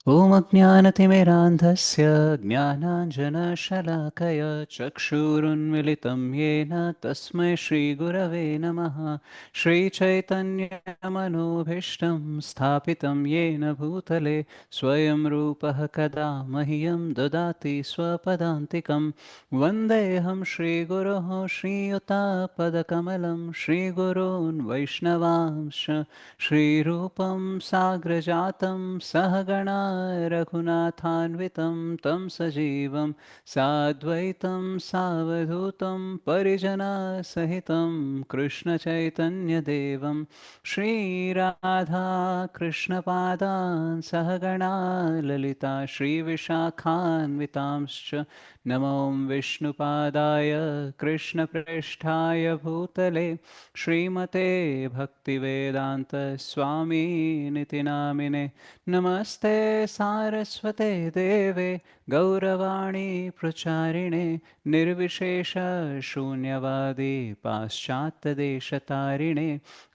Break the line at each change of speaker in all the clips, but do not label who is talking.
ॐ अज्ञानतिमिरान्धस्य ज्ञानाञ्जनशलाकय चक्षुरुन्मिलितं येन तस्मै श्रीगुरवे नमः। श्रीचैतन्यमनोभीष्टं स्थापितं येन भूतले स्वयं रूपः कदा मह्यं ददाति स्वपदान्तिकं। वन्देऽहं श्रीगुरोः श्रीयुतापदकमलं श्रीगुरून् वैष्णवांश्च श्रीरूपं साग्रजातं सहगणा रघुनाथान्वितं तं सजीवं साद्वैतं सावधूतं परिजनसहितं कृष्णचैतन्यदेवं श्रीराधाकृष्णपादान् सहगणा ललिता श्रीविशाखान्वितांश्च नमो विष्णुपादाय कृष्णप्रेष्ठाय भूतले श्रीमते भक्तिवेदान्तस्वामिनिति नामिने। नमस्ते सारस्वते देवे गौरवाणी प्रचारिणे निर्विशेषशून्यवादी पाश्चात्यदेशतारिणे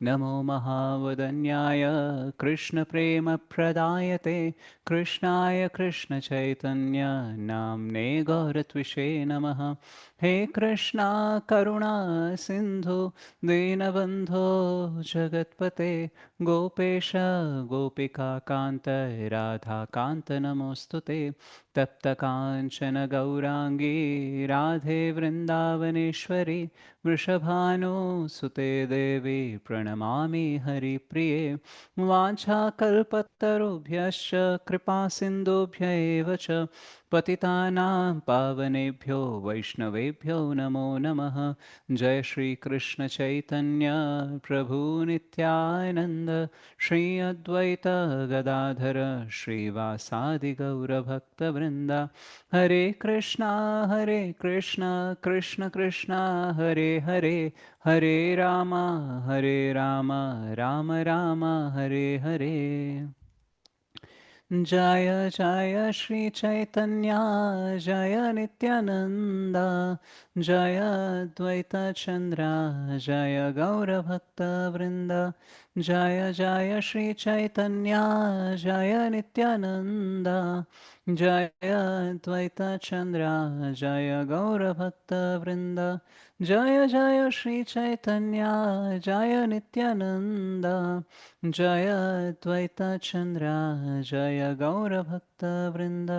नमो महावदन्याय कृष्णप्रेमप्रदायते कृष्णाय कृष्णचैतन्य नाम्ने गौरत्विषे नमः। हे कृष्णा करुणा सिन्धु दीनबन्धो जगत्पते गोपेश गोपिकान्त राधाकान्त नमोऽस्तु ते। तप्तकाञ्चन गौराङ्गी राधे वृन्दावनेश्वरी वृषभानुसुते देवी प्रणमामि हरिप्रिये। वाञ्छाकल्पतरुभ्यश्च कृपासिन्धुभ्य एव च पतितानां पावनेभ्यो वैष्णवेभ्यो नमो नमः। जय श्री कृष्ण चैतन्य प्रभु नित्यानंद श्री अद्वैत गदाधर श्रीवासादि गौरभक्तवृंदा। हरे कृष्णा कृष्ण कृष्णा हरे हरे हरे राम राम राम हरे हरे। जय जय श्री चैतन्य जय नित्यानंदा जय अद्वैत चंद्रा जय गौरभक्तवृंदा। जय जय श्री चैतन्य जय नित्यानंदा जय अद्वैत चंद्रा जय गौरभक्तवृंदा। जय जय श्री चैतन्य जय नित्यानंदा जय अद्वैत चंद्रा जय गौरभक्तवृंद।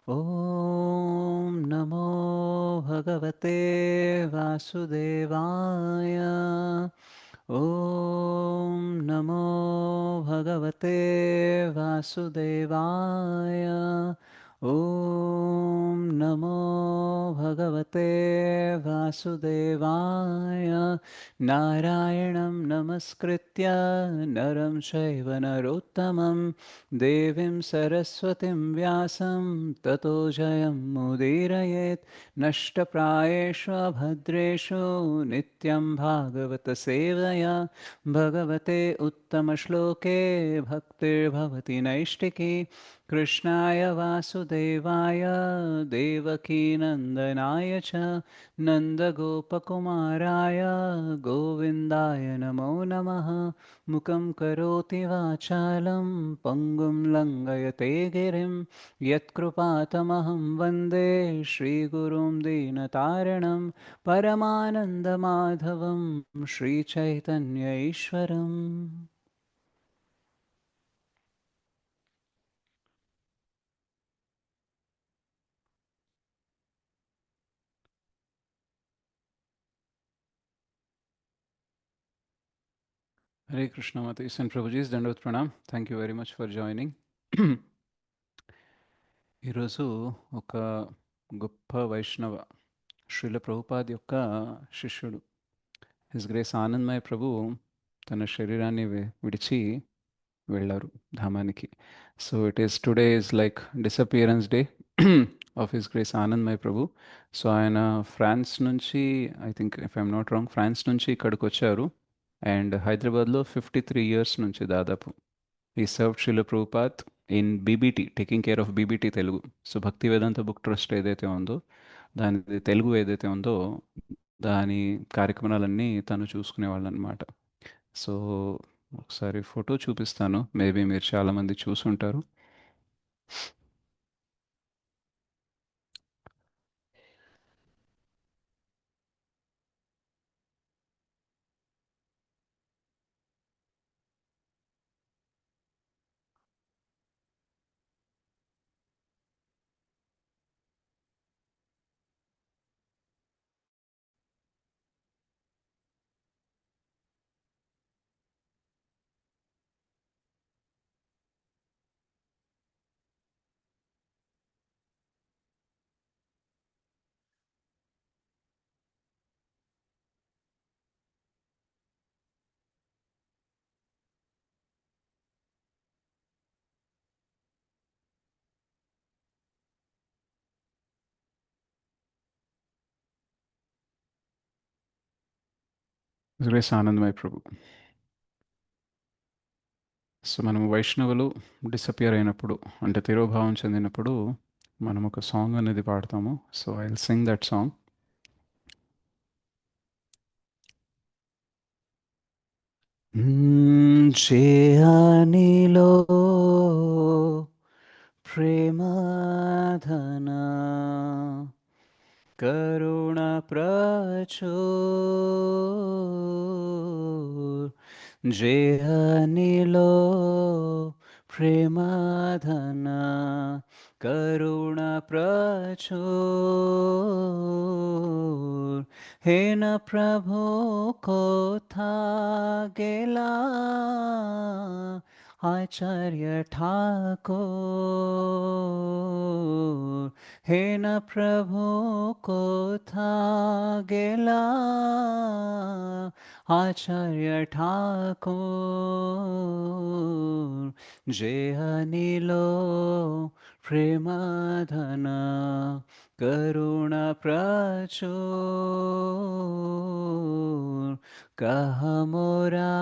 ॐ नमो भगवते वासुदेवाय। ॐ नमो भगवते वासुदेवाय। ॐ नमो भगवते वासुदेवाय। नारायणं नमस्कृत्य नरं चैव नरोत्तमं देवीं सरस्वतीं व्यासं ततो जयमुदीरयेत्। नष्टप्रायेषु अभद्रेषु नित्यं भागवतसेवया भगवते उत्तमश्लोके भक्तिर्भवति नैष्टिकी। कृष्णाय वासुदेवाय देवकीनन्दनाय च नन्दगोपकुमाराय गोविन्दाय नमो नमः। मुखं करोति वाचालं पङ्गुं लङ्घयते गिरिं यत्कृपातमहं वन्दे श्रीगुरुं दीनतारिणं परमानन्दमाधवं Sri Chaitanya ईश्वरम्। Hare Krishna Matis and Prabhuji's Dandavat Pranam. Thank you very much for joining. ఈరోజు ఒక గొప్ప వైష్ణవ శ్రీల ప్రభుపాద్ యొక్క శిష్యుడు హిస్ గ్రేస్ ఆనందమయ ప్రభు తన శరీరాన్ని విడిచి వెళ్ళారు ధామానికి. So it is today is like disappearance day of his grace Anandamaya Prabhu. So ఆయన ఫ్రాన్స్ నుంచి, I think if I'm not wrong, France నుంచి ఇక్కడికి వచ్చారు. అండ్ హైదరాబాద్లో 53 years నుంచి దాదాపు ఈ served Srila Prabhupad in BBT, taking care of BBT Telugu. So భక్తి వేదాంత బుక్ ట్రస్ట్ ఏదైతే ఉందో దాని తెలుగు ఏదైతే ఉందో దాని కార్యక్రమాలన్నీ తను చూసుకునేవాళ్ళు అనమాట. సో ఒకసారి ఫోటో చూపిస్తాను, మేబీ మీరు చాలామంది చూసుంటారు. గ్రేస్ ఆనందమయ ప్రభు. సో మనము వైష్ణవులు డిసపియర్ అయినప్పుడు, అంటే తిరోభావం చెందినప్పుడు మనం ఒక సాంగ్ అనేది పాడతాము. So I will sing that song. చేయానిలో ప్రేమాధనా కరుణ ప్రచుర్ జేహనిలో ప్రేమాధనా కరుణ ప్రచుర్ हे न प्रभु को था गेला आचार्य ठाकुर हे न प्रभु को था गेला आचार्य ठाकुर जे अनिलो प्रेमाधना करुणा प्रचुर कह मोरा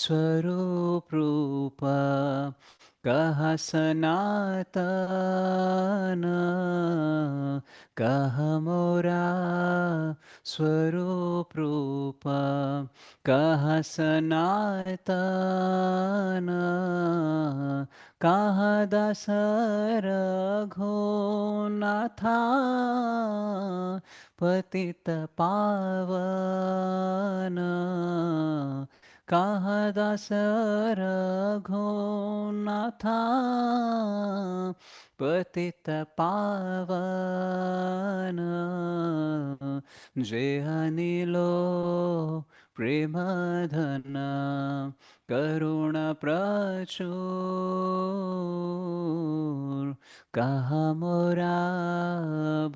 स्वरूप रूपा कह सनातन कह मोरा स्वरूप रूपा कह सनातन कहा दासर घोनाथा पतित पावन कहा दासर घोनाथा पतित पावन जे अनिलो प्रेमधन करुण प्रचुर कहा मोरा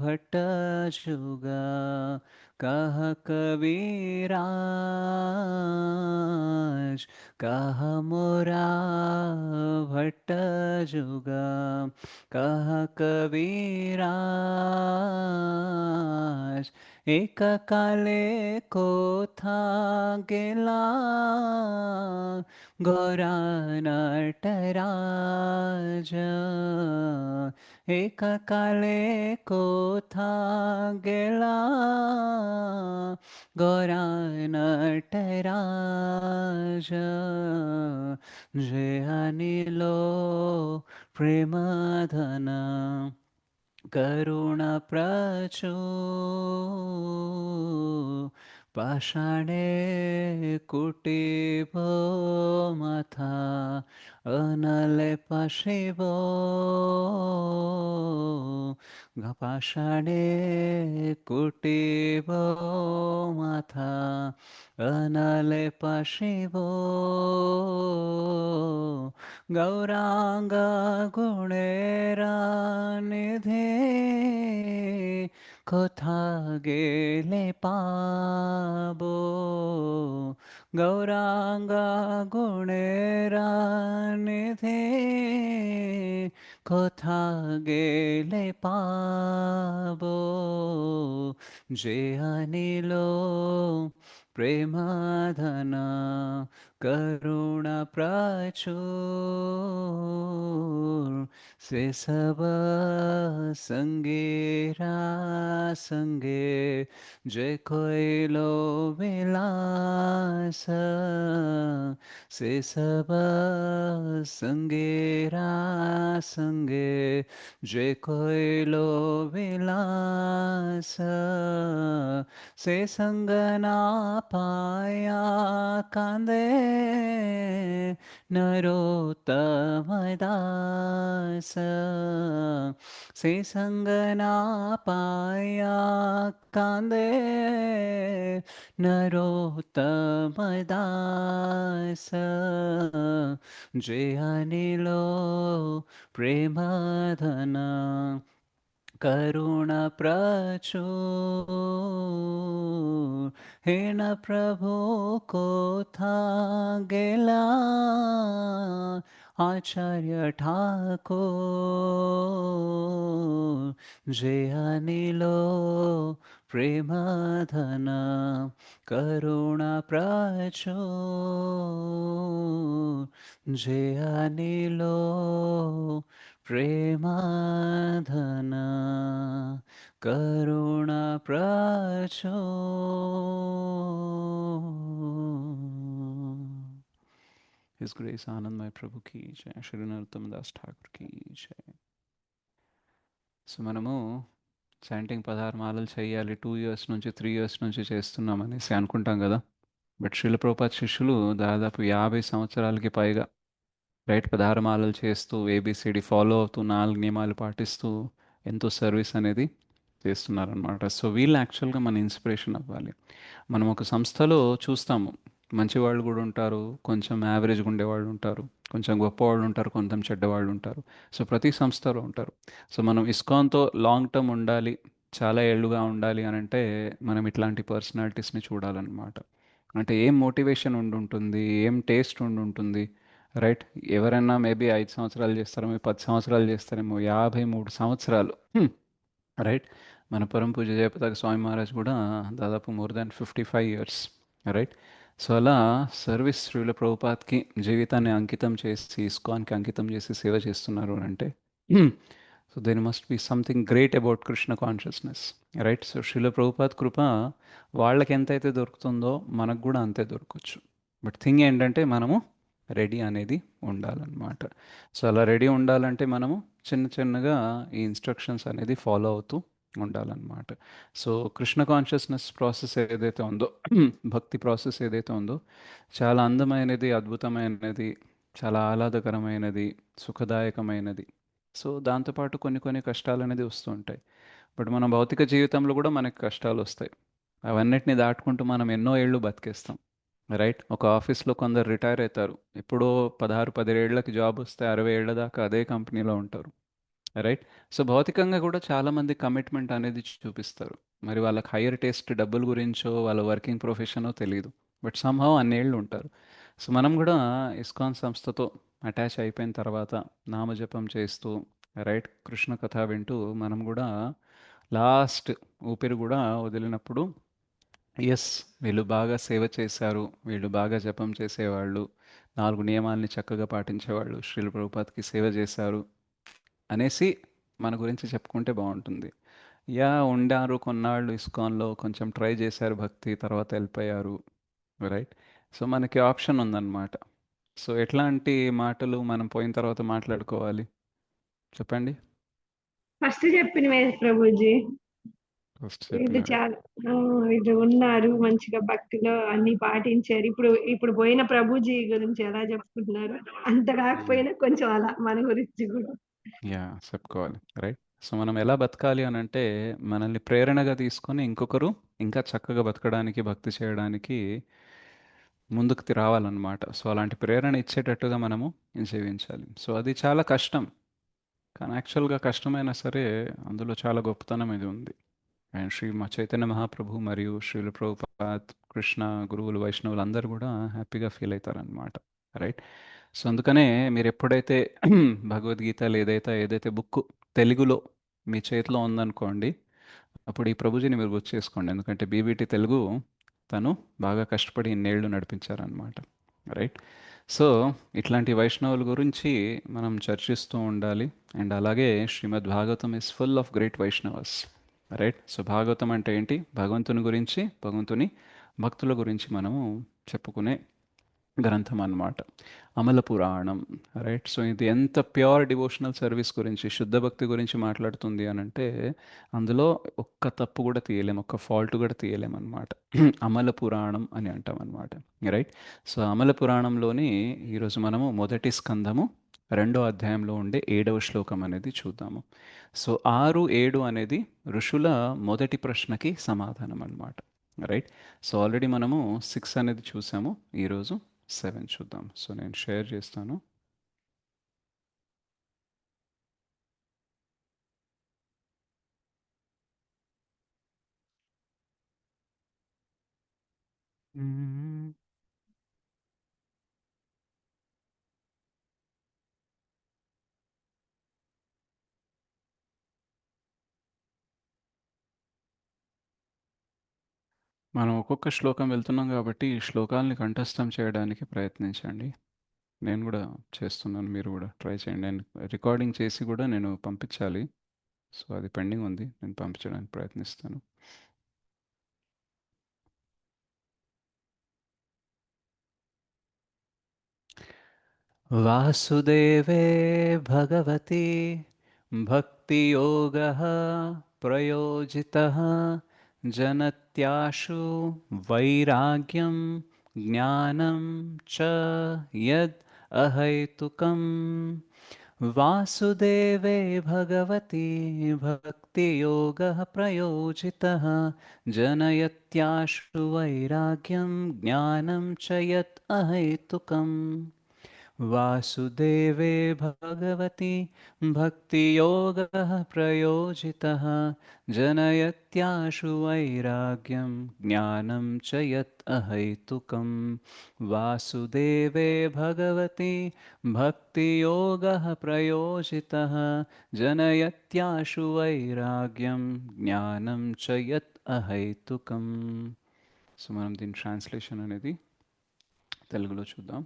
भट्ट जुगा कह कबीराज कह मोरा भट्ट जुगा कह कबीराज एक काले को था गेला गौरा नटराज एक काले को था गेला गौरा नटराज जे अनिलो प्रेमधना करुणा प्रचुर पाषाणे कुटिबो माथा अनले पाशिबो पाषाणे कुटिबो माथा अनले पाशिबो गौरांग गुणेरा निधे कोथा गेले पाबो गौरांग गुणेरा निधे कोथा गेले पाबो जे अनिलो प्रेमधना करुणा प्रचुर से सब संगेरा संगे जे कोई लो विलास से सब संगेरा संगे जे कोई लो विलास से संग ना पाया कांदे नरोत्तम दास से संग ना पाया कांदे नरोत्तम दास जे अनिलो प्रेम धन करुणा प्रचुर हे न प्रभु को था गेला आचार्य ठाकुर जे अनिलो प्रेम धन करुणा प्रचुर जे अनिलो प्रेमाधन करुणा प्रचुर. His Grace आनंदमय प्रभु की जय. श्री नरोत्तम दास ఠాకూర్ की जय. సో మనము చాంటింగ్ 16 మాలలు చేయాలి 2 ఇయర్స్ నుంచి 3 ఇయర్స్ నుంచి చేస్తున్నాం అనేసి అనుకుంటాం కదా. బట్ శ్రీల ప్రభుపాద శిష్యులు దాదాపు 50 సంవత్సరాలకి పైగా రైట్ 16 మాలలు చేస్తూ ఏబిసిడి ఫాలో అవుతూ 4 నియమాలు పాటిస్తూ ఎంతో సర్వీస్ అనేది చేస్తున్నారనమాట. సో వీళ్ళు యాక్చువల్గా మన ఇన్స్పిరేషన్ అవ్వాలి. మనం ఒక సంస్థలో చూస్తాము మంచివాళ్ళు కూడా ఉంటారు, కొంచెం యావరేజ్గా ఉండేవాళ్ళు ఉంటారు, కొంచెం గొప్పవాళ్ళు ఉంటారు, కొంచెం చెడ్డవాళ్ళు ఉంటారు. సో ప్రతి సంస్థలో ఉంటారు. సో మనం ఇస్కాన్తో లాంగ్ టర్మ్ ఉండాలి, చాలా ఏళ్ళుగా ఉండాలి అని అంటే మనం ఇట్లాంటి పర్సనాలిటీస్ని చూడాలన్నమాట. అంటే ఏం మోటివేషన్ ఉండుంటుంది, ఏం టేస్ట్ ఉండుంటుంది, రైట్? ఎవరైనా మేబీ 5 సంవత్సరాలు చేస్తారేమో, 10 సంవత్సరాలు చేస్తారేమో, 53 సంవత్సరాలు, రైట్? మన పరమ పూజ జయపతాక స్వామి మహారాజ్ కూడా దాదాపు more than 55 years, right? So అలా సర్వీస్ శ్రీల ప్రభుపాద్కి జీవితాన్ని అంకితం చేసి ఇస్కాన్కి అంకితం చేసి సేవ చేస్తున్నారు అని అంటే so there must be something great about Krishna consciousness, right? So Srila Prabhupad కృప వాళ్ళకి ఎంతైతే దొరుకుతుందో మనకు కూడా అంతే దొరకవచ్చు. బట్ థింగ్ ఏంటంటే మనము రెడీ అనేది ఉండాలన్నమాట. సో అలా రెడీ ఉండాలంటే మనము చిన్న చిన్నగా ఈ ఇన్స్ట్రక్షన్స్ అనేది ఫాలో అవుతూ ఉండాలన్నమాట. సో కృష్ణ కాన్షియస్నెస్ ప్రాసెస్ ఏదైతే ఉందో భక్తి ప్రాసెస్ ఏదైతే ఉందో చాలా అందమైనది, అద్భుతమైనది, చాలా ఆహ్లాదకరమైనది, సుఖదాయకమైనది. సో దాంతోపాటు కొన్ని కొన్ని కష్టాలు అనేది వస్తూ ఉంటాయి. బట్ మన భౌతిక జీవితంలో కూడా మనకి కష్టాలు వస్తాయి. అవన్నిటిని దాటుకుంటూ మనం ఎన్నో ఏళ్ళు బతికేస్తాం, రైట్? ఒక ఆఫీస్లో కొందరు రిటైర్ అవుతారు, ఎప్పుడో 16-17 ఏళ్ళకి జాబ్ వస్తే 60 ఏళ్ళ దాకా అదే కంపెనీలో ఉంటారు, రైట్? సో భౌతికంగా కూడా చాలామంది కమిట్మెంట్ అనేది చూపిస్తారు. మరి వాళ్ళకి హయ్యర్ టేస్ట్ డబ్బుల గురించో వాళ్ళ వర్కింగ్ ప్రొఫెషనో తెలియదు, బట్ సమ్హౌ అన్నేళ్ళు ఉంటారు. సో మనం కూడా ఇస్కాన్ సంస్థతో అటాచ్ అయిపోయిన తర్వాత నామజపం చేస్తూ, రైట్, కృష్ణ కథ వింటూ మనం కూడా లాస్ట్ ఊపిరి కూడా వదిలినప్పుడు ఎస్, వీళ్ళు బాగా సేవ చేశారు, వీళ్ళు బాగా జపం చేసేవాళ్ళు, 4 నియమాల్ని చక్కగా పాటించేవాళ్ళు, శ్రీల ప్రభుపాద్కి సేవ చేశారు అనేసి మన గురించి చెప్పుకుంటే బాగుంటుంది. యా ఉండారు కొన్నాళ్ళు ఇస్కాన్లో, కొంచెం ట్రై చేశారు భక్తి, తర్వాత వెళ్ళిపోయారు, రైట్? సో మనకి ఆప్షన్ ఉందన్నమాట. సో ఎట్లాంటి మాటలు మనం పోయిన తర్వాత మాట్లాడుకోవాలి చెప్పండి?
ఫస్ట్ చెప్పినవే ప్రభుజీ.
ఫస్ట్
వీళ్ళు
చెప్పినవి.
చాలా వీళ్ళు ఉన్నారు మంచిగా భక్తిలో అన్ని పాటించారు. ఇప్పుడు ఇప్పుడు పోయిన ప్రభుజీ గురించి ఎలా చెప్పుకుంటున్నారు, అంత కాకపోయినా కొంచెం అలా మన గురించి కూడా.
యా చెప్పుకోవాలి, రైట్? సో మనం ఎలా బతకాలి అని అంటే మనల్ని ప్రేరణగా తీసుకొని ఇంకొకరు ఇంకా చక్కగా బతకడానికి, భక్తి చేయడానికి ముందుకు రావాలన్నమాట. సో అలాంటి ప్రేరణ ఇచ్చేటట్టుగా మనము జీవించాలి. సో అది చాలా కష్టం, కానీ యాక్చువల్గా కష్టమైనా సరే అందులో చాలా గొప్పతనం ఇది ఉంది. అండ్ శ్రీ మా చైతన్య మహాప్రభు మరియు శ్రీల ప్రభుపాద్, కృష్ణ గురువులు, వైష్ణవులు అందరూ కూడా హ్యాపీగా ఫీల్ అవుతారనమాట, రైట్? సో అందుకనే మీరు ఎప్పుడైతే భగవద్గీతలు ఏదైతే బుక్ తెలుగులో మీ చేతిలో ఉందనుకోండి, అప్పుడు ఈ ప్రభుజీని మీరు గుర్తు చేసుకోండి. ఎందుకంటే బీబీటీ తెలుగు తను బాగా కష్టపడి ఇన్నేళ్ళు నడిపించారనమాట. రైట్. సో ఇట్లాంటి వైష్ణవుల గురించి మనం చర్చిస్తూ ఉండాలి. అండ్ అలాగే Srimad Bhagavatam is full of great Vaishnavas. Right. So Bhagavatam అంటే ఏంటి? భగవంతుని గురించి, భగవంతుని భక్తుల గురించి మనము చెప్పుకునే గ్రంథం అన్నమాట. అమల పురాణం. రైట్. సో ఇది ఎంత ప్యూర్ డివోషనల్ సర్వీస్ గురించి, శుద్ధ భక్తి గురించి మాట్లాడుతుంది అని అంటే అందులో ఒక్క తప్పు కూడా తీయలేం, ఒక్క ఫాల్ట్ కూడా తీయలేం అనమాట. అమల పురాణం అని అంటాం అనమాట. రైట్. సో అమల పురాణంలోని ఈరోజు మనము మొదటి స్కందము రెండో అధ్యాయంలో ఉండే 7వ శ్లోకం అనేది చూద్దాము. సో 6, 7 అనేది ఋషుల మొదటి ప్రశ్నకి సమాధానం అన్నమాట. రైట్. సో ఆల్రెడీ మనము 6 అనేది చూసాము. ఈరోజు 7 చూద్దాం. సో నేను షేర్ చేస్తాను. మ్మ్. మనం ఒక్కొక్క శ్లోకం వెళ్తున్నాం కాబట్టి ఈ శ్లోకాలని కంఠస్థం చేయడానికి ప్రయత్నించండి. నేను కూడా చేస్తున్నాను, మీరు కూడా ట్రై చేయండి. నేను రికార్డింగ్ చేసి కూడా నేను పంపించాలి. సో అది పెండింగ్ ఉంది, నేను పంపించడానికి ప్రయత్నిస్తాను. वासुदेवे भगवति भक्तियोगः प्रयोजितः जनत्याशु वैराग्यं ज्ञानं च यद् अहैतुकम् वासुदेवे भगवति भक्तियोगः प्रयोजितः जनयत्याशु वैराग्यं ज्ञानं च यत् अहैतुकम् वासुदेवे भगवति भक्तियोगः प्रयोजितः जनयत्याशु वैराग्यं ज्ञानं च यत् अहैतुकम् वासुदेवे भगवति भक्तियोगः प्रयोजितः जनयत्याशु वैराग्यं ज्ञानं च यत् अहैतुकम्. సో మనం దీని ట్రాన్స్లేషన్ అనేది తెలుగులో చూద్దాం.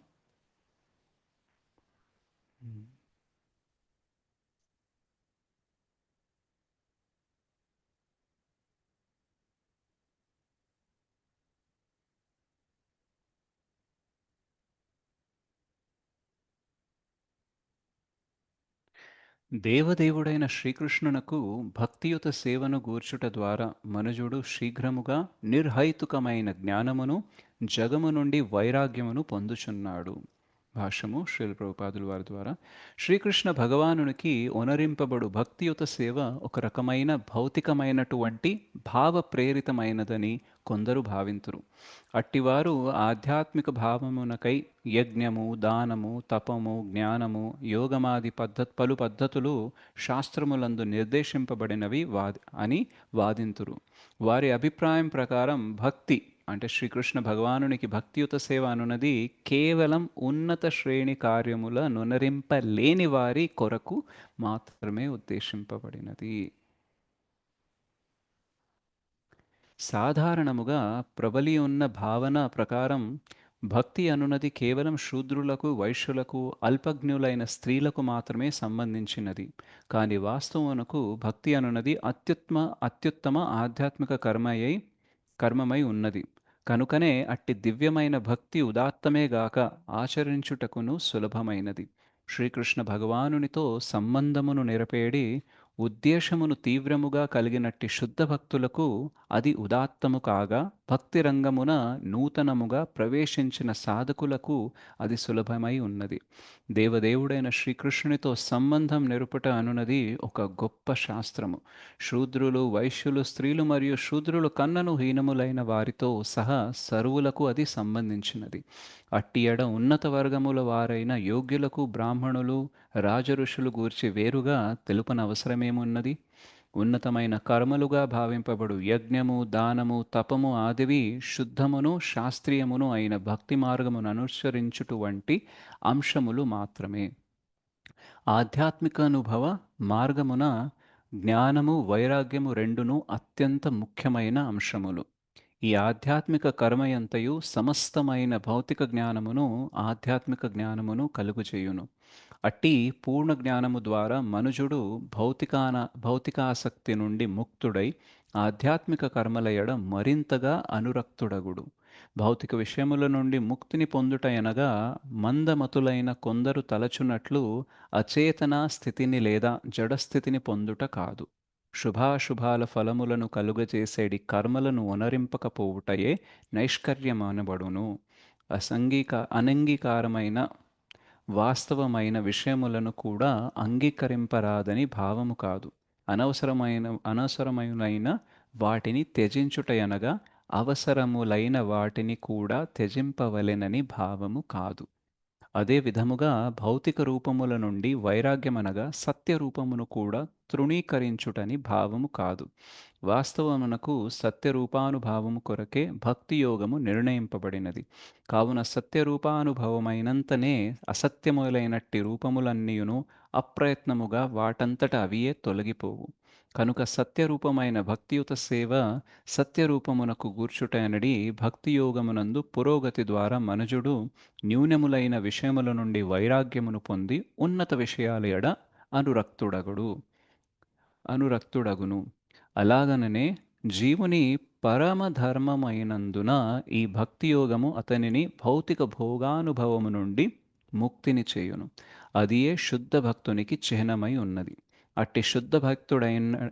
దేవదేవుడైన శ్రీకృష్ణునకు భక్తియుత సేవను గూర్చుట ద్వారా మనుజుడు శీఘ్రముగా నిర్హైతుకమైన జ్ఞానమును, జగము నుండి వైరాగ్యమును పొందుచున్నాడు. భాష్యము శ్రీల ప్రభుపాదుల వారి ద్వారా. శ్రీకృష్ణ భగవానునికి ఒనరింపబడు భక్తియుత సేవ ఒక రకమైన భౌతికమైనటువంటి భావ ప్రేరితమైనదని కొందరు భావింతురు. అట్టివారు ఆధ్యాత్మిక భావమునకై యజ్ఞము, దానము, తపము, జ్ఞానము, యోగమాది పలు పద్ధతులు శాస్త్రములందు నిర్దేశింపబడినవి అని వాదింతురు. వారి అభిప్రాయం ప్రకారం భక్తి అంటే శ్రీకృష్ణ భగవానునికి భక్తియుత సేవ అనున్నది కేవలం ఉన్నత శ్రేణి కార్యముల నునరింపలేని వారి కొరకు మాత్రమే ఉద్దేశింపబడినది. సాధారణముగా ప్రబలి ఉన్న భావన ప్రకారం భక్తి అనున్నది కేవలం శూద్రులకు, వైశ్యులకు, అల్పజ్ఞులైన స్త్రీలకు మాత్రమే సంబంధించినది. కానీ వాస్తవమునకు భక్తి అనున్నది అత్యుత్తమ ఆధ్యాత్మిక కర్మమై ఉన్నది. కనుకనే అట్టి దివ్యమైన భక్తి ఉదాత్తమే గాక ఆచరించుటకును సులభమైనది. శ్రీకృష్ణ భగవానునితో సంబంధమును నెరపేడి ఉద్దేశమును తీవ్రముగా కలిగినట్టి శుద్ధ భక్తులకు అది ఉదాత్తము కాగా, భక్తి రంగమున నూతనముగా ప్రవేశించిన సాధకులకు అది సులభమై ఉన్నది. దేవదేవుడైన శ్రీకృష్ణునితో సంబంధం నెరుపుట అనునది ఒక గొప్ప శాస్త్రము. శూద్రులు, వైశ్యులు, స్త్రీలు మరియు శూద్రులు కన్నను హీనములైన వారితో సహా సర్వులకు అది సంబంధించినది. అట్టి ఎడ ఉన్నత వర్గముల వారైన యోగ్యులకు బ్రాహ్మణులు, రాజఋషులు గూర్చి వేరుగా తెలుపనవసరమేమున్నది? ఉన్నతమైన కర్మలుగా భావింపబడు యజ్ఞము, దానము, తపము ఆదివి శుద్ధమును శాస్త్రీయమును అయిన భక్తి మార్గమును అనుసరించుటువంటి అంశములు మాత్రమే. ఆధ్యాత్మిక అనుభవ మార్గమున జ్ఞానము, వైరాగ్యము రెండును అత్యంత ముఖ్యమైన అంశములు. ఈ ఆధ్యాత్మిక కర్మయంతయు సమస్తమైన భౌతిక జ్ఞానమును ఆధ్యాత్మిక జ్ఞానమును కలుగుచేయును. అట్టి పూర్ణ జ్ఞానము ద్వారా మనుజుడు భౌతికాసక్తి నుండి ముక్తుడై ఆధ్యాత్మిక కర్మల ఎడ మరింతగా అనురక్తుడగుడు. భౌతిక విషయముల నుండి ముక్తిని పొందుట ఎనగా మందమతులైన కొందరు తలచునట్లు అచేతన స్థితిని లేదా జడస్థితిని పొందుట కాదు. శుభాశుభాల ఫలములను కలుగజేసేడి కర్మలను ఒనరింపకపోవుటయే నైష్కర్యమనబడును. అనంగీకారమైన వాస్తవమైన విషయములను కూడా అంగీకరింపరాదని భావము కాదు. అనవసరమైన వాటిని త్యజించుటయనగా అవసరములైన వాటిని కూడా త్యజింపవలెనని భావము కాదు. అదే విధముగా భౌతిక రూపముల నుండి వైరాగ్యమనగా సత్య రూపమును కూడా తృణీకరించుటని భావము కాదు. వాస్తవమునకు సత్యరూపానుభావము కొరకే భక్తి యోగము నిర్ణయింపబడినది. కావున సత్యరూపానుభవమైనంతనే అసత్యములైనట్టి రూపములన్నీయును అప్రయత్నముగా వాటంతట అవియే తొలగిపోవు. కనుక సత్యరూపమైన భక్తియుత సేవ సత్యరూపమునకు గూర్చుటనడి భక్తియోగమునందు పురోగతి ద్వారా మనుజుడు న్యూనములైన విషయముల నుండి వైరాగ్యమును పొంది ఉన్నత విషయాల ఎడ అనురక్తుడగుడు అనురక్తుడగును. అలాగననే జీవుని పరమధర్మమైనందున ఈ భక్తియోగము అతనిని భౌతిక భోగానుభవము నుండి ముక్తిని చేయును. అదియే శుద్ధ భక్తునికి చిహ్నమై ఉన్నది. అట్టి శుద్ధ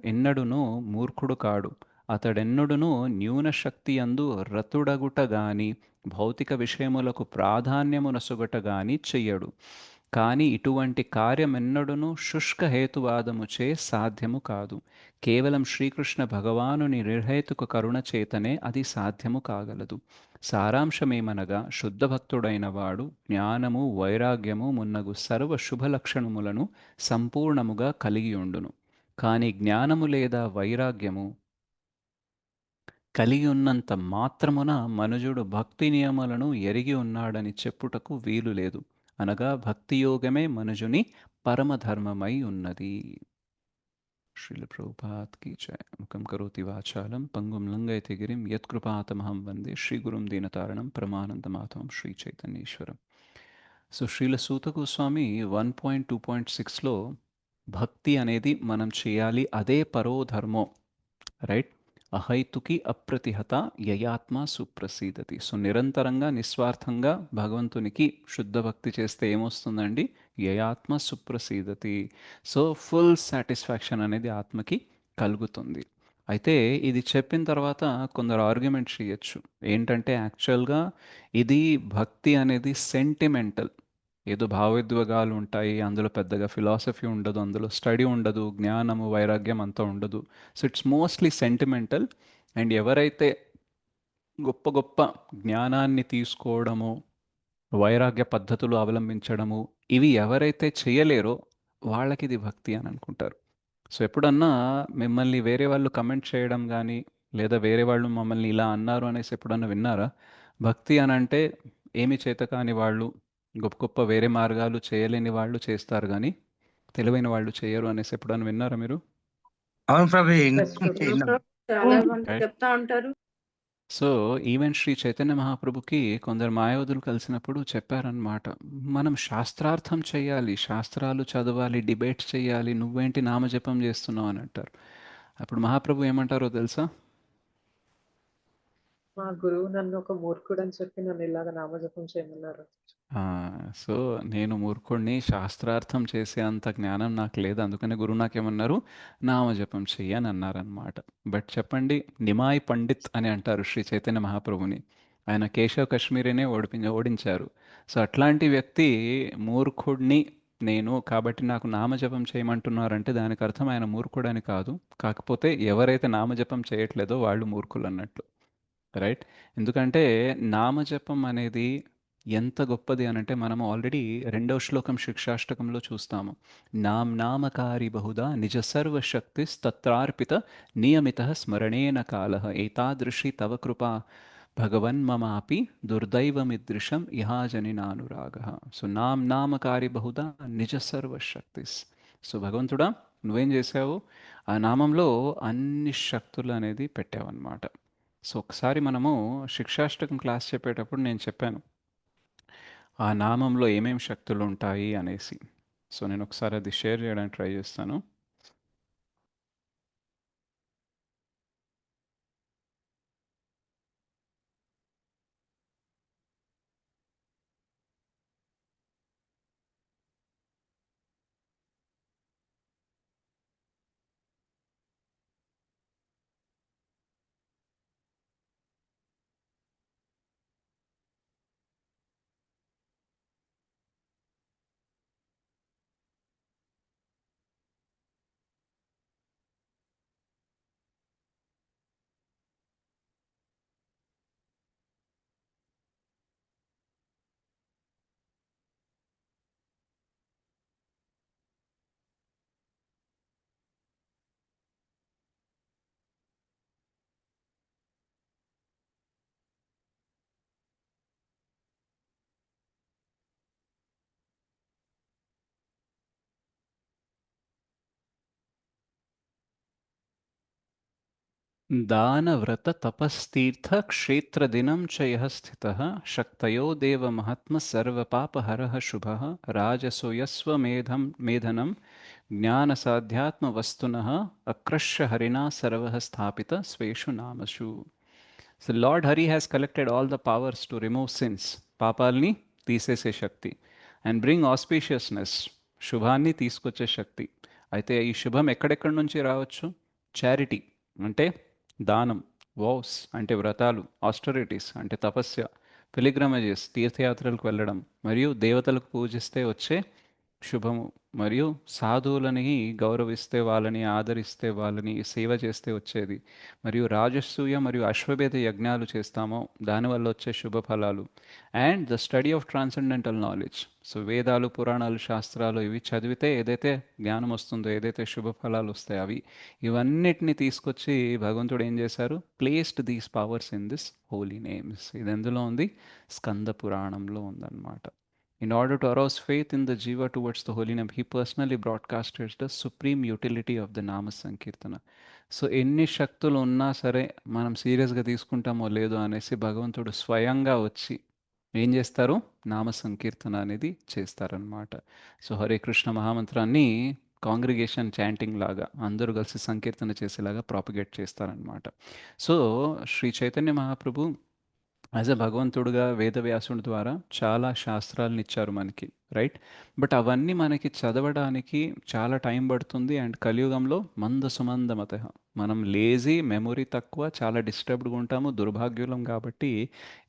ఎన్నడును మూర్ఖుడు కాడు. అతడెన్నడును న్యూన శక్తి యందు రతుడగుట గాని భౌతిక విషయములకు ప్రాధాన్యమునసుగట గాని చెయ్యడు. కానీ ఇటువంటి కార్యమెన్నడును శుష్క హేతువాదముచే సాధ్యము కాదు. కేవలం శ్రీకృష్ణ భగవానుని నిర్హేతుక కరుణ చేతనే అది సాధ్యము కాగలదు. సారాంశమేమనగా శుద్ధభక్తుడైన వాడు జ్ఞానము వైరాగ్యము మున్నగు సర్వ శుభలక్షణములను సంపూర్ణముగా కలిగి ఉండును. కానీ జ్ఞానము లేదా వైరాగ్యము కలిగి ఉన్నంత మాత్రమున మనుజుడు భక్తి నియమాలను ఎరిగి ఉన్నాడని చెప్పుటకు వీలు లేదు. అనగా భక్తియోగమే మనుజుని పరమధర్మమై ఉన్నది. శ్రీల ప్రభుపాద్ కీ జయ. ముఖం కరోతి వాచాలం పంగుం లంఘయతి గిరిం యత్కృపాతమహం వందే శ్రీగురుం దీనతారణం ప్రమానందమాధవం శ్రీ చైతన్యేశ్వరం. సో శ్రీల సూత గోస్వామి 1.2.6లో భక్తి అనేది మనం చేయాలి, అదే పరోధర్మో, రైట్? అహైతుకి అప్రతిహత యయాత్మ సుప్రసీదతి. సో నిరంతరంగా నిస్వార్థంగా భగవంతునికి శుద్ధ భక్తి చేస్తే ఏమొస్తుందండి? యయాత్మ సుప్రసీదతి. సో ఫుల్ సాటిస్ఫాక్షన్ అనేది ఆత్మకి కలుగుతుంది. అయితే ఇది చెప్పిన తర్వాత కొందరు ఆర్గ్యుమెంట్ చేయొచ్చు. ఏంటంటే యాక్చువల్గా ఇది భక్తి అనేది సెంటిమెంటల్, ఏదో భావోద్వేగాలు ఉంటాయి, అందులో పెద్దగా ఫిలాసఫీ ఉండదు, అందులో స్టడీ ఉండదు, జ్ఞానము వైరాగ్యం అంతా ఉండదు. So it's mostly sentimental. And ఎవరైతే గొప్ప గొప్ప జ్ఞానాన్ని తీసుకోవడము, వైరాగ్య పద్ధతులు అవలంబించడము, ఇవి ఎవరైతే చేయలేరో వాళ్ళకి ఇది భక్తి అని అనుకుంటారు. సో ఎప్పుడన్నా మిమ్మల్ని వేరే వాళ్ళు కమెంట్ చేయడం కానీ, లేదా వేరే వాళ్ళు మమ్మల్ని ఇలా అన్నారు అనేసి ఎప్పుడన్నా విన్నారా? భక్తి అని అంటే ఏమి చేతకాని వాళ్ళు, గొప్ప గొప్ప వేరే మార్గాలు చేయలేని వాళ్ళు చేస్తారు కానీ తెలివైన వాళ్ళు చేయరు అనేసి ఎప్పుడన్నా విన్నారా మీరు?
అవును ప్రభు,
చాలా మంది చెప్తా ఉంటారు.
సో ఈవెన్ శ్రీ చైతన్య మహాప్రభుకి కొందరు మాయావతులు కలిసినప్పుడు చెప్పారనమాట, మనం శాస్త్రార్థం చేయాలి, శాస్త్రాలు చదవాలి, డిబేట్ చేయాలి, నువ్వేంటి నామజపం చేస్తున్నావు అని అంటారు. అప్పుడు మహాప్రభు ఏమంటారో తెలుసా?
మా గురువు నన్ను ఒక మూర్ఖుడు అని చెప్పి నన్ను ఇలాగ నామజపం చేయమన్నారు.
సో నేను మూర్ఖుడిని, శాస్త్రార్థం చేసే అంత జ్ఞానం నాకు లేదు, అందుకనే గురువు నాకేమన్నారు, నామజపం చెయ్యి అని అన్నారనమాట. బట్ చెప్పండి, నిమాయ్ పండిత్ అని అంటారు శ్రీ చైతన్య మహాప్రభుని. ఆయన కేశవ్ కశ్మీరీనే ఓడించారు. సో అట్లాంటి వ్యక్తి మూర్ఖుడిని నేను కాబట్టి నాకు నామజపం చేయమంటున్నారంటే దానికి అర్థం ఆయన మూర్ఖుడని కాదు, కాకపోతే ఎవరైతే నామజపం చేయట్లేదో వాళ్ళు మూర్ఖులు అన్నట్లు, రైట్? ఎందుకంటే నామజపం అనేది ఎంత గొప్పది అనంటే మనం ఆల్రెడీ 2వ శ్లోకం శిక్షాష్టకంలో చూస్తాము. నామకారి బహుదా నిజ సర్వశక్తి తత్రార్పిత నియమిత స్మరణేన కాల ఏతాదృశి తవ కృపా భగవన్ మమాపి దుర్దైవమిదృశం ఇహాజని నానురాగ. సో నామకారి బహుదా నిజ సర్వశక్తిస్. సో భగవంతుడా నువ్వేం చేసావు? ఆ నామంలో అన్ని శక్తులు అనేది పెట్టావన్నమాట. సో ఒకసారి మనము శిక్షాష్టకం క్లాస్ చెప్పేటప్పుడు నేను చెప్పాను ఆ నామంలో ఏమేం శక్తులు ఉంటాయి అనేసి. సో నేను ఒకసారి అది షేర్ చేయడానికి ట్రై చేస్తాను. दानव्रततपस्तीर्थक्षेत्रदिनं च यः स्थितः शक्तयो देवमहात्मसर्वपापहरः शुभः राजसो मेधनं ज्ञानसाध्यात्मवस्तुनः अकृष्य हरिणा सर्वः स्थापितः स्वेषु नामषु. So Lord Hari has collected all the powers to remove sins, పాపాల్ని తీసేసే శక్తి, అండ్ బ్రింగ్ ఆస్పీషియస్నెస్, శుభాన్ని తీసుకొచ్చే శక్తి. అయితే ఈ శుభం ఎక్కడెక్కడి నుంచి రావచ్చు? చారిటీ అంటే దానం, వావ్స్ అంటే వ్రతాలు, ఆస్టరిటీస్ అంటే తపస్య, పిలిగ్రమేజెస్ తీర్థయాత్రలకు వెళ్ళడం, మరియు దేవతలకు పూజిస్తే వచ్చే శుభము, మరియు సాధువులని గౌరవిస్తే, వాళ్ళని ఆదరిస్తే, వాళ్ళని సేవ చేస్తే వచ్చేది, మరియు రాజసూయ మరియు అశ్వమేధ యజ్ఞాలు చేస్తామో దానివల్ల వచ్చే శుభ ఫలాలు, and the study of transcendental knowledge. So వేదాలు, పురాణాలు, శాస్త్రాలు ఇవి చదివితే ఏదైతే జ్ఞానం వస్తుందో, ఏదైతే శుభ ఫలాలు వస్తాయో అవి, ఇవన్నిటిని తీసుకొచ్చి భగవంతుడు ఏం చేశారు? Placed these powers in this holy names. ఇది ఎందులో ఉంది? స్కంద పురాణంలో ఉందన్నమాట. In order to arouse faith in the Jiva towards the holy name, he personally broadcasted the supreme utility of the Nama Sankirtana. So ఎన్ని శక్తులు ఉన్నా సరే మనం సీరియస్గా తీసుకుంటామో లేదో అనేసి భగవంతుడు స్వయంగా వచ్చి ఏం చేస్తారు? నామ సంకీర్తన అనేది చేస్తారనమాట. సో హరే కృష్ణ మహామంత్రాన్ని కాంగ్రిగేషన్ చాంటింగ్ లాగా అందరూ కలిసి సంకీర్తన చేసేలాగా ప్రాపగేట్ చేస్తారనమాట. So Sri Chaitanya Mahaprabhu as a భగవంతుడుగా వేదవ్యాసుడి ద్వారా చాలా శాస్త్రాలను ఇచ్చారు మనకి, రైట్? బట్ అవన్నీ మనకి చదవడానికి చాలా టైం పడుతుంది. అండ్ కలియుగంలో సుమందమత, మనం లేజీ, మెమొరీ తక్కువ, చాలా డిస్టర్బ్డ్గా ఉంటాము, దుర్భాగ్యులం, కాబట్టి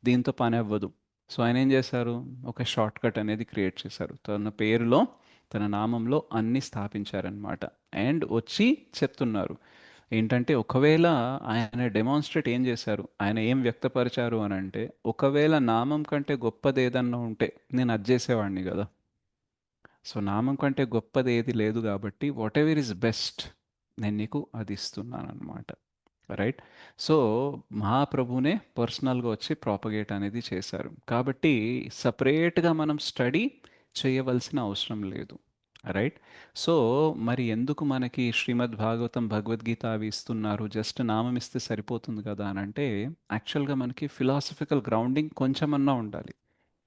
దీంతో పని అవ్వదు. సో ఆయన ఏం చేశారు? ఒక షార్ట్ కట్ అనేది క్రియేట్ చేశారు. తన పేరులో, తన నామంలో అన్నీ స్థాపించారనమాట. అండ్ వచ్చి చెప్తున్నారు ఏంటంటే, ఒకవేళ ఆయన డెమాన్స్ట్రేట్ ఏం చేశారు, ఆయన ఏం వ్యక్తపరిచారు అని అంటే, ఒకవేళ నామం కంటే గొప్పది ఏదన్నా ఉంటే నేను అది చేసేవాడిని కదా. సో నామం కంటే గొప్పది ఏది లేదు కాబట్టి వాట్ ఎవర్ ఇస్ బెస్ట్ నేను నీకు అది ఇస్తున్నాను అనమాట, రైట్? సో మహాప్రభునే పర్సనల్గా వచ్చి ప్రాపగేట్ అనేది చేశారు కాబట్టి సపరేట్గా మనం స్టడీ చేయవలసిన అవసరం లేదు, రైట్? సో మరి ఎందుకు మనకి శ్రీమద్ భాగవతం, భగవద్గీత అవి ఇస్తున్నారు? జస్ట్ నామం ఇస్తే సరిపోతుంది కదా అని అంటే, యాక్చువల్గా మనకి ఫిలాసఫికల్ గ్రౌండింగ్ కొంచెమన్నా ఉండాలి.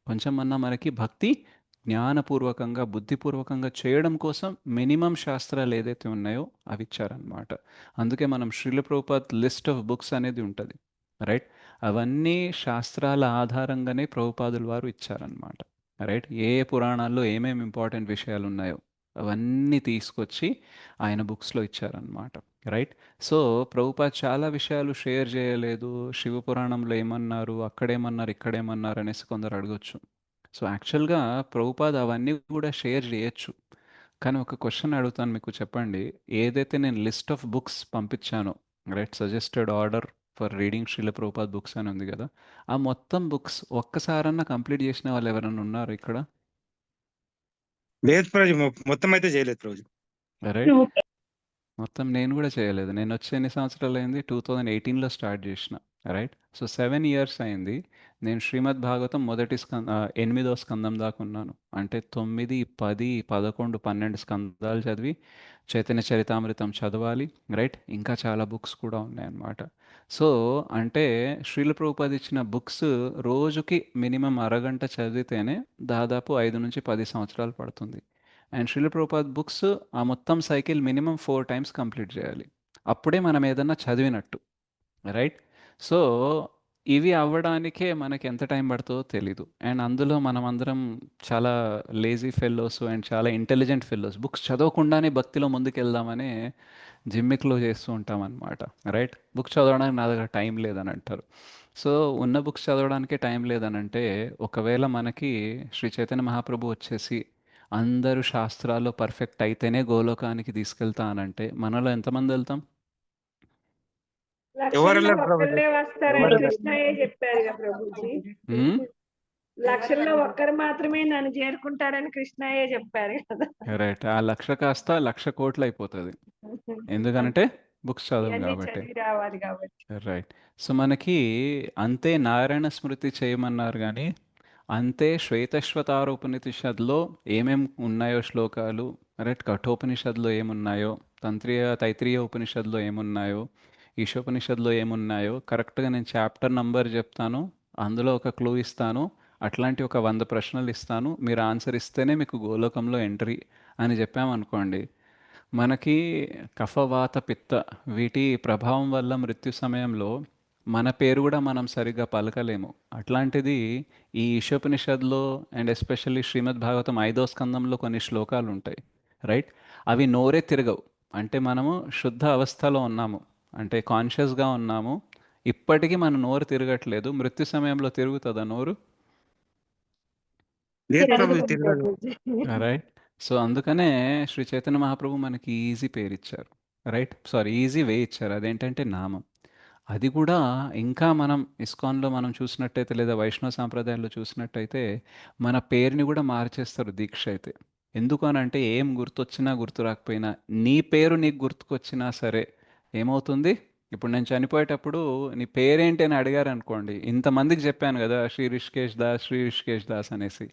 కొంచెమన్నా మనకి భక్తి జ్ఞానపూర్వకంగా, బుద్ధిపూర్వకంగా చేయడం కోసం మినిమం శాస్త్రాలు ఏదైతే ఉన్నాయో అవి ఇచ్చారనమాట. అందుకే మనం Srila Prabhupad list of books అనేది ఉంటుంది, రైట్? అవన్నీ శాస్త్రాల ఆధారంగానే ప్రభుపాదుల వారు ఇచ్చారనమాట, రైట్? ఏ ఏ పురాణాల్లో ఏమేమి ఇంపార్టెంట్ విషయాలు ఉన్నాయో అవన్నీ తీసుకొచ్చి ఆయన బుక్స్లో ఇచ్చారనమాట, రైట్? సో ప్రభుపాద్ చాలా విషయాలు షేర్ చేయలేదు. శివపురాణంలో ఏమన్నారు, అక్కడేమన్నారు, ఇక్కడేమన్నారు అనేసి కొందరు అడగొచ్చు. సో యాక్చువల్గా ప్రభుపాద్ అవన్నీ కూడా షేర్ చేయొచ్చు. కానీ ఒక క్వశ్చన్ అడుగుతాను మీకు, చెప్పండి. ఏదైతే నేను లిస్ట్ ఆఫ్ బుక్స్ పంపించానో, right, suggested order for reading Srila Prabhupad books అని ఉంది కదా, ఆ మొత్తం బుక్స్ ఒక్కసారన్నా కంప్లీట్ చేసిన వాళ్ళు ఎవరైనా ఉన్నారు ఇక్కడ?
లేదు రోజు మొత్తం అయితే చేయలేదు రోజు,
రైట్? మొత్తం నేను కూడా చేయలేదు. నేను వచ్చి ఎన్ని సంవత్సరాలు అయింది? 2018లో స్టార్ట్ చేసిన, రైట్? సో 7 years అయింది. నేను శ్రీమద్ భాగవతం మొదటి 8వ స్కందం దాకా ఉన్నాను. అంటే 9, 10, 11, 12 స్కందాలు చదివి చైతన్య చరితామృతం చదవాలి, రైట్? ఇంకా చాలా బుక్స్ కూడా ఉన్నాయన్నమాట. సో అంటే శ్రీల ప్రభుపాద ఇచ్చిన బుక్స్ రోజుకి మినిమం అరగంట చదివితేనే దాదాపు 5 నుంచి 10 సంవత్సరాలు పడుతుంది. అండ్ శ్రీల ప్రభుపాద బుక్స్ ఆ మొత్తం సైకిల్ మినిమం 4 టైమ్స్ కంప్లీట్ చేయాలి. అప్పుడే మనం ఏదన్నా చదివినట్టు, రైట్? సో ఇవి అవ్వడానికే మనకి ఎంత టైం పడుతుందో తెలీదు. అండ్ అందులో మనమందరం చాలా లేజీ ఫెల్లోస్ అండ్ చాలా ఇంటెలిజెంట్ ఫెల్లోస్. బుక్స్ చదవకుండానే భక్తిలో ముందుకెళ్దామని జిమ్మిక్లో చేస్తూ ఉంటాం అనమాట, రైట్? బుక్స్ చదవడానికి నా దగ్గర టైం లేదని అంటారు. సో ఉన్న బుక్స్ చదవడానికే టైం లేదని అంటే, ఒకవేళ మనకి శ్రీ చైతన్య మహాప్రభు వచ్చేసి అందరూ శాస్త్రాల్లో పర్ఫెక్ట్ అయితేనే గోలోకానికి తీసుకెళ్తా అనంటే మనలో ఎంతమంది వెళ్తాం?
ఎవరు
లక్షల్లో
వెళ్ళరు ప్రభుజీ.
ఒక్కళ్ళే వస్తారని
ఎవరు
కృష్ణయ్య చెప్పారుగా ప్రభుజీ.
మ్మ్?
లక్షల్లో ఒక్కరు మాత్రమే నన్ను చేరుకుంటారని కృష్ణయ్య చెప్పారు కదా.
రైట్. ఆ 1,00,000 కాస్త 1,00,000 కోట్లు అయిపోతుంది. ఎందుకనంటే బుక్స్ చదవం
ఇవన్నీ
కాబట్టి.
చదివి రావాలి కాబట్టి.
రైట్. సో మనకి అంతే నారాయణ స్మృతి చేయమన్నారు కానీ, అంతే శ్వేతశ్వతార ఉపనిషత్తులో ఏమేం ఉన్నాయో శ్లోకాలు, రైట్? కఠోపనిషత్తులో ఏమున్నాయో, తైత్రీయ ఉపనిషత్తులో ఏమున్నాయో, ఈశోపనిషత్తులో ఏమున్నాయో కరెక్ట్గా నేను చాప్టర్ నంబర్ చెప్తాను, అందులో ఒక క్లూ ఇస్తాను, అట్లాంటి ఒక 100 ప్రశ్నలు ఇస్తాను, మీరు ఆన్సర్ ఇస్తేనే మీకు గోలోకంలో ఎంట్రీ అని చెప్పామనుకోండి, మనకి కఫవాత పిత్త వీటి ప్రభావం వల్ల మృత్యు సమయంలో మన పేరు కూడా మనం సరిగ్గా పలకలేము. అట్లాంటిది ఈ ఈశోపనిషత్తులో అండ్ ఎస్పెషల్లీ శ్రీమద్ భాగవతం 5వ స్కందంలో కొన్ని శ్లోకాలు ఉంటాయి, రైట్? అవి నోరే తిరగవు. అంటే మనము శుద్ధ అవస్థలో ఉన్నాము, అంటే కాన్షియస్గా ఉన్నాము, ఇప్పటికీ మన నోరు తిరగట్లేదు. మృత్యు సమయంలో తిరుగుతుందా నోరు?
లేదు ప్రభుజీ,
తిరగదు
తిరగదు.
ప్రభుజీ.
రైట్. సో అందుకనే శ్రీ చైతన్య మహాప్రభు మనకి ఈజీ పేరు ఇచ్చారు, రైట్? సారీ, ఈజీ వే ఇచ్చారు. అదేంటంటే నామం. అది కూడా ఇంకా మనం ఇస్కాన్లో మనం చూసినట్టయితే, లేదా వైష్ణవ సాంప్రదాయాల్లో చూసినట్టయితే, మన పేరుని కూడా మార్చేస్తారు దీక్ష అయితే. ఎందుకు అని అంటే, ఏం గుర్తొచ్చినా గుర్తు రాకపోయినా నీ పేరు నీకు గుర్తుకొచ్చినా సరే ఏమవుతుంది? ఇప్పుడు నేను చనిపోయేటప్పుడు నీ పేరేంటి అని అడిగారు అనుకోండి, ఇంతమందికి చెప్పాను కదా శ్రీ రిషికేష్ దాస్, శ్రీ రిషికేష్ దాస్ అనేసి.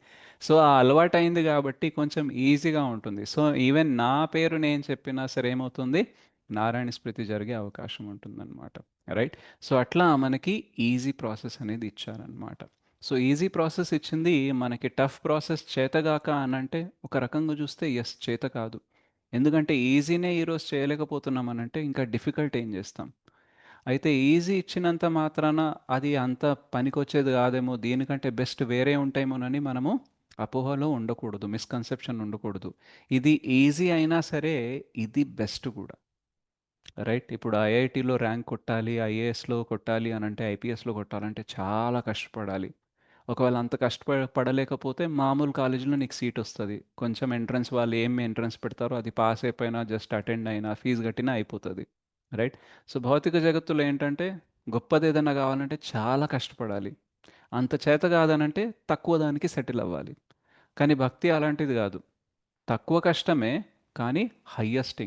సో ఆ అలవాటు అయింది కాబట్టి కొంచెం ఈజీగా ఉంటుంది. సో ఈవెన్ నా పేరు నేను చెప్పినా సరే ఏమవుతుంది? నారాయణ స్మృతి జరిగే అవకాశం ఉంటుందన్నమాట, రైట్? సో అట్లా మనకి ఈజీ ప్రాసెస్ అనేది ఇచ్చారనమాట. సో ఈజీ ప్రాసెస్ ఇచ్చింది మనకి. టఫ్ ప్రాసెస్ చేతగాక అనంటే ఒక రకంగా చూస్తే ఎస్, చేత కాదు. ఎందుకంటే ఈజీనే ఈరోజు చేయలేకపోతున్నాం అనంటే ఇంకా డిఫికల్ట్ ఏం చేస్తాం? అయితే ఈజీ ఇచ్చినంత మాత్రాన అది అంత పనికొచ్చేది కాదేమో, దీనికంటే బెస్ట్ వేరే ఉంటాయేమోనని మనము అపోహలో ఉండకూడదు, మిస్కన్సెప్షన్ ఉండకూడదు. ఇది ఈజీ అయినా సరే ఇది బెస్ట్ కూడా, రైట్? ఇప్పుడు ఐఐటీలో ర్యాంక్ కొట్టాలి, ఐఏఎస్లో కొట్టాలి అని అంటే, ఐపీఎస్లో కొట్టాలంటే చాలా కష్టపడాలి. ఒకవేళ అంత కష్టపడలేకపోతే మామూలు కాలేజీలో నీకు సీట్ వస్తుంది. కొంచెం ఎంట్రన్స్, వాళ్ళు ఏం ఎంట్రన్స్ పెడతారో అది పాస్ అయిపోయినా, జస్ట్ అటెండ్ అయినా, ఫీజు కట్టినా అయిపోతుంది, రైట్? సో భౌతిక జగత్తులో ఏంటంటే, గొప్పది ఏదైనా కావాలంటే చాలా కష్టపడాలి. అంత చేత కాదనంటే తక్కువ దానికి సెటిల్ అవ్వాలి. కానీ భక్తి అలాంటిది కాదు. తక్కువ కష్టమే, కానీ హయ్యెస్ట్.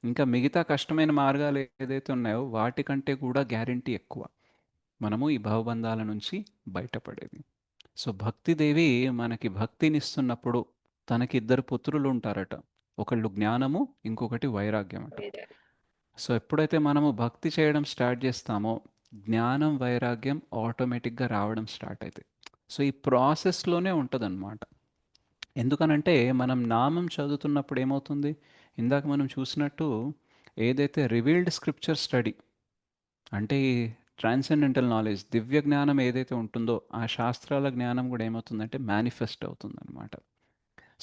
ఇంకా మిగతా కష్టమైన మార్గాలు ఏదైతే ఉన్నాయో వాటికంటే కూడా గ్యారంటీ ఎక్కువ మనము ఈ భవబంధాల నుంచి బయటపడేది. సో భక్తిదేవి మనకి భక్తినిస్తున్నప్పుడు తనకి 2 పుత్రులు ఉంటారట. ఒకళ్ళు జ్ఞానము, ఇంకొకటి వైరాగ్యం అట. సో ఎప్పుడైతే మనము భక్తి చేయడం స్టార్ట్ చేస్తామో జ్ఞానం, వైరాగ్యం ఆటోమేటిక్గా రావడం స్టార్ట్ అవుతాయి. సో ఈ ప్రాసెస్లోనే ఉంటుందన్నమాట. ఎందుకనంటే మనం నామం చదువుతున్నప్పుడు ఏమవుతుంది? ఇందాక మనం చూసినట్టు ఏదైతే రివీల్డ్ స్క్రిప్చర్ స్టడీ, అంటే ఈ ట్రాన్సెండెంటల్ నాలెడ్జ్, దివ్య జ్ఞానం ఏదైతే ఉంటుందో ఆ శాస్త్రాల జ్ఞానం కూడా ఏమవుతుందంటే మేనిఫెస్ట్ అవుతుందన్నమాట.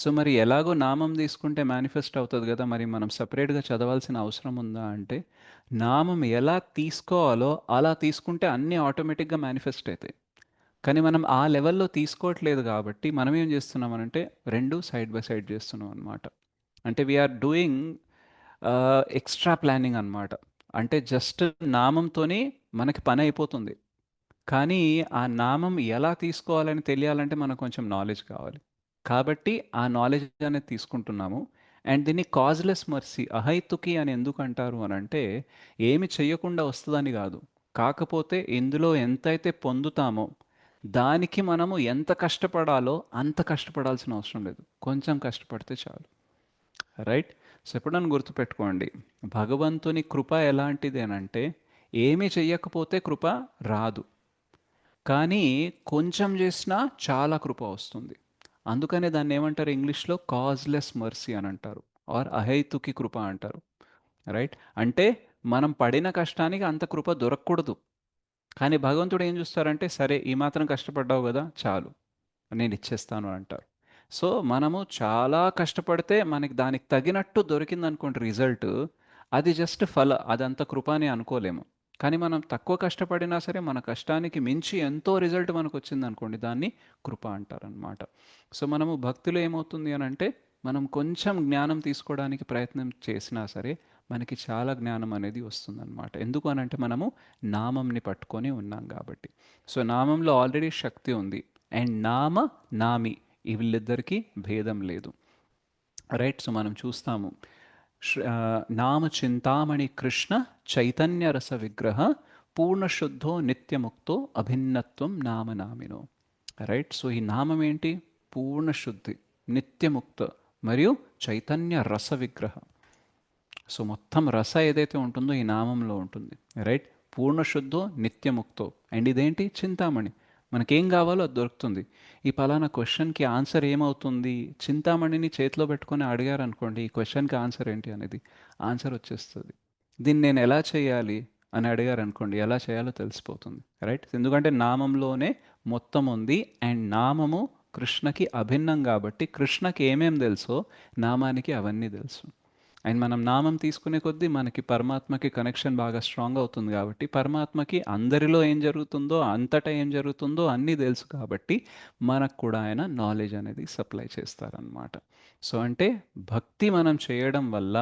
సో మరి ఎలాగో నామం తీసుకుంటే మేనిఫెస్ట్ అవుతుంది కదా, మరి మనం సపరేట్గా చదవాల్సిన అవసరం ఉందా అంటే, నామం ఎలా తీసుకోవాలో అలా తీసుకుంటే అన్నీ ఆటోమేటిక్గా మేనిఫెస్ట్ అవుతాయి. కానీ మనం ఆ లెవెల్లో తీసుకోవట్లేదు కాబట్టి మనం ఏం చేస్తున్నామనంటే రెండు సైడ్ బై సైడ్ చేస్తున్నాం అనమాట. అంటే వీఆర్ డూయింగ్ ఎక్స్ట్రా ప్లానింగ్ అనమాట. అంటే జస్ట్ నామంతోనే మనకి పని అయిపోతుంది. కానీ ఆ నామం ఎలా తీసుకోవాలని తెలియాలంటే మనకు కొంచెం నాలెడ్జ్ కావాలి. కాబట్టి ఆ నాలెడ్జ్ అనేది తీసుకుంటున్నాము. అండ్ దీన్ని కాజ్లెస్ మర్సీ, అహైతుకి అని ఎందుకు అంటారు అని అంటే, ఏమి చెయ్యకుండా వస్తుందని కాదు, కాకపోతే ఇందులో ఎంతైతే పొందుతామో దానికి మనము ఎంత కష్టపడాలో అంత కష్టపడాల్సిన అవసరం లేదు, కొంచెం కష్టపడితే చాలు. రైట్? సో ఎప్పుడన్నా గుర్తుపెట్టుకోండి, భగవంతుని కృప ఎలాంటిది అని అంటే, ఏమీ చెయ్యకపోతే కృప రాదు, కానీ కొంచెం చేసినా చాలా కృప వస్తుంది. అందుకనే దాన్ని ఏమంటారు ఇంగ్లీష్లో, కాజ్లెస్ మర్సీ అని అంటారు, ఆర్ అహైతుకి కృప అంటారు. రైట్? అంటే మనం పడిన కష్టానికి అంత కృప దొరకకూడదు, కానీ భగవంతుడు ఏం చూస్తారంటే, సరే ఈ మాత్రం కష్టపడ్డావు కదా చాలు, నేను ఇచ్చేస్తాను అని అంటారు. సో మనము చాలా కష్టపడితే మనకి దానికి తగినట్టు దొరికిందనుకోండి రిజల్ట్, అది జస్ట్ అదంత కృప అని అనుకోలేము. కానీ మనం తక్కువ కష్టపడినా సరే మన కష్టానికి మించి ఎంతో రిజల్ట్ మనకు వచ్చింది అనుకోండి, దాన్ని కృప అంటారనమాట. సో మనము భక్తిలో ఏమవుతుంది అని అంటే, మనం కొంచెం జ్ఞానం తీసుకోవడానికి ప్రయత్నం చేసినా సరే మనకి చాలా జ్ఞానం అనేది వస్తుందన్నమాట. ఎందుకు అనంటే మనము నామంని పట్టుకొని ఉన్నాం కాబట్టి. సో నామంలో ఆల్రెడీ శక్తి ఉంది, అండ్ నామ నామి ఈ వీళ్ళిద్దరికీ భేదం లేదు. రైట్? సో మనం చూస్తాము, నామ చింతామణి కృష్ణ చైతన్య రస విగ్రహ పూర్ణశుద్ధో నిత్యముక్తో అభిన్నత్వం నామనామినో. రైట్? సో ఈ నామం ఏంటి? పూర్ణశుద్ధి, నిత్యముక్త మరియు చైతన్య రస విగ్రహ. సో మొత్తం రస ఏదైతే ఉంటుందో ఈ నామంలో ఉంటుంది. రైట్? పూర్ణశుద్ధో నిత్యముక్తో. అండ్ ఇదేంటి? చింతామణి, మనకేం కావాలో అది దొరుకుతుంది. ఈ పలానా క్వశ్చన్కి ఆన్సర్ ఏమవుతుంది, చింతామణిని చేతిలో పెట్టుకొని అడిగారు అనుకోండి, ఈ క్వశ్చన్కి ఆన్సర్ ఏంటి అనేది ఆన్సర్ వచ్చేస్తుంది. దీన్ని నేను ఎలా చేయాలి అని అడిగారు అనుకోండి, ఎలా చేయాలో తెలిసిపోతుంది. రైట్? ఎందుకంటే నామంలోనే మొత్తం ఉంది, అండ్ నామము కృష్ణకి అభిన్నం కాబట్టి కృష్ణకి ఏమేం తెలుసో నామానికి అవన్నీ తెలుసు. అండ్ మనం నామం తీసుకునే కొద్దీ మనకి పరమాత్మకి కనెక్షన్ బాగా స్ట్రాంగ్ అవుతుంది కాబట్టి, పరమాత్మకి అందరిలో ఏం జరుగుతుందో అంతటా ఏం జరుగుతుందో అన్నీ తెలుసు కాబట్టి మనకు కూడా ఆయన నాలెడ్జ్ అనేది సప్లై చేస్తారనమాట. సో అంటే భక్తి మనం చేయడం వల్ల,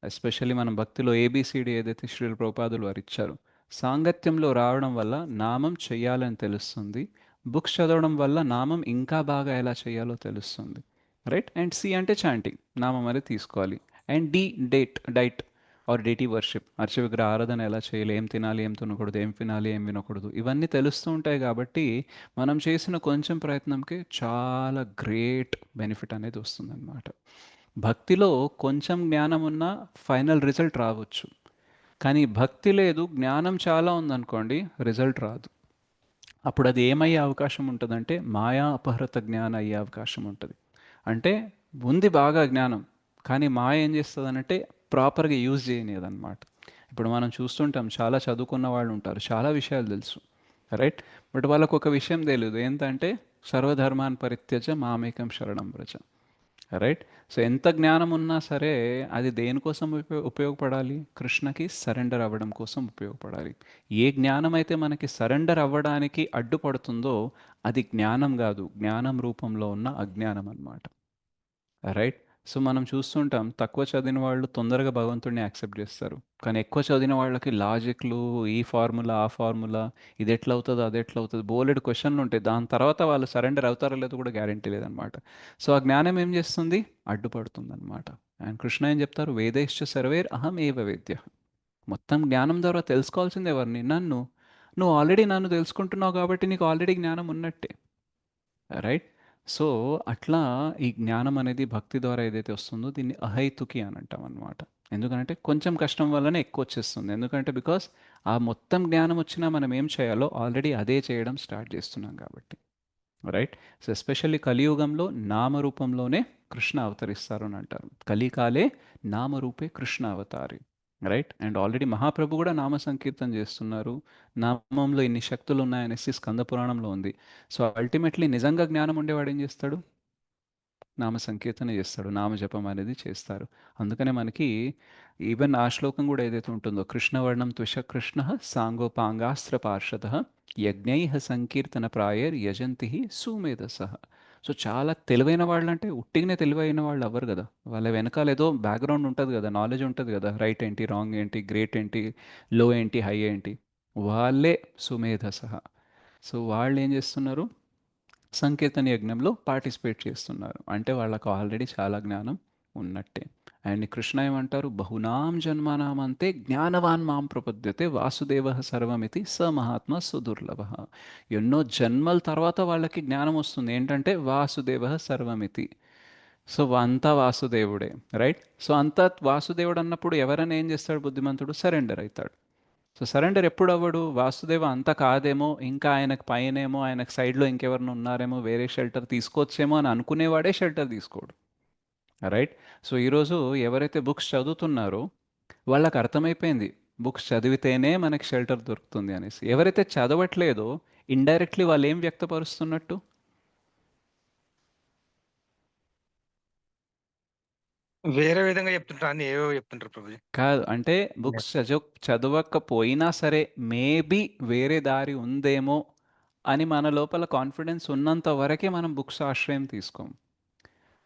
ఎస్పెషల్లీ మనం భక్తిలో ఏబిసిడి ఏదైతే శ్రీల ప్రభుపాదులు వారు ఇచ్చారు, సాంగత్యంలో రావడం వల్ల నామం చెయ్యాలని తెలుస్తుంది. బుక్స్ చదవడం వల్ల నామం ఇంకా బాగా ఎలా చేయాలో తెలుస్తుంది. రైట్? అండ్ సి అంటే చాంటింగ్, నామం అనేది తీసుకోవాలి. And diet or deity worship, అర్చ విగ్రహ ఆరాధన ఎలా చేయాలి, ఏం తినాలి, ఏం తినకూడదు, ఏం వినాలి, ఏం వినకూడదు, ఇవన్నీ తెలుస్తూ ఉంటాయి కాబట్టి మనం చేసిన కొంచెం ప్రయత్నంకి చాలా గ్రేట్ బెనిఫిట్ అనేది వస్తుందన్నమాట. భక్తిలో కొంచెం జ్ఞానం ఉన్నా ఫైనల్ రిజల్ట్ రావచ్చు, కానీ భక్తి లేదు, జ్ఞానం చాలా ఉందనుకోండి, రిజల్ట్ రాదు. అప్పుడు అది ఏమయ్యే అవకాశం ఉంటుందంటే, మాయా అపహృత జ్ఞానం అయ్యే అవకాశం ఉంటుంది. అంటే ఉంది బాగా జ్ఞానం, కానీ మాయ ఏం చేస్తుందనంటే ప్రాపర్గా యూజ్ చేయనిదన్నమాట. ఇప్పుడు మనం చూస్తుంటాం, చాలా చదువుకున్న వాళ్ళు ఉంటారు, చాలా విషయాలు తెలుసు. రైట్? బట్ వాళ్ళకు ఒక విషయం తెలియదు, ఏంటంటే సర్వధర్మాన్ పరిత్యజ మామేకం శరణం వ్రజ. రైట్? సో ఎంత జ్ఞానం ఉన్నా సరే అది దేనికోసం ఉపయోగపడాలి? కృష్ణకి సరెండర్ అవ్వడం కోసం ఉపయోగపడాలి. ఏ జ్ఞానం అయితే మనకి సరెండర్ అవ్వడానికి అడ్డుపడుతుందో అది జ్ఞానం కాదు, జ్ఞానం రూపంలో ఉన్న అజ్ఞానం అన్నమాట. రైట్? సో మనం చూస్తుంటాం, తక్కువ చదివిన వాళ్ళు తొందరగా భగవంతుడిని యాక్సెప్ట్ చేస్తారు, కానీ ఎక్కువ చదివిన వాళ్ళకి లాజిక్లు, ఈ ఫార్ములా ఆ ఫార్ములా, ఇది ఎట్లా అవుతుంది అది ఎట్లా అవుతుంది, బోలెడు క్వశ్చన్లు ఉంటాయి, దాని తర్వాత వాళ్ళు సరెండర్ అవుతారో లేదో కూడా గ్యారంటీ లేదనమాట. సో ఆ జ్ఞానం ఏం చేస్తుంది? అడ్డుపడుతుంది అనమాట. అండ్ కృష్ణ ఏం చెప్తారు? వేదేశ్చ సర్వేర్ అహం ఏవ వేద్య. మొత్తం జ్ఞానం ద్వారా తెలుసుకోవాల్సింది ఎవరిని? నన్ను. నువ్వు ఆల్రెడీ నన్ను తెలుసుకుంటున్నావు కాబట్టి నీకు ఆల్రెడీ జ్ఞానం ఉన్నట్టే. రైట్? సో అట్లా ఈ జ్ఞానం అనేది భక్తి ద్వారా ఏదైతే వస్తుందో దీన్ని అహైతుకి అని అంటాం అనమాట. ఎందుకంటే కొంచెం కష్టం వల్లనే ఎక్కువ వచ్చేస్తుంది, ఎందుకంటే బికాస్ ఆ మొత్తం జ్ఞానం వచ్చినా మనం ఏం చేయాలో ఆల్రెడీ అదే చేయడం స్టార్ట్ చేస్తున్నాం కాబట్టి. రైట్? సో ఎస్పెషల్లీ కలియుగంలో నామరూపంలోనే కృష్ణ అవతరిస్తారు అని అంటారు. కలికాలే నామరూపే కృష్ణ అవతారి. రైట్? అండ్ ఆల్రెడీ మహాప్రభు కూడా నామ సంకీర్తన చేస్తున్నారు, నామంలో ఇన్ని శక్తులు ఉన్నాయనేసి స్కంద పురాణంలో ఉంది. సో అల్టిమేట్లీ నిజంగా జ్ఞానం ఉండేవాడు ఏం చేస్తాడు? నామ సంకీర్తన చేస్తాడు, నామజపం అనేది చేస్తారు. అందుకనే మనకి ఈవెన్ ఆ శ్లోకం కూడా ఏదైతే ఉంటుందో, కృష్ణవర్ణం త్విషకృష్ణ సాంగోపాంగాస్త్ర పార్షద యజ్ఞై సంకీర్తన ప్రాయర్ యజంతి సుమేధస. సో చాలా తెలివైన వాళ్ళు అంటే ఉట్టిగానే తెలివైన వాళ్ళు అవ్వరు కదా, వాళ్ళ వెనకాల ఏదో బ్యాక్గ్రౌండ్ ఉంటుంది కదా, నాలెడ్జ్ ఉంటుంది కదా, రైట్ ఏంటి, రాంగ్ ఏంటి, గ్రేట్ ఏంటి, లో ఏంటి, హై ఏంటి, వాళ్ళే సుమేధస. సో వాళ్ళు ఏం చేస్తున్నారు? సంకీర్తన యజ్ఞంలో పార్టిసిపేట్ చేస్తున్నారు, అంటే వాళ్ళకు ఆల్రెడీ చాలా జ్ఞానం ఉన్నట్టే. అండ్ కృష్ణ ఏమంటారు, బహునాం జన్మనామంతే జ్ఞానవాన్ మాం ప్రపద్యతే వాసుదేవ సర్వమితి స మహాత్మ సుదుర్లభ. ఎన్నో జన్మల తర్వాత వాళ్ళకి జ్ఞానం వస్తుంది ఏంటంటే వాసుదేవ సర్వమితి. సో అంతా వాసుదేవుడే, రైట్? సో అంతా వాసుదేవుడు అన్నప్పుడు ఎవరైనా ఏం చేస్తాడు బుద్ధిమంతుడు? సరెండర్ అవుతాడు. సో సరెండర్ ఎప్పుడు అవ్వడు? వాసుదేవ అంత కాదేమో, ఇంకా ఆయనకు పైనేమో, ఆయనకు సైడ్లో ఇంకెవరైనా ఉన్నారేమో, వేరే షెల్టర్ తీసుకోవచ్చేమో అని అనుకునేవాడే షెల్టర్ తీసుకోడు, రైట్? సో ఈరోజు ఎవరైతే బుక్స్ చదువుతున్నారో వాళ్ళకి అర్థమైపోయింది బుక్స్ చదివితేనే మనకి షెల్టర్ దొరుకుతుంది అనేసి. ఎవరైతే చదవట్లేదో ఇండైరెక్ట్లీ వాళ్ళు ఏం వ్యక్తపరుస్తున్నట్టు?
వేరే విధంగా చెప్తుంటారు, అన్ని ఏవో చెప్తుంటారు ప్రభుజీ.
కాదు, అంటే బుక్స్ చదవకపోయినా సరే మేబీ వేరే దారి ఉందేమో అని మన లోపల కాన్ఫిడెన్స్ ఉన్నంత వరకే మనం బుక్స్ ఆశ్రయం తీసుకోం,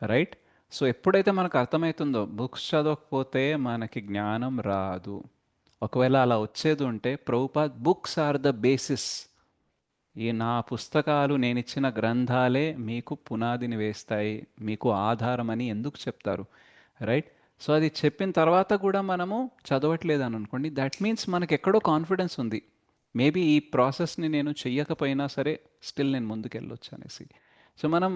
రైట్? సో ఎప్పుడైతే మనకు అర్థమవుతుందో బుక్స్ చదవకపోతే మనకి జ్ఞానం రాదు, ఒకవేళ అలా వచ్చేది ఉంటే Prabhupad books are the basis, ఈ నా పుస్తకాలు నేను ఇచ్చిన గ్రంథాలే మీకు పునాదిని వేస్తాయి, మీకు ఆధారం అని ఎందుకు చెప్తారు, రైట్? సో అది చెప్పిన తర్వాత కూడా మనము చదవట్లేదు అని అనుకోండి, దట్ మీన్స్ మనకి ఎక్కడో కాన్ఫిడెన్స్ ఉంది, మేబీ ఈ ప్రాసెస్ని నేను చెయ్యకపోయినా సరే స్టిల్ నేను ముందుకెళ్ళొచ్చు అనేసి. సో మనం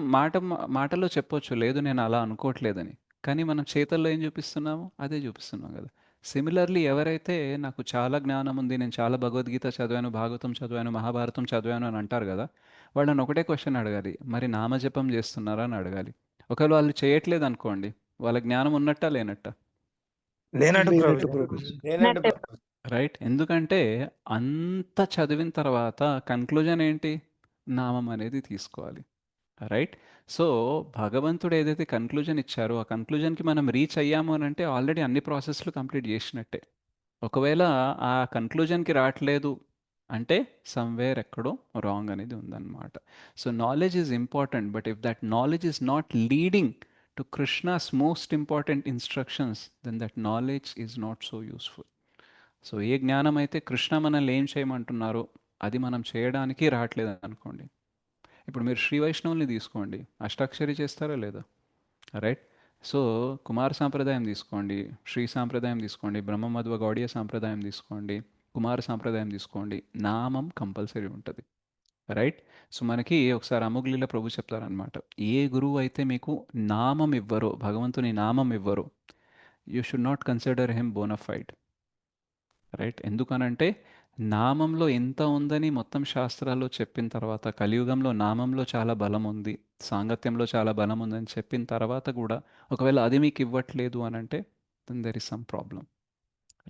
మాటల్లో చెప్పొచ్చు లేదు నేను అలా అనుకోవట్లేదని, కానీ మనం చేతల్లో ఏం చూపిస్తున్నాము? అదే చూపిస్తున్నాం కదా. సిమిలర్లీ ఎవరైతే నాకు చాలా జ్ఞానం ఉంది, నేను చాలా భగవద్గీత చదివాను, భాగవతం చదివాను, మహాభారతం చదివాను అని అంటారు కదా, వాళ్ళని ఒకటే క్వశ్చన్ అడగాలి, మరి నామజపం చేస్తున్నారా అని అడగాలి. ఒకవేళ వాళ్ళు చేయట్లేదు అనుకోండి, వాళ్ళ జ్ఞానం ఉన్నట్టా లేనట్టా?
లేనట్టు
లేనట్టు
ప్రభుజీ.
ప్రభుజీ.
రైట్? ఎందుకంటే అంత చదివిన తర్వాత కన్క్లూజన్ ఏంటి? నామం అనేది తీసుకోవాలి, రైట్? సో భగవంతుడు ఏదైతే కన్క్లూజన్ ఇచ్చారో ఆ కన్క్లూజన్కి మనం రీచ్ అయ్యాము అని అంటే ఆల్రెడీ అన్ని ప్రాసెస్లు కంప్లీట్ చేసినట్టే. ఒకవేళ ఆ కన్క్లూజన్కి రావట్లేదు అంటే సమ్వేర్ ఎక్కడో రాంగ్ అనేది ఉందన్నమాట. So knowledge is important, but if that knowledge is not leading to Krishna's most important instructions, then that knowledge is not so useful. So ఏ జ్ఞానం అయితే కృష్ణ మనల్ని ఏం చేయమంటున్నారో అది మనం చేయడానికి రావట్లేదు అనుకోండి, ఇప్పుడు మీరు శ్రీ వైష్ణవుల్ని తీసుకోండి, అష్టాక్షరి చేస్తారా లేదా, రైట్? సో కుమార సాంప్రదాయం తీసుకోండి, శ్రీ సాంప్రదాయం తీసుకోండి, బ్రహ్మమధ్వ గౌడీయ సాంప్రదాయం తీసుకోండి, కుమార సాంప్రదాయం తీసుకోండి, నామం కంపల్సరీ ఉంటుంది, రైట్? సో మనకి ఒకసారి అముగ్లీల ప్రభు చెప్తారనమాట, ఏ గురువు అయితే మీకు నామం ఇవ్వరో, భగవంతుని నామం ఇవ్వరో, you should not consider him bona fide, right? ఎందుకనంటే నామంలో ఎంత ఉందని మొత్తం శాస్త్రాల్లో చెప్పిన తర్వాత, కలియుగంలో నామంలో చాలా బలం ఉంది, సాంగత్యంలో చాలా బలం ఉందని చెప్పిన తర్వాత కూడా ఒకవేళ అది మీకు ఇవ్వట్లేదు అని అంటే then there is some problem,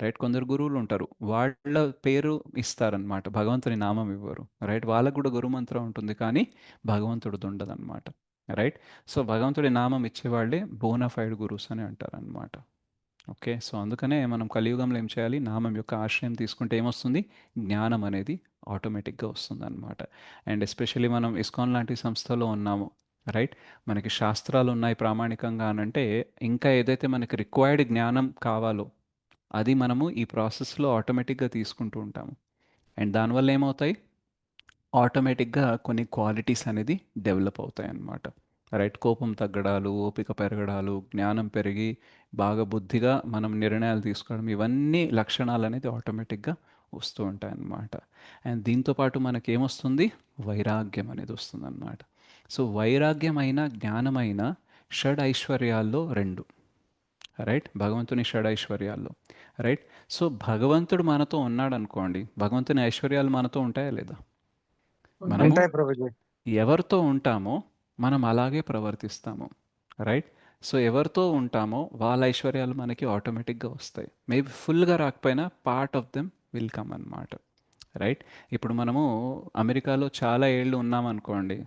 right? కొందరు గురువులు ఉంటారు, వాళ్ళ పేరు ఇస్తారనమాట, భగవంతుని నామం ఇవ్వరు, రైట్? వాళ్ళకు కూడా గురుమంత్రం ఉంటుంది కానీ భగవంతుడిది ఉండదన్నమాట, రైట్? సో భగవంతుడి నామం ఇచ్చేవాళ్ళే బోనాఫైడ్ గురుస్ అని అంటారనమాట. ఓకే, సో అందుకనే మనం కలియుగంలో ఏం చేయాలి? నామం యొక్క ఆశ్రయం తీసుకుంటే ఏమొస్తుంది? జ్ఞానం అనేది ఆటోమేటిక్గా వస్తుంది అనమాట. అండ్ ఎస్పెషల్లీ మనం ఇస్కాన్ లాంటి సంస్థలో ఉన్నాము, రైట్? మనకి శాస్త్రాలు ఉన్నాయి ప్రామాణికంగా అని అంటే ఇంకా ఏదైతే మనకి రిక్వైర్డ్ జ్ఞానం కావాలో అది మనము ఈ ప్రాసెస్లో ఆటోమేటిక్గా తీసుకుంటూ ఉంటాము. అండ్ దానివల్ల ఏమవుతాయి? ఆటోమేటిక్గా కొన్ని క్వాలిటీస్ అనేది డెవలప్ అవుతాయి అన్నమాట, రైట్? కోపం తగ్గడాలు, ఓపిక పెరగడాలు, జ్ఞానం పెరిగి బాగా బుద్ధిగా మనం నిర్ణయాలు తీసుకోవడం, ఇవన్నీ లక్షణాలు అనేది ఆటోమేటిక్గా వస్తూ ఉంటాయి అన్నమాట. అండ్ దీంతోపాటు మనకి ఏమొస్తుంది? వైరాగ్యం అనేది వస్తుంది అన్నమాట. సో వైరాగ్యమైన జ్ఞానమైన షడ్ ఐశ్వర్యాల్లో రెండు, రైట్? భగవంతుని షడ్ ఐశ్వర్యాల్లో, రైట్? సో భగవంతుడు మనతో ఉన్నాడు అనుకోండి, భగవంతుని ఐశ్వర్యాలు మనతో ఉంటాయా లేదా? మనము
ఉంటాయి ప్రభుజీ.
ఎవరితో ఉంటామో మనం అలాగే ప్రవర్తిస్తాము, రైట్? సో ఎవరితో ఉంటామో వాళ్ళ ఐశ్వర్యాలు మనకి ఆటోమేటిక్గా వస్తాయి, మేబీ ఫుల్గా రాకపోయినా part of them will come అన్నమాట, రైట్? ఇప్పుడు మనము అమెరికాలో చాలా ఏళ్ళు ఉన్నామనుకోండి,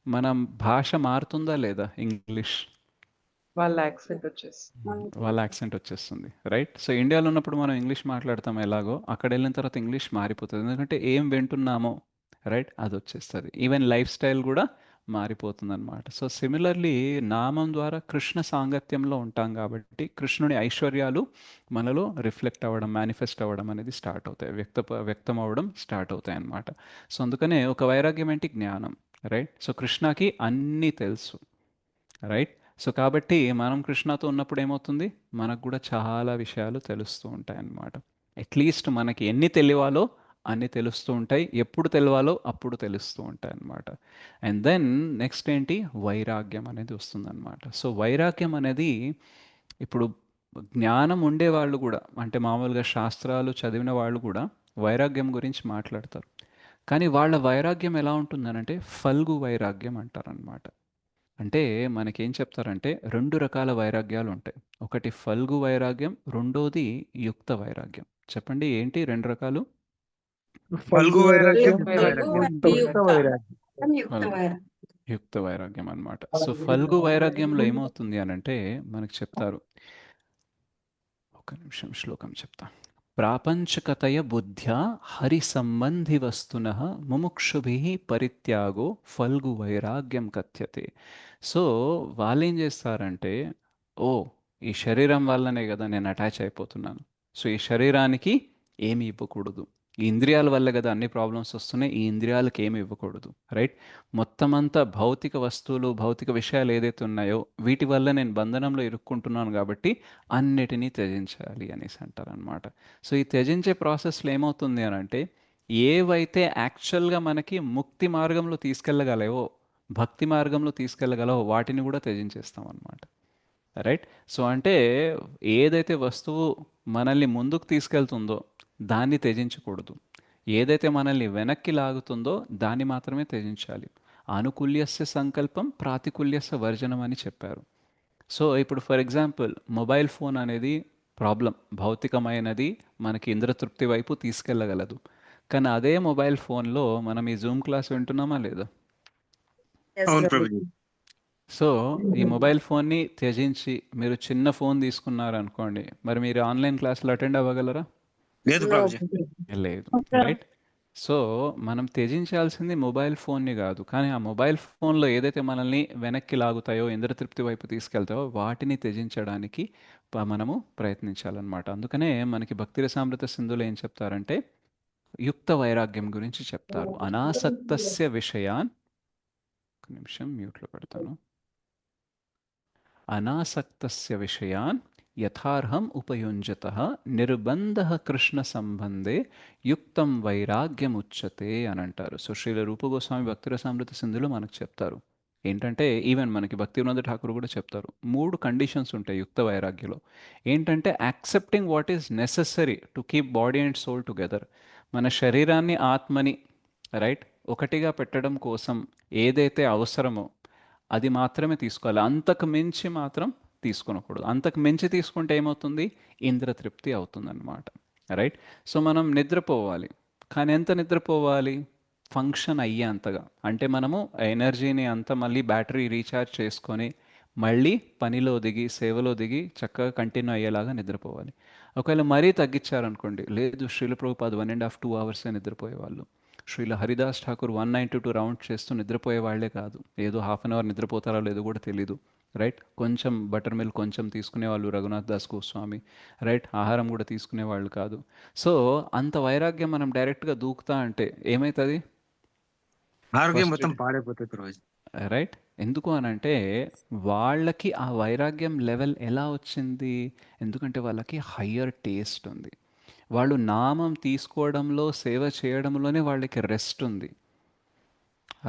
మనం భాష మారుతుందా లేదా? ఇంగ్లీష్
వాళ్ళ యాక్సెంట్ వచ్చేసి
వాళ్ళ యాక్సెంట్ వచ్చేస్తుంది, రైట్? సో ఇండియాలో ఉన్నప్పుడు మనం ఇంగ్లీష్ మాట్లాడతాం ఎలాగో, అక్కడ వెళ్ళిన తర్వాత ఇంగ్లీష్ మారిపోతుంది, ఎందుకంటే ఏం వింటున్నామో, రైట్, అది వచ్చేస్తుంది. ఈవెన్ లైఫ్ స్టైల్ కూడా మారిపోతుంది అనమాట. సో సిమిలర్లీ నామం ద్వారా కృష్ణ సాంగత్యంలో ఉంటాం కాబట్టి కృష్ణుని ఐశ్వర్యాలు మనలో రిఫ్లెక్ట్ అవ్వడం, మేనిఫెస్ట్ అవ్వడం అనేది స్టార్ట్ అవుతాయి, వ్యక్తం అవ్వడం స్టార్ట్ అవుతాయి అన్నమాట. సో అందుకనే ఒక వైరాగ్యం ఏంటి? జ్ఞానం, రైట్? సో కృష్ణకి అన్నీ తెలుసు, రైట్? సో కాబట్టి మనం కృష్ణతో ఉన్నప్పుడు ఏమవుతుంది, మనకు కూడా చాలా విషయాలు తెలుస్తూ ఉంటాయి అన్నమాట. అట్లీస్ట్ మనకి ఎన్ని తెలియాలో అన్ని తెలుస్తూ ఉంటాయి, ఎప్పుడు తెలియాలో అప్పుడు తెలుస్తూ ఉంటాయి అన్నమాట. అండ్ దెన్ నెక్స్ట్ ఏంటి, వైరాగ్యం అనేది వస్తుందన్నమాట. సో వైరాగ్యం అనేది ఇప్పుడు జ్ఞానం ఉండేవాళ్ళు కూడా, అంటే మామూలుగా శాస్త్రాలు చదివిన వాళ్ళు కూడా వైరాగ్యం గురించి మాట్లాడతారు. కానీ వాళ్ళ వైరాగ్యం ఎలా ఉంటుందనంటే ఫల్గు వైరాగ్యం అంటారనమాట. అంటే మనకేం చెప్తారంటే 2 రకాల వైరాగ్యాలు ఉంటాయి. ఒకటి ఫల్గు వైరాగ్యం, రెండోది యుక్త వైరాగ్యం. చెప్పండి ఏంటి 2 రకాలు?
ఫల్గు వైరాగ్యం, యుక్త
ఫల్గు
వైరాగ్యం.
యుక్త వైరాగ్యం.
యుక్త వైరాగ్యం అన్నమాట. సో ఫల్గు వైరాగ్యంలో ఏమవుతుంది అనంటే మనకు చెప్తారు, ఒక నిమిషం శ్లోకం చెప్తా. ప్రాపంచకతయ బుద్ధ్యా హరి సంబంధి వస్తున ముముక్షుభి పరిత్యాగో ఫల్గు వైరాగ్యం కథ్యతే. సో వాళ్ళు ఏం చేస్తారంటే, ఓ ఈ శరీరం వల్లనే కదా నేను అటాచ్ అయిపోతున్నాను, సో ఈ శరీరానికి ఏమి ఇవ్వకూడదు, ఈ ఇంద్రియాల వల్ల కదా అన్ని ప్రాబ్లమ్స్ వస్తున్నాయి, ఈ ఇంద్రియాలకు ఏమి ఇవ్వకూడదు, రైట్? మొత్తం అంతా భౌతిక వస్తువులు, భౌతిక విషయాలు ఏదైతే ఉన్నాయో వీటి వల్ల నేను బంధనంలో ఇరుక్కుంటున్నాను కాబట్టి అన్నిటినీ త్యజించాలి అనేసి అంటారనమాట. సో ఈ త్యజించే ప్రాసెస్లో ఏమవుతుంది అని అంటే, ఏవైతే యాక్చువల్గా మనకి ముక్తి మార్గంలో తీసుకెళ్ళగలవో, భక్తి మార్గంలో తీసుకెళ్ళగలవో వాటిని కూడా త్యజించేస్తాం అనమాట, రైట్? సో అంటే ఏదైతే వస్తువు మనల్ని ముందుకు తీసుకెళ్తుందో దాన్ని త్యజించకూడదు, ఏదైతే మనల్ని వెనక్కి లాగుతుందో దాన్ని మాత్రమే త్యజించాలి. ఆనుకూల్యస్య సంకల్పం ప్రాతికూల్యస్య వర్జనం అని చెప్పారు. సో ఇప్పుడు ఫర్ ఎగ్జాంపుల్ మొబైల్ ఫోన్ అనేది ప్రాబ్లం, భౌతికమైనది, మనకి ఇంద్రతృప్తి వైపు తీసుకెళ్ళగలదు. కానీ అదే మొబైల్ ఫోన్లో మనం ఈ జూమ్ క్లాస్ వింటున్నామా లేదా?
అవును ప్రభుజీ.
సో ఈ మొబైల్ ఫోన్ని త్యజించి మీరు చిన్న ఫోన్ తీసుకున్నారనుకోండి, మరి మీరు ఆన్లైన్ క్లాసులు అటెండ్ అవ్వగలరా?
లేదు ప్రభుజీ.
లేదు, రైట్? సో మనం త్యజించాల్సింది మొబైల్ ఫోన్ని కాదు, కానీ ఆ మొబైల్ ఫోన్లో ఏదైతే మనల్ని వెనక్కి లాగుతాయో, ఇంద్రతృప్తి వైపు తీసుకెళ్తాయో వాటిని త్యజించడానికి మనము ప్రయత్నించాలన్నమాట. అందుకనే మనకి భక్తి రసామృత సింధులో ఏం చెప్తారంటే యుక్త వైరాగ్యం గురించి చెప్తారు. అనాసక్తస్య విషయాన్, ఒక నిమిషం మ్యూట్లో పెడతాను. అనాసక్తస్య విషయాన్ యథార్హం ఉపయుంజతః నిర్బంధః కృష్ణ సంబంధే యుక్తం వైరాగ్యం ఉచ్యతే అని అంటారు. సో శ్రీల రూపగోస్వామి భక్తి రసామృత సింధులో మనకు చెప్తారు ఏంటంటే, ఈవెన్ మనకి భక్తి వినోద ఠాకూర్ కూడా చెప్తారు, 3 కండిషన్స్ ఉంటాయి యుక్త వైరాగ్యలో. ఏంటంటే accepting what is necessary to keep body and soul together. మన శరీరాన్ని ఆత్మని, రైట్, ఒకటిగా పెట్టడం కోసం ఏదైతే అవసరమో అది మాత్రమే తీసుకోవాలి, అంతకు మించి మాత్రం తీసుకొనకూడదు. అంతకు మించి తీసుకుంటే ఏమవుతుంది, ఇంద్రతృప్తి అవుతుందన్నమాట, రైట్? సో మనం నిద్రపోవాలి, కానీ ఎంత నిద్రపోవాలి, ఫంక్షన్ అయ్యేంతగా. అంటే మనము ఎనర్జీని అంతా మళ్ళీ బ్యాటరీ రీఛార్జ్ చేసుకొని మళ్ళీ పనిలో దిగి, సేవలో దిగి చక్కగా కంటిన్యూ అయ్యేలాగా నిద్రపోవాలి. ఒకవేళ మరీ తగ్గించారనుకోండి, లేదు శ్రీల ప్రభుపాద్ 1.5 2 అవర్సే నిద్రపోయేవాళ్ళు, శ్రీల హరిదాస్ ఠాకూర్ 192 రౌండ్ చేస్తూ నిద్రపోయే వాళ్ళే కాదు, ఏదో హాఫ్ అన్ అవర్ నిద్రపోతారో లేదో కూడా తెలీదు, రైట్? కొంచెం బటర్ మిల్క్ కొంచెం తీసుకునేవాళ్ళు రఘునాథ్ దాస్ గోస్వామి, రైట్? ఆహారం కూడా తీసుకునేవాళ్ళు కాదు. సో అంత వైరాగ్యం మనం డైరెక్ట్గా దూకుతా అంటే ఏమవుతుంది,
ఆరోగ్యం మొత్తం పాడైపోతుంది ప్రభుజీ.
రైట్? ఎందుకు అనంటే వాళ్ళకి ఆ వైరాగ్యం లెవెల్ ఎలా వచ్చింది, ఎందుకంటే వాళ్ళకి హయ్యర్ టేస్ట్ ఉంది, వాళ్ళు నామం తీసుకోవడంలో, సేవ చేయడంలోనే వాళ్ళకి రెస్ట్ ఉంది,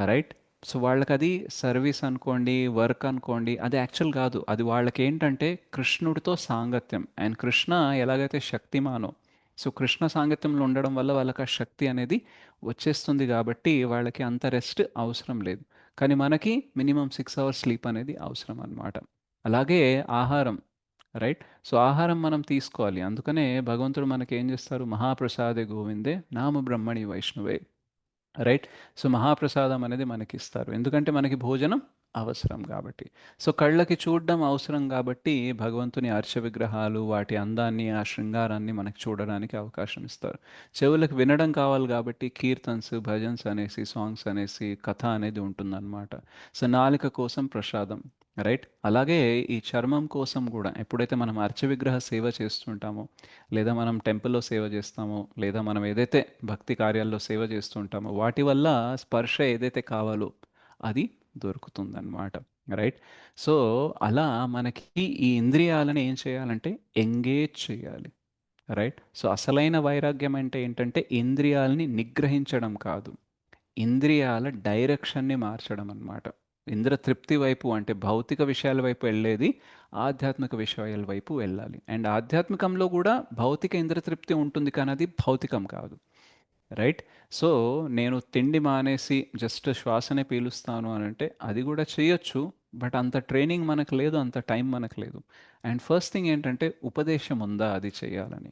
రైట్? సో వాళ్ళకి అది సర్వీస్ అనుకోండి, వర్క్ అనుకోండి, అది యాక్చువల్ కాదు. అది వాళ్ళకి ఏంటంటే కృష్ణుడితో సాంగత్యం. అండ్ కృష్ణ ఎలాగైతే శక్తిమానో, సో కృష్ణ సాంగత్యంలో ఉండడం వల్ల వాళ్ళకి ఆ శక్తి అనేది వచ్చేస్తుంది, కాబట్టి వాళ్ళకి అంత రెస్ట్ అవసరం లేదు. కానీ మనకి మినిమం 6 hours స్లీప్ అనేది అవసరం అన్నమాట. అలాగే ఆహారం, రైట్? సో ఆహారం మనం తీసుకోవాలి. అందుకనే భగవంతుడు మనకి ఏం చేస్తారు, మహాప్రసాదే గోవిందే నామ బ్రహ్మణి వైష్ణవే, రైట్? సో మహాప్రసాదం అనేది మనకి ఇస్తారు, ఎందుకంటే మనకి భోజనం అవసరం కాబట్టి. సో కళ్ళకి చూడడం అవసరం కాబట్టి భగవంతుని అర్చ విగ్రహాలు, వాటి అందాన్ని, ఆ శృంగారాన్ని మనకి చూడడానికి అవకాశం ఇస్తారు. చెవులకు వినడం కావాలి కాబట్టి కీర్తన్స్, భజన్స్ అనేసి, సాంగ్స్ అనేసి, కథ అనేది ఉంటుందన్నమాట. సో నాలుక కోసం ప్రసాదం, రైట్? అలాగే ఈ చర్మం కోసం కూడా, ఎప్పుడైతే మనం అర్చ విగ్రహ సేవ చేస్తుంటామో, లేదా మనం టెంపుల్లో సేవ చేస్తామో, లేదా మనం ఏదైతే భక్తి కార్యాల్లో సేవ చేస్తుంటామో వాటి వల్ల స్పర్శ ఏదైతే కావాలో అది దొరుకుతుందన్నమాట. రైట్? సో, అలా మనకి ఈ ఇంద్రియాలను ఏం చేయాలంటే ఎంగేజ్ చేయాలి. రైట్? సో, అసలైన వైరాగ్యం అంటే ఏంటంటే ఇంద్రియాలని నిగ్రహించడం కాదు. ఇంద్రియాల డైరెక్షన్‌ని మార్చడం అన్నమాట. ఇంద్ర తృప్తి వైపు అంటే భౌతిక విషయాల వైపు వెళ్ళేది ఆధ్యాత్మిక విషయాల వైపు వెళ్ళాలి. అండ్ ఆధ్యాత్మికంలో గూడా భౌతిక ఇంద్ర తృప్తి ఉంటుంది కానీ అది భౌతికం కాదు. రైట్? సో, నేను తిండి మానేసి జస్ట్ శ్వాసనే పీలుస్తాను అనంటే అది గూడా చేయొచ్చు. బట్ అంత ట్రైనింగ్ మనకు లేదు. అంత టైం మనకు లేదు. అండ్ ఫస్ట్ థింగ్ ఏంటంటే ఉపదేశం ఉందా అది చేయాలని.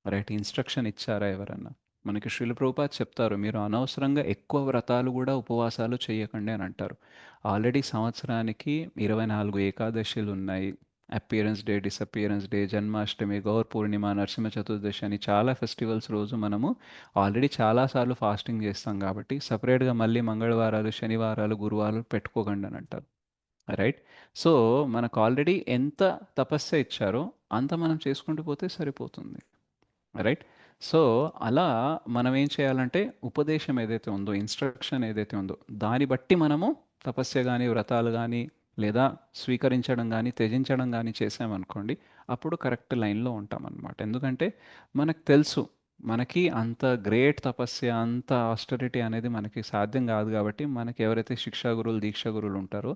రైట్? ఇన్‌స్ట్రక్షన్ ఇచ్చారా ఎవరన్నా? మనకి శ్రీల ప్రభుపాద్ చెప్తారు, మీరు అనవసరంగా ఎక్కువ వ్రతాలు గూడా ఉపవాసాలు చేయకండి అని అంటారు. ఆల్రెడీ సంవత్సరానికి 24 ఏకాదశులున్నాయి. Appearance day, disappearance day, Janmashtami, Gaur Purnima, Narasimha Chaturdashi అని చాలా ఫెస్టివల్స్ రోజు మనము ఆల్రెడీ చాలా సార్లు ఫాస్టింగ్ చేస్తాం కాబట్టి సెపరేట్‌గా మళ్ళీ మంగళవారాలు, శనివారాలు, గురువారాలు పెట్టుకోకండి అని అంటారు. రైట్? సో, మనకు ఆల్రెడీ ఎంత తపస్య ఇచ్చారో అంత మనం చేసుకుంటూ పోతే సరిపోతుంది. రైట్? సో, అలా మనం ఏం చేయాలంటే ఉపదేశం ఏదైతే ఉందో, ఇన్‌స్ట్రక్షన్ ఏదైతే ఉందో, దాన్ని బట్టి మనము తపస్య గాని, వ్రతాలు గాని, లేదా స్వీకరించడం గాని, త్యజించడం గాని చేశామనుకోండి, అప్పుడు కరెక్ట్ లైన్‌లో ఉంటామనమాట. ఎందుకంటే మనకు తెలుసు, మనకి అంత గ్రేట్ తపస్య, అంత ఆస్టెరిటీ అనేది మనకి సాధ్యం కాదు కాబట్టి, మనకి ఎవరైతే శిక్షా గురువులు, దీక్షా గురువులు ఉంటారో,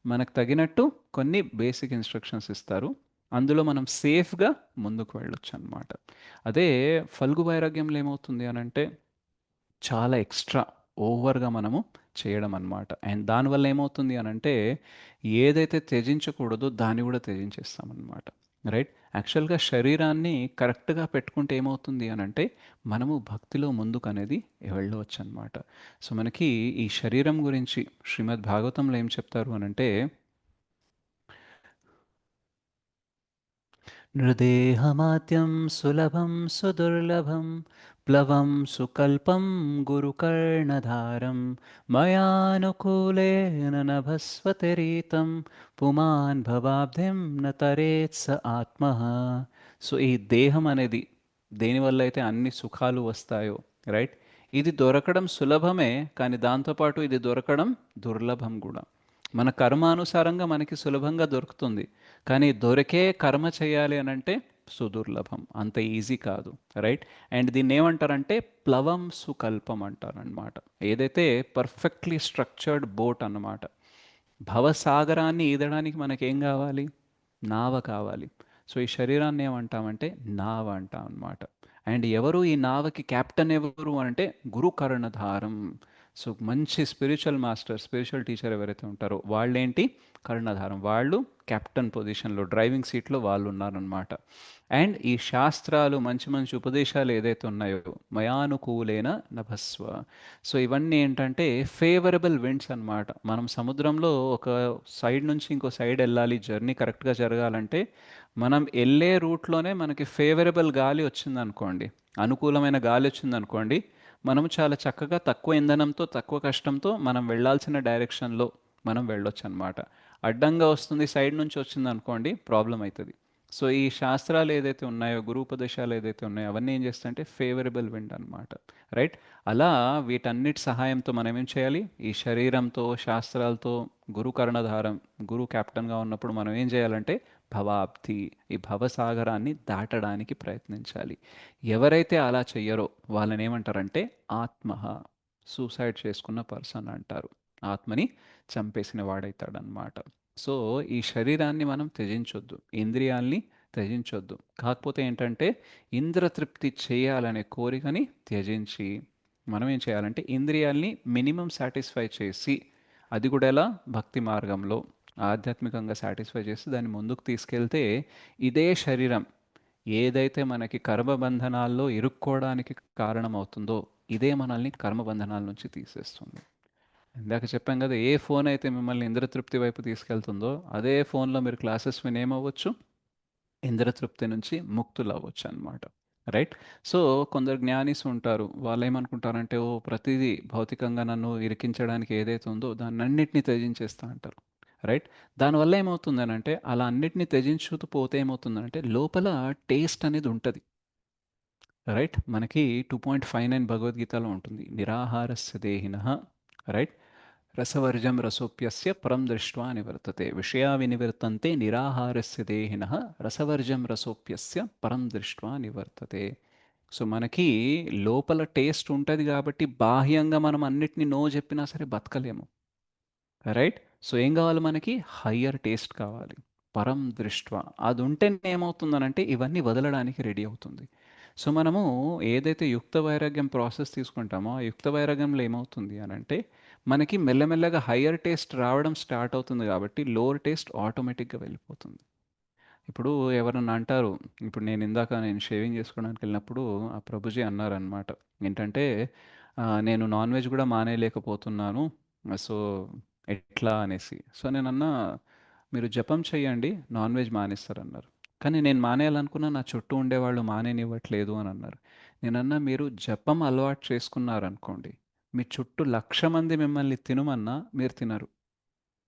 మనకు తగినట్టు కొన్ని బేసిక్ ఇన్‌స్ట్రక్షన్స్ ఇస్తారు. అందులో మనం సేఫ్‌గా ముందుకు వెళ్ళొచ్చనమాట. అదే ఫల్గు వైరాగ్యంలో ఏమవుతుంది అనంటే చాలా ఎక్స్ట్రా ఓవర్‌గా మనము చేయడం అన్నమాట. అండ్ దానివల్ల ఏమవుతుంది అనంటే ఏదైతే త్యజించకూడదో దాన్ని కూడా త్యజించేస్తామన్నమాట. రైట్? యాక్చువల్‌గా శరీరాన్ని కరెక్ట్‌గా పెట్టుకుంటే ఏమవుతుంది అనంటే మనము భక్తిలో ముందుకనేది వెళ్ళవచ్చనమాట. సో, మనకి ఈ శరీరం గురించి శ్రీమద్ భాగవతంలో ఏం చెప్తారు అనంటే నృదేహమాద్యం సులభం సుదుర్లభం ప్లవం సుకల్పం గురుకర్ణధారం మయానుకూలేన నభస్వతిరీతం పుమాన్ భవాబ్ధిం న తరేత్ స ఆత్మః. సో, ఈ దేహం అనేది దేనివల్ల అయితే అన్ని సుఖాలు వస్తాయో, రైట్? ఇది దొరకడం సులభమే, కానీ దాంతోపాటు ఇది దొరకడం దుర్లభం కూడా. మన కర్మానుసారంగా మనకి సులభంగా దొరుకుతుంది, కానీ దొరికే కర్మ చేయాలి అని అంటే సుదుర్లభం, అంత ఈజీ కాదు. రైట్? అండ్ దీన్ని ఏమంటారంటే ప్లవం సుకల్పం అంటారనమాట. ఏదైతే పర్ఫెక్ట్లీ స్ట్రక్చర్డ్ బోట్ అన్నమాట. భవసాగరాన్ని ఈదడానికి మనకేం కావాలి? నావ కావాలి. సో, ఈ శరీరాన్ని ఏమంటామంటే నావ అంటాం అనమాట. అండ్ ఎవరు ఈ నావకి క్యాప్టెన్ ఎవరు అంటే గురు కర్ణధారం. సో, మంచి స్పిరిచువల్ మాస్టర్, స్పిరిచువల్ టీచర్ ఎవరైతే ఉంటారో వాళ్ళేంటి కర్ణధారం, వాళ్ళు కెప్టెన్ పొజిషన్లో, డ్రైవింగ్ సీట్లో వాళ్ళు ఉన్నారనమాట. అండ్ ఈ శాస్త్రాలు, మంచి మంచి ఉపదేశాలు ఏదైతే ఉన్నాయో మయానుకూలేన నభస్వ. సో, ఇవన్నీ ఏంటంటే ఫేవరబుల్ విండ్స్ అన్నమాట. మనం సముద్రంలో ఒక సైడ్ నుంచి ఇంకో సైడ్ వెళ్ళాలి, జర్నీ కరెక్ట్గా జరగాలంటే మనం వెళ్ళే రూట్లోనే మనకి ఫేవరబుల్ గాలి వచ్చిందనుకోండి, అనుకూలమైన గాలి వచ్చిందనుకోండి, మనం చాలా చక్కగా తక్కువ ఇంధనంతో, తక్కువ కష్టంతో మనం వెళ్ళాల్సిన డైరెక్షన్లో మనం వెళ్ళొచ్చు అనమాట. అడ్డంగా వస్తుంది, సైడ్ నుంచి వచ్చింది అనుకోండి, ప్రాబ్లం అవుతుంది. సో, ఈ శాస్త్రాలు ఏదైతే ఉన్నాయో, గురూపదేశాలు ఏదైతే ఉన్నాయో, అవన్నీ ఏం చేస్తాయంటే ఫేవరబుల్ విండ్ అనమాట. రైట్? అలా వీటన్నిటి సహాయంతో మనం ఏం చేయాలి? ఈ శరీరంతో, శాస్త్రాలతో, గురు కర్ణధారం, గురు క్యాప్టెన్గా ఉన్నప్పుడు మనం ఏం చేయాలంటే భవాబ్ధి, ఈ భవసాగరాన్ని దాటడానికి ప్రయత్నించాలి. ఎవరైతే అలా చెయ్యరో వాళ్ళని ఏమంటారంటే ఆత్మః, సూసైడ్ చేసుకున్న పర్సన్ అంటారు. ఆత్మని చంపేసిన వాడైతాడనమాట. సో, ఈ శరీరాన్ని మనం త్యజించొద్దు, ఇంద్రియాల్ని త్యజించొద్దు. కాకపోతే ఏంటంటే ఇంద్రతృప్తి చేయాలనే కోరికని త్యజించి మనం ఏం చేయాలంటే ఇంద్రియాల్ని మినిమం సాటిస్ఫై చేసి, అది కూడా ఎలా? భక్తి మార్గంలో ఆధ్యాత్మికంగా సాటిస్ఫై చేసి దాన్ని ముందుకు తీసుకెళ్తే ఇదే శరీరం ఏదైతే మనకి కర్మబంధనాల్లో ఇరుక్కోవడానికి కారణమవుతుందో ఇదే మనల్ని కర్మబంధనాల నుంచి తీసేస్తుంది. ఇందాక చెప్పాం కదా, ఏ ఫోన్ అయితే మిమ్మల్ని ఇంద్రతృప్తి వైపు తీసుకెళ్తుందో అదే ఫోన్లో మీరు క్లాసెస్ విని ఏమవ్వచ్చు? ఇంద్రతృప్తి నుంచి ముక్తులు అవ్వచ్చు అనమాట. రైట్? సో, కొందరు జ్ఞానీస్ ఉంటారు, వాళ్ళు ఏమనుకుంటారంటే ఓ ప్రతిదీ భౌతికంగా నన్ను ఇరికించడానికి ఏదైతే ఉందో దాన్ని అన్నిటినీ త్యజించేస్తా అంటారు. రైట్? దానివల్ల ఏమవుతుందనంటే అలా అన్నిటినీ త్యజించుతూ పోతే ఏమవుతుందంటే లోపల టేస్ట్ అనేది ఉంటుంది. రైట్? మనకి 2.59 భగవద్గీతలో ఉంటుంది, నిరాహారస్య దేహినః. రైట్? రసవర్జం రసోప్యస్య పరం దృష్ట్వా నివర్తతే విషయా వినివర్తంతే నిరాహారస్య దేహినః రసవర్జం రసోప్యస్య పరం దృష్ట్వా నివర్తతే. సో మనకి లోపల టేస్ట్ ఉంటుంది కాబట్టి బాహ్యంగా మనం అన్నిటిని నో చెప్పినా సరే బతకలేము. రైట్? సో ఏం కావాలి మనకి? హయ్యర్ టేస్ట్ కావాలి. పరం దృష్ట్వా అది ఉంటేనే ఏమవుతుందనంటే ఇవన్నీ వదలడానికి రెడీ అవుతుంది. సో మనము ఏదైతే యుక్త వైరాగ్యం ప్రాసెస్ తీసుకుంటామో ఆ యుక్త వైరాగ్యంలో ఏమవుతుంది అనంటే మనకి మెల్లమెల్లగా హయ్యర్ టేస్ట్ రావడం స్టార్ట్ అవుతుంది కాబట్టి లోవర్ టేస్ట్ ఆటోమేటిక్గా వెళ్ళిపోతుంది. ఇప్పుడు ఎవరన్నా అంటారు, ఇప్పుడు నేను షేవింగ్ చేసుకోవడానికి వెళ్ళినప్పుడు ఆ ప్రభుజీ అన్నారనమాట. ఏంటంటే నేను నాన్ వెజ్ కూడా మానేయలేకపోతున్నాను, సో ఎట్లా అనేసి. సో నేనన్నా, మీరు జపం చేయండి నాన్ వెజ్ మానేస్తారన్నారు. కానీ నేను మానేయాలనుకున్నా నా చుట్టూ ఉండేవాళ్ళు మానేనివ్వట్లేదు అని అన్నారు. నేనన్నా, మీరు జపం అలవాటు చేసుకున్నారనుకోండి, మీ చుట్టూ 1,00,000 మంది మిమ్మల్ని తినమన్నా మీరు తినరు.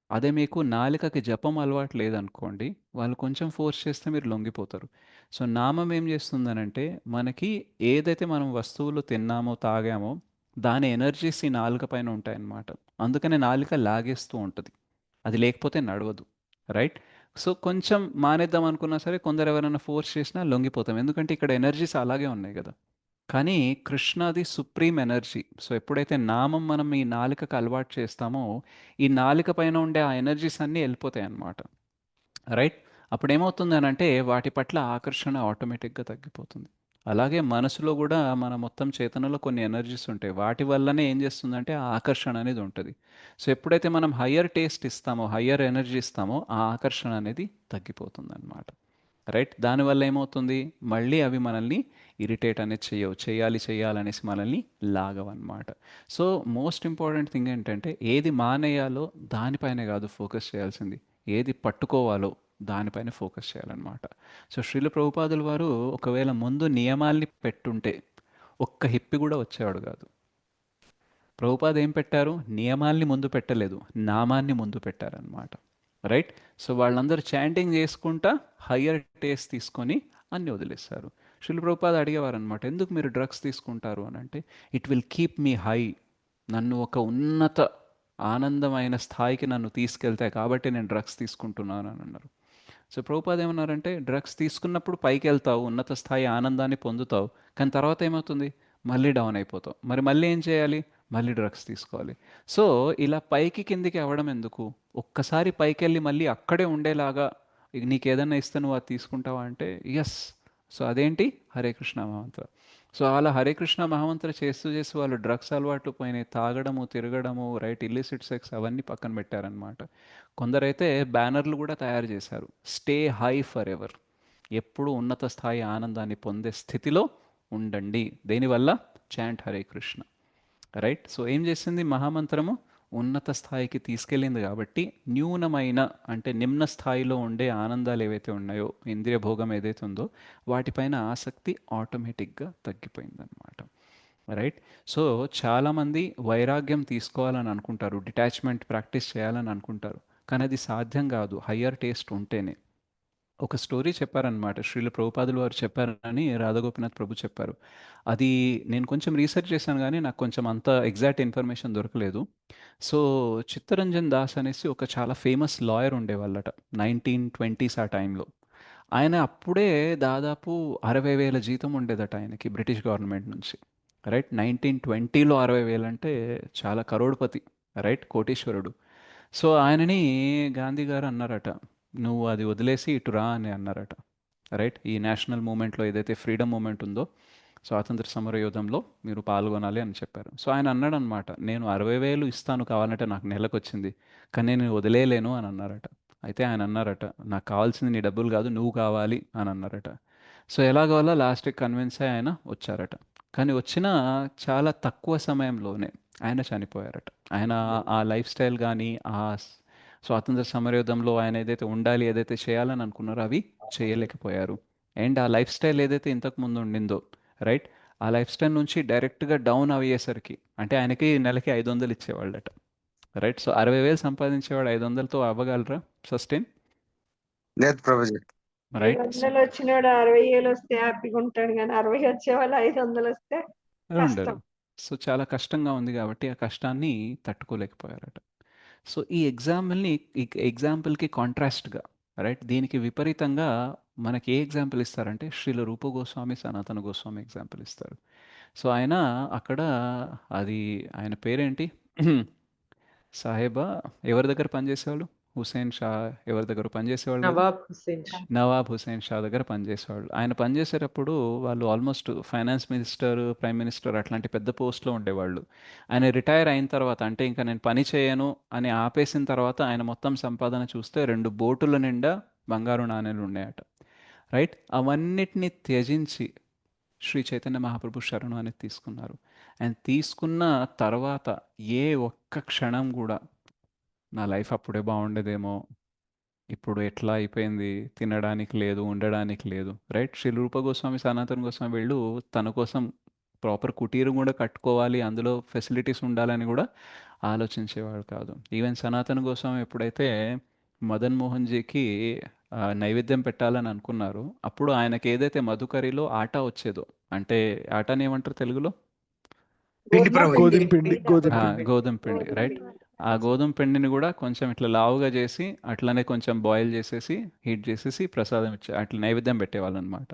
అదే మీకు నాలుకకి జపం అలవాటు లేదనుకోండి, వాళ్ళు కొంచెం ఫోర్స్ చేస్తే మీరు లొంగిపోతారు. సో నామం ఏం చేస్తుందనంటే మనకి ఏదైతే మనం వస్తువులు తిన్నామో తాగామో దాని ఎనర్జీస్ ఈ నాలుక పైన ఉంటాయన్నమాట. అందుకనే నాలుక లాగేస్తూ ఉంటుంది, అది లేకపోతే నడవదు. రైట్? సో కొంచెం మానేద్దాం అనుకున్నా సరే కొందరు ఎవరైనా ఫోర్స్ చేసినా లొంగిపోతాం, ఎందుకంటే ఇక్కడ ఎనర్జీస్ అలాగే ఉన్నాయి కదా. కానీ కృష్ణది సుప్రీం ఎనర్జీ. సో ఎప్పుడైతే నామం మనం ఈ నాలుకకు అలవాటు చేస్తామో ఈ నాలుక పైన ఉండే ఆ ఎనర్జీస్ అన్నీ వెళ్ళిపోతాయి అన్నమాట. రైట్? అప్పుడు ఏమవుతుంది అని అంటే వాటి పట్ల ఆకర్షణ ఆటోమేటిక్గా తగ్గిపోతుంది. అలాగే మనసులో కూడా మన మొత్తం చేతనలో కొన్ని ఎనర్జీస్ ఉంటాయి, వాటి వల్లనే ఏం చేస్తుందంటే ఆ ఆకర్షణ అనేది ఉంటుంది. సో ఎప్పుడైతే మనం హయ్యర్ టేస్ట్ ఇస్తామో హయ్యర్ ఎనర్జీ ఇస్తామో ఆ ఆకర్షణ అనేది తగ్గిపోతుంది అనమాట. రైట్? దానివల్ల ఏమవుతుంది, మళ్ళీ అవి మనల్ని ఇరిటేట్ అనేది చేయవు, చేయాలనేసి మనల్ని లాగవన్నమాట. సో మోస్ట్ ఇంపార్టెంట్ థింగ్ ఏంటంటే ఏది మానేయాలో దానిపైనే కాదు ఫోకస్ చేయాల్సింది, ఏది పట్టుకోవాలో దానిపైన ఫోకస్ చేయాలన్నమాట. సో శ్రీల ప్రభుపాదుల వారు ఒకవేళ ముందు నియమాల్ని పెట్టుంటే ఒక్క హిప్పి కూడా వచ్చేవాడు కాదు. ప్రభుపాద ఏం పెట్టారు? నియమాల్ని ముందు పెట్టలేదు, నామాన్ని ముందు పెట్టారనమాట. రైట్? సో వాళ్ళందరూ చాంటింగ్ చేసుకుంటా హయ్యర్ టేస్ట్ తీసుకొని అన్నీ వదిలేస్తారు. శ్రీల ప్రభుపాద అడిగేవారు అనమాట, ఎందుకు మీరు డ్రగ్స్ తీసుకుంటారు అని అంటే, it will keep me high, నన్ను ఒక ఉన్నత ఆనందమైన స్థాయికి నన్ను తీసుకెళ్తాయి కాబట్టి నేను డ్రగ్స్ తీసుకుంటున్నాను అని అన్నారు. సో ప్రభుపాద ఏమన్నారంటే, డ్రగ్స్ తీసుకున్నప్పుడు పైకి వెళ్తావు, ఉన్నత స్థాయి ఆనందాన్ని పొందుతావు, కానీ తర్వాత ఏమవుతుంది, మళ్ళీ డౌన్ అయిపోతావు. మరి మళ్ళీ ఏం చేయాలి? మళ్ళీ డ్రగ్స్ తీసుకోవాలి. సో ఇలా పైకి కిందికి అవ్వడం ఎందుకు? ఒక్కసారి పైకి వెళ్ళి మళ్ళీ అక్కడే ఉండేలాగా నీకు ఏదైనా ఇస్తే నువ్వు అది తీసుకుంటావా అంటే ఎస్. సో అదేంటి? హరే కృష్ణ మహామంత్ర. సో అలా హరే కృష్ణ మహామంత్ర చేస్తూ చేస్తూ వాళ్ళు డ్రగ్స్ అలవాటు పోయినాయి, తాగడము తిరగడము, రైట్, ఇల్లిసిట్ సెక్స్ అవన్నీ పక్కన పెట్టారనమాట. కొందరైతే బ్యానర్లు కూడా తయారు చేశారు, స్టే హై ఫర్ ఎవర్, ఎప్పుడు ఉన్నత స్థాయి ఆనందాన్ని పొందే స్థితిలో ఉండండి. దేనివల్ల? Chant Hare Krishna. Right? So ఏం చేసింది మహామంత్రము? ఉన్నత స్థాయికి తీసుకెళ్ళింది కాబట్టి న్యూనమైన అంటే నిమ్న స్థాయిలో ఉండే ఆనందాలు ఏవైతే ఉన్నాయో, ఇంద్రియ భోగం ఏదైతే ఉందో వాటిపైన ఆసక్తి ఆటోమేటిక్గా తగ్గిపోయిందనమాట. రైట్? సో చాలామంది వైరాగ్యం తీసుకోవాలని అనుకుంటారు, డిటాచ్మెంట్ ప్రాక్టీస్ చేయాలని అనుకుంటారు, కానీ అది సాధ్యం కాదు హయ్యర్ టేస్ట్ ఉంటేనే. ఒక స్టోరీ చెప్పారనమాట, శ్రీల ప్రభుపాదులు వారు చెప్పారని రాధాగోపినాథ్ ప్రభు చెప్పారు. అది నేను కొంచెం రీసెర్చ్ చేశాను కానీ నాకు కొంచెం అంత ఎగ్జాక్ట్ ఇన్ఫర్మేషన్ దొరకలేదు. సో చిత్తరంజన్ దాస్ అనేసి ఒక చాలా ఫేమస్ లాయర్ ఉండేవాళ్ళట 1920s ఆ టైంలో. ఆయన అప్పుడే దాదాపు 60,000 జీతం ఉండేదట ఆయనకి బ్రిటిష్ గవర్నమెంట్ నుంచి. రైట్? 1920లో 60,000 అంటే చాలా కరోడ్పతి. రైట్? కోటీశ్వరుడు. సో ఆయనని గాంధీ గారు అన్నారట, నువ్వు అది వదిలేసి ఇటు రా అని అన్నారట. రైట్? ఈ నేషనల్ మూమెంట్లో ఏదైతే ఫ్రీడమ్ మూమెంట్ ఉందో, స్వాతంత్ర సమర యోధంలో మీరు పాల్గొనాలి అని చెప్పారు. సో ఆయన అన్నాడు అనమాట, నేను 60,000 ఇస్తాను కావాలంటే, నాకు నెలకు వచ్చింది, కానీ నేను వదిలేయలేను అని అన్నారట. అయితే ఆయన అన్నారట, నాకు కావాల్సింది నీ డబ్బులు కాదు, నువ్వు కావాలి అని అన్నారట. సో ఎలాగోలా లాస్ట్కి కన్విన్స్ అయ్యి ఆయన వచ్చారట. కానీ వచ్చిన చాలా తక్కువ సమయంలోనే ఆయన చనిపోయారట. ఆయన ఆ లైఫ్ స్టైల్ కానీ ఆ స్వాతంత్ర సమరయుద్ధంలో ఆయన ఏదైతే ఉండాలి, ఏదైతే చేయాలని అనుకున్నారో అవి చేయలేకపోయారు. అండ్ ఆ లైఫ్ స్టైల్ ఏదైతే ఇంతకు ముందు ఉండిందో, రైట్, ఆ లైఫ్ స్టైల్ నుంచి డైరెక్ట్గా డౌన్ అయ్యేసరికి, అంటే ఆయనకి నెలకి 500 ఇచ్చేవాళ్ళట. రైట్? సో 60,000 సంపాదించేవాడు 500తో అవ్వగలరా సస్టైన్?
లేదు ప్రభుజీ.
రైట్?
500 వచ్చినోడు 60,000 వస్తే హ్యాపీగా ఉంటాడు, కానీ 60 వచ్చే వాళ్ళు 500 వస్తే
ఉండరు.
కష్టం.
సో చాలా కష్టంగా ఉంది కాబట్టి ఆ కష్టాన్ని తట్టుకోలేకపోయారట. సో ఈ ఎగ్జాంపుల్కి కాంట్రాస్ట్గా, రైట్, దీనికి విపరీతంగా మనకి ఏ ఎగ్జాంపుల్ ఇస్తారంటే శ్రీల రూప గోస్వామి, సనాతన గోస్వామి ఎగ్జాంపుల్ ఇస్తారు. సో ఆయన అక్కడ, అది ఆయన పేరేంటి, సాహెబా ఎవరి దగ్గర పనిచేసేవాళ్ళు, హుసేన్ షా ఎవరి దగ్గర పనిచేసేవాళ్ళు కదా,
నవాబ్ హుస్సేన్ షా.
నవాబ్ హుసేన్ షా దగ్గర పనిచేసేవాళ్ళు. ఆయన పనిచేసేటప్పుడు వాళ్ళు almost finance minister, prime minister అట్లాంటి పెద్ద పోస్ట్లో ఉండేవాళ్ళు. ఆయన రిటైర్ అయిన తర్వాత, అంటే ఇంకా నేను పని చేయను అని ఆపేసిన తర్వాత ఆయన మొత్తం సంపాదన చూస్తే 2 బోటుల నిండా బంగారు నాణేలు ఉన్నాయట, రైట్. అవన్నిటిని త్యజించి శ్రీ చైతన్య మహాప్రభు శరణు అనేది తీసుకున్నారు. అండ్ తీసుకున్న తర్వాత ఏ ఒక్క క్షణం కూడా నా లైఫ్ అప్పుడే బాగుండేదేమో, ఇప్పుడు ఎట్లా అయిపోయింది, తినడానికి లేదు, ఉండడానికి లేదు, రైట్. శ్రీ రూప గోస్వామి, సనాతన గోస్వామి వీళ్ళు తన కోసం ప్రాపర్ కుటీరం కూడా కట్టుకోవాలి, అందులో ఫెసిలిటీస్ ఉండాలని కూడా ఆలోచించేవాడు కాదు. ఈవెన్ సనాతన గోస్వామి ఎప్పుడైతే మదన్ మోహన్ జీకి నైవేద్యం పెట్టాలని అనుకున్నారు, అప్పుడు ఆయనకి ఏదైతే మధుకరిలో ఆటా వచ్చేదో, అంటే ఆటాని ఏమంటారు తెలుగులో,
పిండి ప్రభు.
గోధుమ పిండి, గోధుమ
ఆ,
పిండి.
గోధుమ పిండి, రైట్. ఆ గోధుమ పిండిని కూడా కొంచెం ఇట్లా లావుగా చేసి అట్లనే కొంచెం బాయిల్ చేసేసి హీట్ చేసేసి ప్రసాదం ఇచ్చే అట్లా నైవేద్యం పెట్టేవాళ్ళు అనమాట.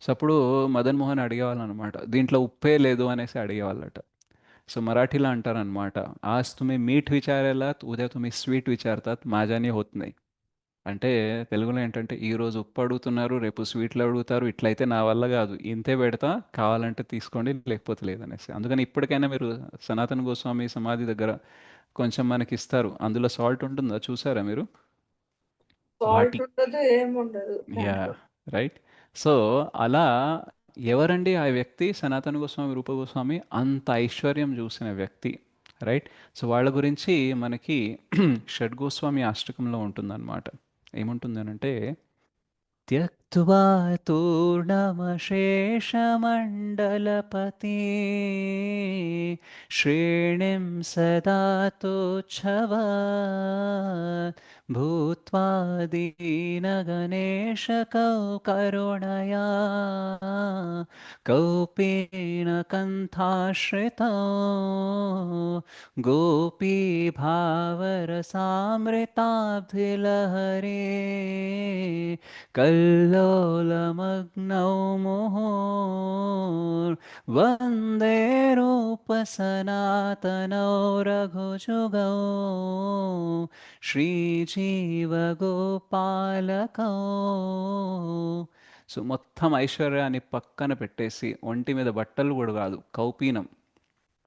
సో అప్పుడు మదన్ మోహన్ అడిగేవాళ్ళు అనమాట, దీంట్లో ఉప్పే లేదు అనేసి అడిగేవాళ్ళట. సో మరాఠీలో అంటారనమాట, आज तुम्ही मीठ विचारायलात उद्या तुम्ही स्वीट विचारतात माझ्याने होत नाही. అంటే తెలుగులో ఏంటంటే ఈరోజు ఉప్పు అడుగుతున్నారు, రేపు స్వీట్లు అడుగుతారు, ఇట్లయితే నా వల్ల కాదు, ఇంతే పెడతా, కావాలంటే తీసుకోండి లేకపోతే లేదనేసి. అందుకని ఇప్పటికైనా మీరు సనాతన గోస్వామి సమాధి దగ్గర కొంచెం మనకి ఇస్తారు, అందులో సాల్ట్ ఉంటుందా చూసారా మీరు,
సాల్ట్
వాటి,
ఉండదు, ఏముండదు
యా,
దాంట్లో.
రైట్. సో అలా ఎవరండి ఆ వ్యక్తి, సనాతన గోస్వామి, రూప గోస్వామి, అంత ఐశ్వర్యం చూసిన వ్యక్తి, రైట్. సో వాళ్ళ గురించి మనకి షడ్గోస్వామి అష్టకంలో ఉంటుందన్నమాట. ఏముంటుంది అనంటే, त्यक्त्वा तूर्णमशेषमण्डलपति श्रेणिं सदा तोच्छवात् भूत्वा दीनगणेशकौ करुणया कौपीन कण्ठाश्रितौ गोपीभावरसामृताब्धिलहरे कल्लोलमग्नौ मुहुर्वन्दे रूपसनातनौ रघुजुगौ శ్రీజీవగోపాలకౌ. సో మొత్తం ఐశ్వర్యాన్ని పక్కన పెట్టేసి ఒంటి మీద బట్టలు కూడా కాదు, కౌపీనం,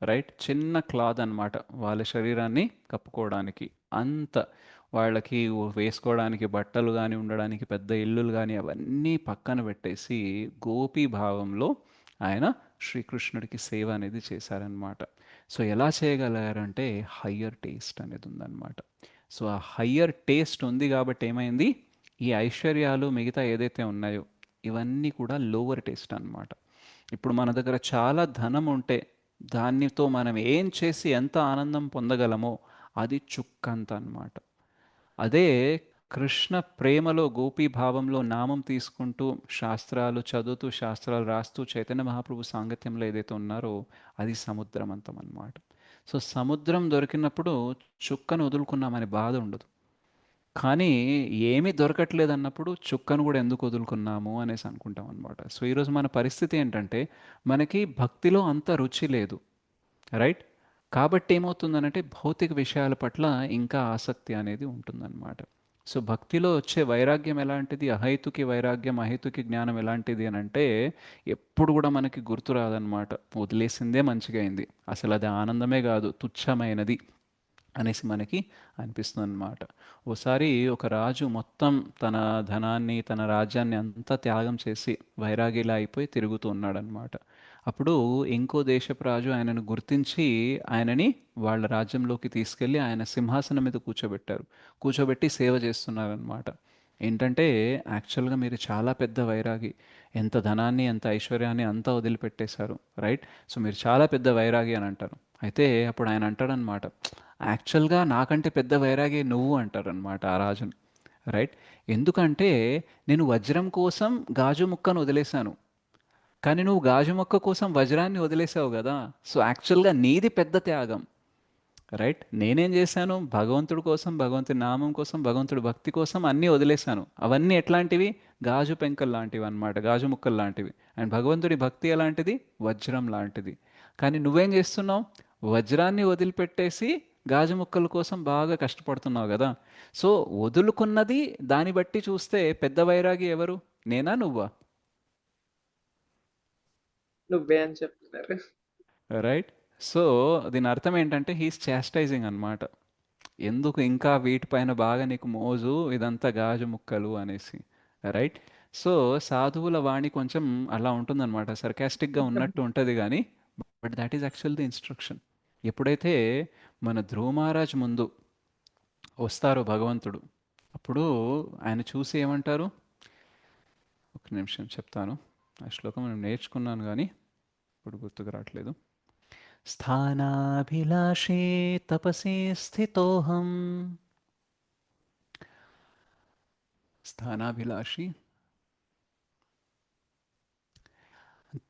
రైట్, చిన్న క్లాత్ అన్నమాట వాళ్ళ శరీరాన్ని కప్పుకోవడానికి, అంత వాళ్ళకి వేసుకోవడానికి బట్టలు కానీ, ఉండడానికి పెద్ద ఇల్లులు కానీ అవన్నీ పక్కన పెట్టేసి గోపీ భావంలో ఆయన శ్రీకృష్ణుడికి సేవ అనేది చేశారనమాట. సో ఎలా చేయగలిగారంటే హయ్యర్ టేస్ట్ అనేది ఉందన్నమాట. సో ఆ హయ్యర్ టేస్ట్ ఉంది కాబట్టి ఏమైంది, ఈ ఐశ్వర్యాలు మిగతా ఏదైతే ఉన్నాయో ఇవన్నీ కూడా లోవర్ టేస్ట్ అన్నమాట. ఇప్పుడు మన దగ్గర చాలా ధనం ఉంటే దానితో మనం ఏం చేసి ఎంత ఆనందం పొందగలమో అది చుక్కంత అన్నమాట. అదే కృష్ణ ప్రేమలో, గోపీ భావంలో నామం తీసుకుంటూ శాస్త్రాలు చదువుతూ, శాస్త్రాలు రాస్తూ చైతన్య మహాప్రభు సాంగత్యంలో ఏదైతే ఉన్నారో అది సముద్రమంతం అన్నమాట. సో సముద్రం దొరికినప్పుడు చుక్కను వదులుకున్నామని బాధ ఉండదు, కానీ ఏమీ దొరకట్లేదు అన్నప్పుడు చుక్కను కూడా ఎందుకు వదులుకున్నాము అనేసి అనుకుంటాం అనమాట. సో ఈరోజు మన పరిస్థితి ఏంటంటే మనకి భక్తిలో అంత రుచి లేదు, రైట్. కాబట్టి ఏమవుతుందనంటే భౌతిక విషయాల పట్ల ఇంకా ఆసక్తి అనేది ఉంటుందన్నమాట. సో భక్తిలో వచ్చే వైరాగ్యం ఎలాంటిది, అహైతుకి వైరాగ్యం, అహైతుకి జ్ఞానం ఎలాంటిది అని అంటే ఎప్పుడు కూడా మనకి గుర్తు రాదనమాట, వదిలేసిందే మంచిగా అయింది, అసలు అది ఆనందమే కాదు, తుచ్చమైనది అనేసి మనకి అనిపిస్తుంది అన్నమాట. ఓసారి ఒక రాజు మొత్తం తన ధనాన్ని, తన రాజ్యాన్ని అంతా త్యాగం చేసి వైరాగిలా అయిపోయి తిరుగుతూ ఉన్నాడనమాట. అప్పుడు ఇంకో దేశపు రాజు ఆయనను గుర్తించి ఆయనని వాళ్ళ రాజ్యంలోకి తీసుకెళ్ళి ఆయన సింహాసనం మీద కూర్చోబెట్టి సేవ చేస్తున్నారనమాట. ఏంటంటే యాక్చువల్గా మీరు చాలా పెద్ద వైరాగి, ఎంత ధనాన్ని, ఎంత ఐశ్వర్యాన్ని అంతా వదిలిపెట్టేశారు, రైట్. సో మీరు చాలా పెద్ద వైరాగి అని అంటారు. అయితే అప్పుడు ఆయన అంటాడనమాట, యాక్చువల్గా నాకంటే పెద్ద వైరాగి నువ్వు అంటారనమాట ఆ రాజుని, రైట్. ఎందుకంటే నేను వజ్రం కోసం గాజు ముక్కను వదిలేశాను, కానీ నువ్వు గాజు మొక్క కోసం వజ్రాన్ని వదిలేసావు కదా. సో యాక్చువల్గా నీది పెద్ద త్యాగం, రైట్? నేనేం చేశాను? భగవంతుడి కోసం, భగవంతుడి నామం కోసం, భగవంతుడి భక్తి కోసం అన్నీ వదిలేశాను. అవన్నీ ఎట్లాంటివి? గాజు పెంకలు లాంటివి అన్నమాట, గాజు ముక్కలు లాంటివి. అండ్ భగవంతుడి భక్తి ఎలాంటిది? వజ్రం లాంటిది. కానీ నువ్వేం చేస్తున్నావు? వజ్రాన్ని వదిలిపెట్టేసి గాజు ముక్కల కోసం బాగా కష్టపడుతున్నావు కదా. సో వదులుకున్నది దాన్ని బట్టి చూస్తే పెద్ద వైరాగి ఎవరు? నేనా నువ్వా?
నువ్వే అని చెప్తున్నారు.
రైట్? సో దీని అర్థం ఏంటంటే హీస్ చాస్టైజింగ్ అన్నమాట. ఎందుకు ఇంకా వీటిపైన బాగా నీకు మోజు, ఇదంతా గాజు ముక్కలు అనేసి. రైట్? సో సాధువుల వాణి కొంచెం అలా ఉంటుందన్నమాట, సర్కాస్టిక్గా ఉన్నట్టు ఉంటుంది కానీ but that is actual the instruction. ఎప్పుడైతే మన ధ్రువ మహారాజ్ ముందు వస్తారో భగవంతుడు, అప్పుడు ఆయన చూసి ఏమంటారు? ఒక నిమిషం చెప్తాను. ఆ శ్లోకం నేను నేర్చుకున్నాను కానీ ఇప్పుడు గుర్తుకు రావట్లేదు. స్థానాభిలాషే తపసే స్థితోహం. స్థానాభిలాషి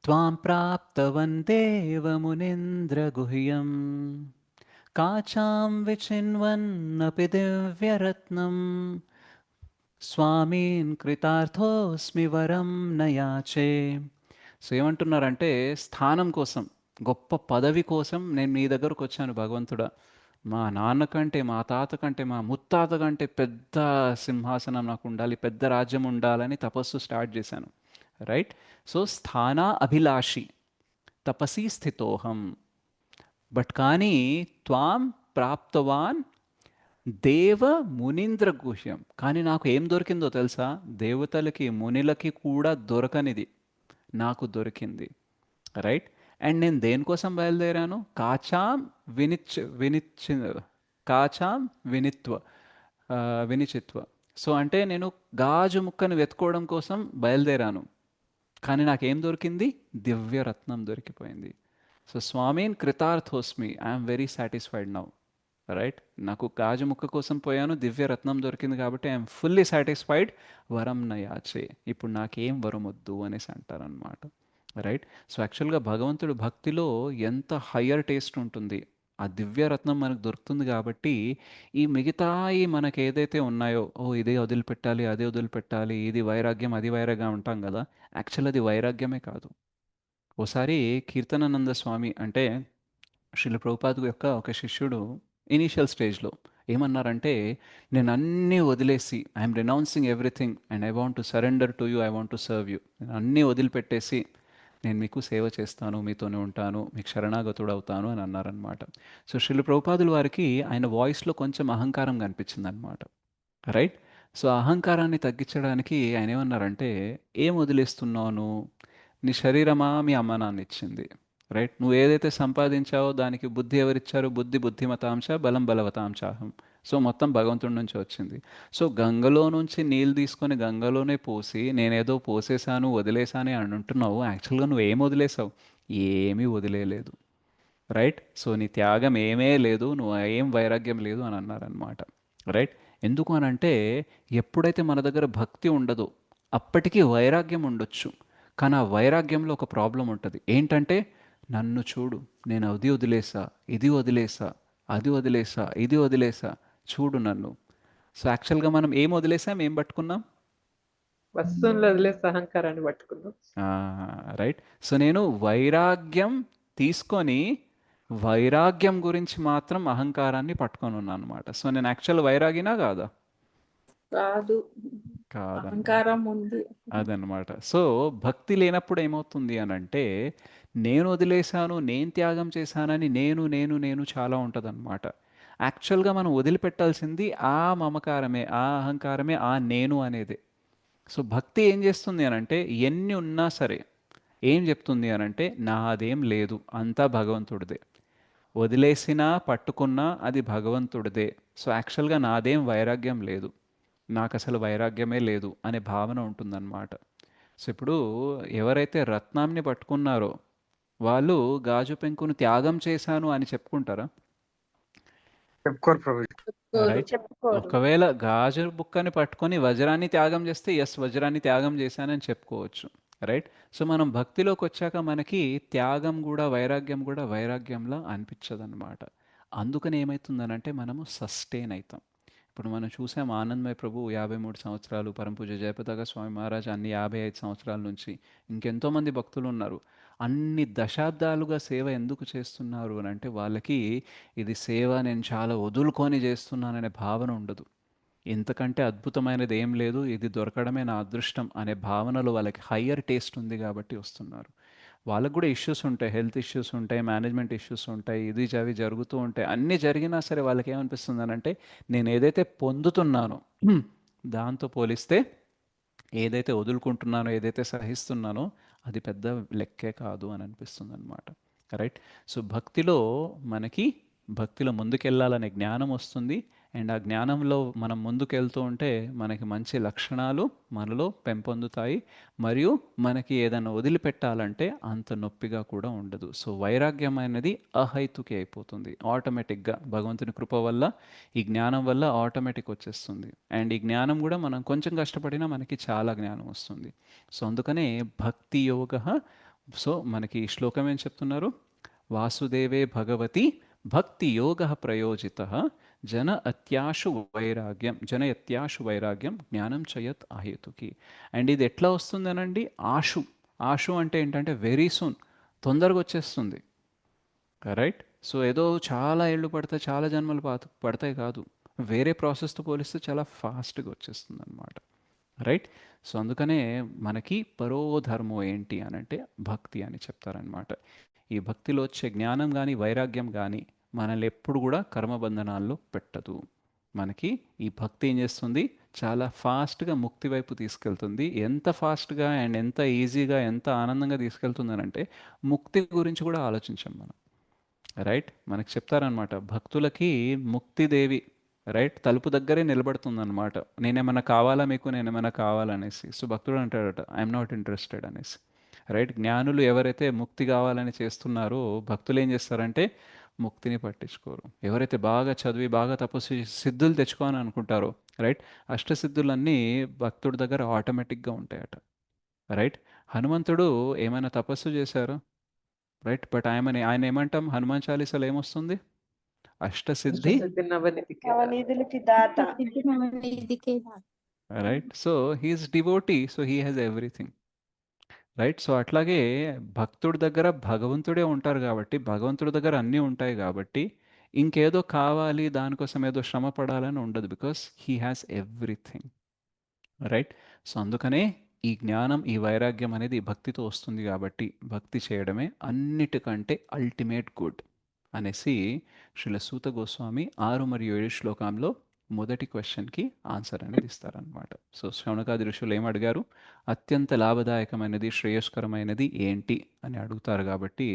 త్వాం ప్రాప్తవన్ దేవ మునీంద్ర గుహ్యం కాచాం విచిన్వన్నపి దివ్యరత్నం స్వామీన్ కృతార్థోస్మి వరం నయాచే. సో ఏమంటున్నారంటే స్థానం కోసం, గొప్ప పదవి కోసం నేను నీ దగ్గరకు వచ్చాను భగవంతుడా. మా నాన్న కంటే, మా తాత కంటే, మా ముత్తాత కంటే పెద్ద సింహాసనం నాకు ఉండాలి, పెద్ద రాజ్యం ఉండాలని తపస్సు స్టార్ట్ చేశాను. రైట్? సో స్థాన అభిలాషి తపసి స్థితోహం. బట్ కానీ త్వాం ప్రాప్తవాన్ దేవ మునీంద్ర గుహ్యం. కానీ నాకు ఏం దొరికిందో తెలుసా? దేవతలకి మునిలకి కూడా దొరకనిది నాకు దొరికింది. రైట్? అండ్ నేను దేనికోసం బయలుదేరాను? కాచాం వినిచిత్వ. సో అంటే నేను గాజు ముక్కను వెతుకోవడం కోసం బయలుదేరాను, కానీ నాకేం దొరికింది? దివ్యరత్నం దొరికిపోయింది. సో స్వామీన్ కృతార్థోస్మి, I'm very satisfied now. Right? నాకు గాజు ముక్క కోసం పోయాను, దివ్యరత్నం దొరికింది కాబట్టి ఐఎమ్ ఫుల్లీ సాటిస్ఫైడ్. వరం నయాచే, ఇప్పుడు నాకేం వరం వద్దు అనేసి అంటారనమాట. రైట్? సో యాక్చువల్గా భగవంతుడు భక్తిలో ఎంత హయ్యర్ టేస్ట్ ఉంటుంది. ఆ దివ్యరత్నం మనకు దొరుకుతుంది కాబట్టి ఈ మిగతాయి మనకు ఏదైతే ఉన్నాయో, ఓ ఇదే వదిలిపెట్టాలి, అదే వదిలిపెట్టాలి, ఇది వైరాగ్యం, అది వైరాగ్యం ఉంటాం కదా, యాక్చువల్ అది వైరాగ్యమే కాదు. ఓసారి కీర్తనానంద స్వామి అంటే శ్రీల ప్రభుపాద్ యొక్క ఒక శిష్యుడు ఇనీషియల్ స్టేజ్లో ఏమన్నారంటే, నేను అన్నీ వదిలేసి I'm renouncing everything and I want to surrender to you, I want to serve you. నేను అన్నీ వదిలిపెట్టేసి నేను మీకు సేవ చేస్తాను, మీతోనే ఉంటాను, మీకు శరణాగతుడు అవుతాను అని అన్నారనమాట. సో శ్రీల ప్రభుపాదుల వారికి ఆయన వాయిస్లో కొంచెం అహంకారం కనిపించింది అనమాట. రైట్? సో అహంకారాన్ని తగ్గించడానికి ఆయన ఏమన్నారంటే, ఏం వదిలేస్తున్నాను? నీ శరీరమా మీ అమ్మ నాన్న ఇచ్చింది. రైట్? నువ్వు ఏదైతే సంపాదించావో దానికి బుద్ధి ఎవరిచ్చారు? బుద్ధిమతాంశ, బలం బలవతాంశాహం. సో మొత్తం భగవంతుడి నుంచి వచ్చింది. సో గంగలో నుంచి నీళ్ళు తీసుకొని గంగలోనే పోసి నేనేదో పోసేసాను, వదిలేసాను అని అంటున్నావు. యాక్చువల్గా నువ్వు ఏం వదిలేసావు? ఏమీ వదిలేలేదు. రైట్? సో నీ త్యాగం ఏమే లేదు, నువ్వు ఏం వైరాగ్యం లేదు అని అన్నారనమాట. రైట్? ఎందుకు అని అంటే ఎప్పుడైతే మన దగ్గర భక్తి ఉండదో అప్పటికీ వైరాగ్యం ఉండొచ్చు, కానీ ఆ వైరాగ్యంలో ఒక ప్రాబ్లం ఉంటుంది. ఏంటంటే నన్ను చూడు, నేను అది వదిలేసా, ఇది వదిలేసా, అది వదిలేసా, ఇది వదిలేసా, చూడు నన్ను. సో యాక్చువల్గా మనం ఏం వదిలేసాం, ఏం పట్టుకున్నాం?
వస్తువులు వదిలేసి అహంకారాన్ని పట్టుకున్నాం.
రైట్? సో నేను వైరాగ్యం తీసుకొని వైరాగ్యం గురించి మాత్రం అహంకారాన్ని పట్టుకొని ఉన్నాను అనమాట. సో నేను యాక్చువల్ వైరాగినా కాదా?
కాదు,
కాదన్నమాట.
అహంకారం ఉంది.
అదనమాట. సో భక్తి లేనప్పుడు ఏమవుతుంది అని అంటే నేను వదిలేశాను, నేను త్యాగం చేశానని నేను నేను నేను చాలా ఉంటుందన్నమాట. యాక్చువల్గా మనం వదిలిపెట్టాల్సింది ఆ మమకారమే, ఆ అహంకారమే, ఆ నేను అనేదే. సో భక్తి ఏం చేస్తుంది అని అంటే ఎన్ని ఉన్నా సరే ఏం చెప్తుంది అని అంటే నాదేం లేదు, అంతా భగవంతుడిదే. వదిలేసినా పట్టుకున్నా అది భగవంతుడిదే. సో యాక్చువల్గా నాదేం వైరాగ్యం లేదు, నాకు అసలు వైరాగ్యమే లేదు అనే భావన ఉంటుందన్నమాట. సో ఇప్పుడు ఎవరైతే రత్నాన్ని పట్టుకున్నారో వాళ్ళు గాజు పెంకును త్యాగం చేశాను అని చెప్పుకుంటారా?
చెప్పుకోరు ప్రభు.
రైట్?
చెప్పుకోరు.
ఒకవేళ గాజు బుక్కని పట్టుకొని వజ్రాన్ని త్యాగం చేస్తే ఎస్ వజ్రాన్ని త్యాగం చేశానని చెప్పుకోవచ్చు. రైట్? సో మనం భక్తిలోకి వచ్చాక మనకి త్యాగం కూడా వైరాగ్యం కూడా వైరాగ్యంలా అనిపించదు అనమాట. అందుకని ఏమైతుందనంటే మనము సస్టైన్ అవుతాం. ఇప్పుడు మనం చూసాం ఆనందమయ ప్రభు 53 సంవత్సరాలు, పరమపూజ్య జయపతాక స్వామి మహారాజ్ అన్ని 55 సంవత్సరాల నుంచి, ఇంకెంతోమంది భక్తులు ఉన్నారు. అన్ని దశాబ్దాలుగా సేవ ఎందుకు చేస్తున్నారు అని అంటే వాళ్ళకి ఇది సేవ నేను చాలా వదులుకొని చేస్తున్నాననే భావన ఉండదు. ఇంతకంటే అద్భుతమైనది ఏం లేదు, ఇది దొరకడమే నా అదృష్టం అనే భావనలో వాళ్ళకి హయ్యర్ టేస్ట్ ఉంది కాబట్టి వస్తున్నారు. వాళ్ళకు కూడా ఇష్యూస్ ఉంటాయి, హెల్త్ ఇష్యూస్ ఉంటాయి, మేనేజ్మెంట్ ఇష్యూస్ ఉంటాయి, ఇది అవి జరుగుతూ ఉంటాయి. అన్నీ జరిగినా సరే వాళ్ళకి ఏమనిపిస్తుంది అని అంటే నేను ఏదైతే పొందుతున్నానో దాంతో పోలిస్తే ఏదైతే వదులుకుంటున్నానో, ఏదైతే సహిస్తున్నానో అది పెద్ద లెక్కే కాదు అని అనిపిస్తుంది అనమాట. రైట్. సో భక్తిలో ముందుకెళ్ళాలనే జ్ఞానం వస్తుంది. అండ్ ఆ జ్ఞానంలో మనం ముందుకెళ్తూ ఉంటే మనకి మంచి లక్షణాలు మనలో పెంపొందుతాయి. మరియు మనకి ఏదైనా వదిలిపెట్టాలంటే అంత నొప్పిగా కూడా ఉండదు. సో వైరాగ్యం అనేది అహైతుకి అయిపోతుంది ఆటోమేటిక్గా. భగవంతుని కృప వల్ల, ఈ జ్ఞానం వల్ల ఆటోమేటిక్ వచ్చేస్తుంది. అండ్ ఈ జ్ఞానం కూడా మనం కొంచెం కష్టపడినా మనకి చాలా జ్ఞానం వస్తుంది. సో అందుకనే భక్తి యోగ. సో మనకి ఈ శ్లోకం ఏం చెప్తున్నారు? వాసుదేవే భగవతి భక్తి యోగ ప్రయోజిత జనయత్యాశు వైరాగ్యం జ్ఞానం చయత్ అహేతుకి. అండ్ ఇది ఎట్లా వస్తుందనండి? ఆశు అంటే ఏంటంటే వెరీ సూన్, తొందరగా వచ్చేస్తుంది. రైట్. సో ఏదో చాలా ఏళ్ళు పడతాయి, చాలా జన్మలు పడతాయి కాదు, వేరే ప్రాసెస్తో పోలిస్తే చాలా ఫాస్ట్గా వచ్చేస్తుంది అనమాట. రైట్. సో అందుకనే మనకి పరోధర్మం ఏంటి అని అంటే భక్తి అని చెప్తారనమాట. ఈ భక్తిలో వచ్చే జ్ఞానం కానీ వైరాగ్యం కానీ మనల్ని ఎప్పుడు కూడా కర్మబంధనాల్లో పెట్టదు. మనకి ఈ భక్తి ఏం చేస్తుంది? చాలా ఫాస్ట్గా ముక్తి వైపు తీసుకెళ్తుంది. ఎంత ఫాస్ట్గా అండ్ ఎంత ఈజీగా, ఎంత ఆనందంగా తీసుకెళ్తుందనంటే ముక్తి గురించి కూడా ఆలోచించాం మనం. రైట్. మనకి చెప్తారనమాట భక్తులకి ముక్తిదేవి రైట్ తలుపు దగ్గరే నిలబడుతుందన్నమాట. నేనేమన్నా కావాలా మీకు, నేనేమన్నా కావాలనేసి. సో భక్తుడు అంటాడట ఐఎమ్ నాట్ ఇంట్రెస్టెడ్ అనేసి. రైట్. జ్ఞానులు ఎవరైతే ముక్తి కావాలని చేస్తున్నారో భక్తులు ఏం చేస్తారంటే ముక్తిని పట్టించుకోరు. ఎవరైతే బాగా చదివి బాగా తపస్సు సిద్ధులు తెచ్చుకోవాలని అనుకుంటారో రైట్, అష్టసిద్ధులన్నీ భక్తుడి దగ్గర ఆటోమేటిక్గా ఉంటాయట. రైట్. హనుమంతుడు ఏమైనా తపస్సు చేశారు రైట్, బట్ ఆయన ఏమంటాం హనుమాన్ చాలీసాలో ఏమొస్తుంది? అష్టసిద్ధి
నవనిధులకి దాత.
Right. So he is devotee, so he has everything. Right. So అట్లాగే భక్తుడి దగ్గర భగవంతుడే ఉంటారు కాబట్టి, భగవంతుడి దగ్గర అన్నీ ఉంటాయి కాబట్టి ఇంకేదో కావాలి దానికోసం ఏదో శ్రమ పడాలని ఉండదు. Because he has everything. Right. So అందుకనే ఈ జ్ఞానం, ఈ వైరాగ్యం అనేది భక్తితో వస్తుంది కాబట్టి భక్తి చేయడమే అన్నిటికంటే అల్టిమేట్ గుడ్ అనేసి శ్రీల సూత గోస్వామి 6 మరియు 7 శ్లోకంలో మొదటి క్వశ్చన్కి ఆన్సర్ అనేది ఇస్తారనమాట. సో శౌనకాది ఋషులు ఏమడిగారు? అత్యంత లాభదాయకమైనది, శ్రేయస్కరమైనది ఏంటి అని అడుగుతారు. కాబట్టి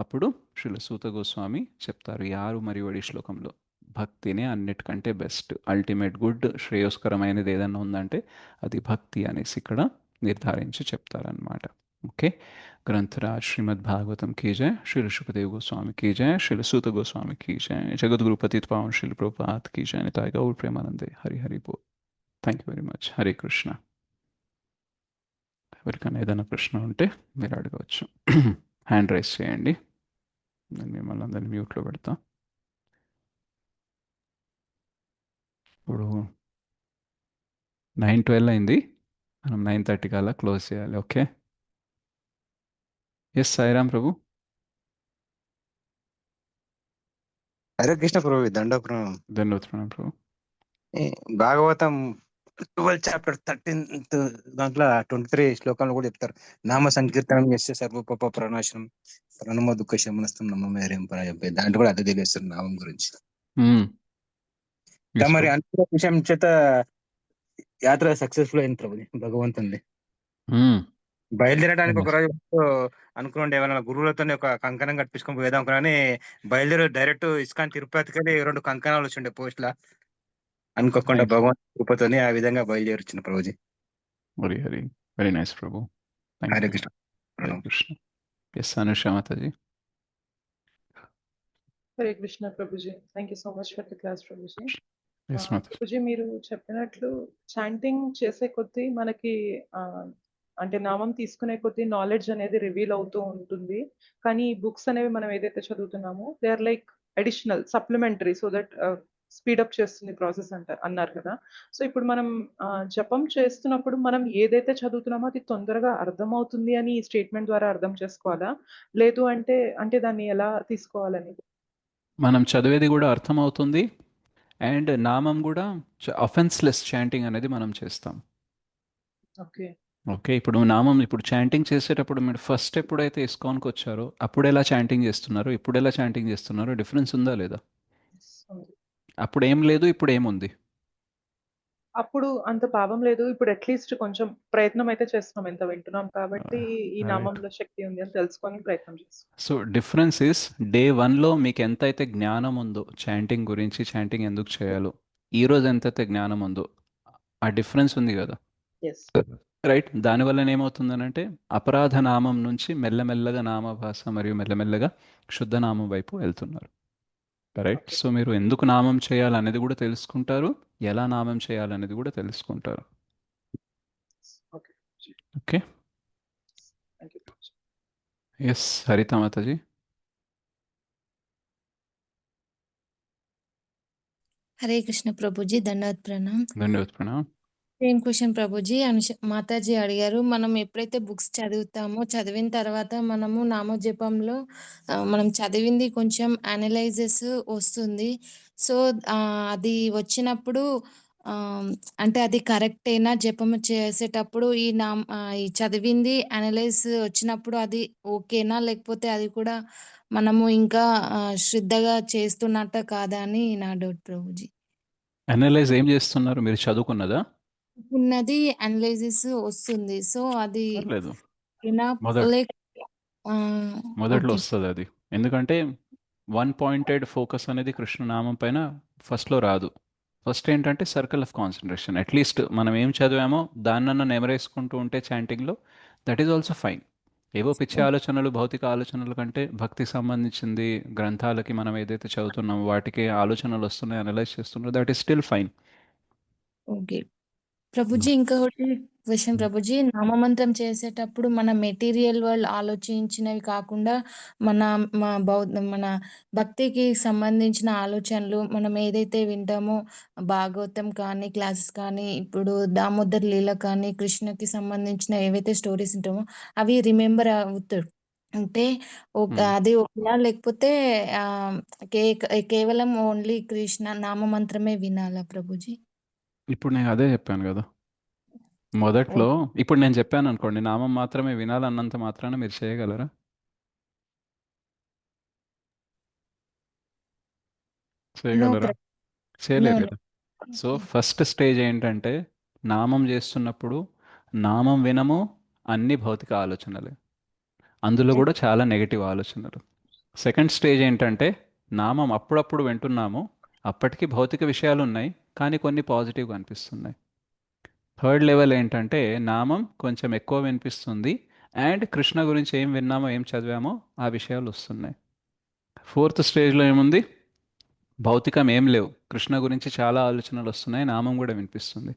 అప్పుడు శ్రీల సూత గోస్వామి చెప్తారు ఈ 6 మరియు 7 శ్లోకంలో భక్తినే అన్నిటికంటే బెస్ట్, అల్టిమేట్ గుడ్, శ్రేయస్కరమైనది ఏదైనా ఉందంటే అది భక్తి అనేసి ఇక్కడ నిర్ధారించి చెప్తారనమాట. ఓకే. ग्रंथराज श्रीमद् भागवतम की जय, श्री ऋषिपदेव गोस्वामी की जय, श्री सूत गोस्वामी की जय, जगद्गुरु पतित पावन श्री प्रभुपाद की जय, निताय गौर प्रेमानंदे, हरि हरि बोल. Thank you very much. Hare Krishna. ఎవరికైనా ఏదైనా ప్రశ్న ఉంటే మీరు అడగవచ్చు. హ్యాండ్ రైజ్ చేయండి, నేను మిమ్మల్ని అందరినీ మ్యూట్లో పెడతా. ఇప్పుడు 9:12 అయింది, మనం 9:30 కల్లా క్లోజ్ చేయాలి. ఓకే. ఎస్ సాయిరామ్ ప్రభు.
హరే కృష్ణ ప్రభు, దండోప్రణం.
ధన్యవాదాలు ప్రభు.
భాగవతం 12 చాప్టర్ 13th దాంట్లో 23 శ్లోకంలో కూడా చెప్తారు, నామ సంకీర్తనం చేస్తే సర్వపాప ప్రణాశనం ప్రణమ దుఃఖ శమనస్థం నమ్మేరేం చెప్పి దాంట్లో కూడా అదే తెలియస్తారు నామం గురించి. మరి అంత విషయం చేత యాత్ర సక్సెస్ఫుల్ అయింది ప్రభు భగవంతుంది. బయలుదేరడానికి ఒక రోజు అనుకోండి, ఏమైనా గురువులతో ఒక కంకణం కట్టించుకొని పోయేదాం కానీ బయలుదేరి డైరెక్ట్ ఇస్కాన్ తిరుపతికి 2 కంకణాలు వచ్చిండే పోస్ట్ లా. అనుకోకుండా భగవంతు కృపతోనే ఆ విధంగా బయలుదేరుచున్న Prabhuji.
Hari Hari. Very nice Prabhu.
Hare Krishna.
Hare Krishna. Yes Anusha Mataji.
Hare Krishna Prabhuji. Thank you so much for the class Prabhuji.
Yes Mataji.
Prabhuji మీరు చెప్పినట్లు చాంటింగ్ చేసే కొద్దీ మనకి అంటే నామం తీసుకునే కొద్దీ నాలెడ్జ్ అనేది రివీల్ అవుతూ ఉంటుంది. కానీ ఈ బుక్స్ అనేవి మనం ఏదైతే చదువుతున్నామో they are like additional supplementary so that speed up చేస్తుంది ప్రాసెస్ అన్నారు కదా. సో ఇప్పుడు మనం జపం చేస్తున్నప్పుడు మనం ఏదైతే చదువుతున్నామో అది తొందరగా అర్థమవుతుంది అని ఈ స్టేట్మెంట్ ద్వారా అర్థం చేసుకోవాలా, లేదు అంటే అంటే దాన్ని ఎలా తీసుకోవాలని?
మనం చదివేది కూడా అర్థమవుతుంది అండ్ నామం కూడా అఫెన్స్లెస్ చాంటింగ్ అనేది మనం చేస్తాం.
ఓకే.
ఓకే, ఇప్పుడు నామం ఇప్పుడు చాంటింగ్ చేసేటప్పుడు మీరు ఫస్ట్ ఎప్పుడైతే ఇస్కాన్కి వచ్చారో అప్పుడు ఎలా చాంటింగ్ చేస్తున్నారు, ఇప్పుడు ఎలా చాంటింగ్ చేస్తున్నారో డిఫరెన్స్ ఉందా లేదా? అప్పుడు ఏం లేదు, ఇప్పుడు ఏముంది?
అప్పుడు అంత భావం లేదు, ఇప్పుడు అట్లీస్ట్ కొంచెం ప్రయత్నం అయితే చేస్తున్నాం, ఎంత వింటున్నాం కాబట్టి ఈ
రైట్.
నామంలో శక్తి ఉంది అని తెలుసుకొని ప్రయత్నం చేస్తాం.
సో డిఫరెన్స్ ఇస్ డే 1లో మీకు ఎంతైతే జ్ఞానం ఉందో చాంటింగ్ గురించి, చాంటింగ్ ఎందుకు చేయాలో, ఈరోజు ఎంతైతే జ్ఞానం ఉందో ఆ డిఫరెన్స్ ఉంది కదా.
ఎస్.
రైట్, దానివల్ల ఏమవుతుందనంటే అపరాధ నామం నుంచి మెల్లమెల్లగా నామభాష మరియు మెల్లమెల్లగా శుద్ధ నామం వైపు వెళ్తున్నారు. రైట్, సో మీరు ఎందుకు నామం చేయాలనేది కూడా తెలుసుకుంటారు, ఎలా నామం చేయాలనేది కూడా తెలుసుకుంటారు.
Okay.
Okay,
thank you.
Yes Haritha మాతాజీ.
హరే కృష్ణ ప్రభుజీ, దండవత్ ప్రణామ్.
ధన్యవాద్ ప్రణామ్.
Same question Prabhuji. మాతాజీ అడిగారు, మనం ఎప్పుడైతే బుక్స్ చదువుతామో చదివిన తర్వాత మనము నామజపంలో మనం చదివింది కొంచెం అనలైజెస్ వస్తుంది. సో అది వచ్చినప్పుడు ఆ, అంటే అది కరెక్టేనా, జపం చేసేటప్పుడు ఈ చదివింది అనలైజ్ వచ్చినప్పుడు అది ఓకేనా, లేకపోతే అది కూడా మనము ఇంకా శ్రద్ధగా చేస్తున్నట్ట కాదా అని నా డౌట్ ప్రభుజీ.
అనలైజ్ ఏం చేస్తున్నారు, మీరు చదువుకున్నదా?
ఉన్నది అనలైసిస్ వస్తుంది, సో అది
పర్లేదు,
enough
మొదట
లేక
మొదట్లో
ఓకే.
వస్తుంది అది. ఎందుకంటే వన్ పాయింటెడ్ ఫోకస్ అనేది కృష్ణనామం పైన ఫస్ట్లో రాదు. ఫస్ట్ ఏంటంటే సర్కిల్ ఆఫ్ కాన్సన్ట్రేషన్, అట్లీస్ట్ మనం ఏం చదివామో దాన్నన్నా నెమరేసుకుంటూ ఉంటే చాంటింగ్లో, దట్ ఈజ్ ఆల్సో ఫైన్. ఏవో పిచ్చి ఆలోచనలు, భౌతిక ఆలోచనల కంటే భక్తికి సంబంధించింది గ్రంథాలకి మనం ఏదైతే చదువుతున్నామో వాటికి ఆలోచనలు వస్తున్నాయి, అనలైజ్ చేస్తున్నారో, that is still fine.
Okay Prabhuji, ఇంకొకటి క్వశ్చన్ ప్రభుజీ. నామమంత్రం చేసేటప్పుడు మన మెటీరియల్ వాళ్ళు ఆలోచించినవి కాకుండా మన మన భక్తికి సంబంధించిన ఆలోచనలు మనం ఏదైతే వింటామో, భాగవతం కానీ క్లాసెస్ కానీ, ఇప్పుడు దామోదర్ లీల కానీ, కృష్ణకి సంబంధించిన ఏవైతే స్టోరీస్ ఉంటామో అవి రిమెంబర్ అవుతాడు అంటే అది ఓకేనా, లేకపోతే ఆ, కేవలం ఓన్లీ కృష్ణ నామమంత్రమే వినాలా ప్రభుజీ?
ఇప్పుడు నేను అదే చెప్పాను కదా మొదట్లో. ఇప్పుడు నేను చెప్పాను అనుకోండి, నామం మాత్రమే వినాలన్నంత మాత్రాన మీరు చేయగలరా? చేయగలరా? చేయలేరు కదా. సో ఫస్ట్ స్టేజ్ ఏంటంటే నామం చేస్తున్నప్పుడు నామం వినము, అన్ని భౌతిక ఆలోచనలే, అందులో కూడా చాలా నెగటివ్ ఆలోచనలు. సెకండ్ స్టేజ్ ఏంటంటే నామం అప్పుడప్పుడు వింటున్నాము, అప్పటికి భౌతిక విషయాలు ఉన్నాయి కానీ కొన్ని పాజిటివ్గా అనిపిస్తున్నాయి. థర్డ్ లెవెల్ ఏంటంటే నామం కొంచెం ఎక్కువ వినిపిస్తుంది అండ్ కృష్ణ గురించి ఏం విన్నామో, ఏం చదివామో ఆ విషయాలు వస్తున్నాయి. ఫోర్త్ స్టేజ్లో ఏముంది, భౌతికం ఏం లేవు, కృష్ణ గురించి చాలా ఆలోచనలు వస్తున్నాయి, నామం కూడా వినిపిస్తుంది.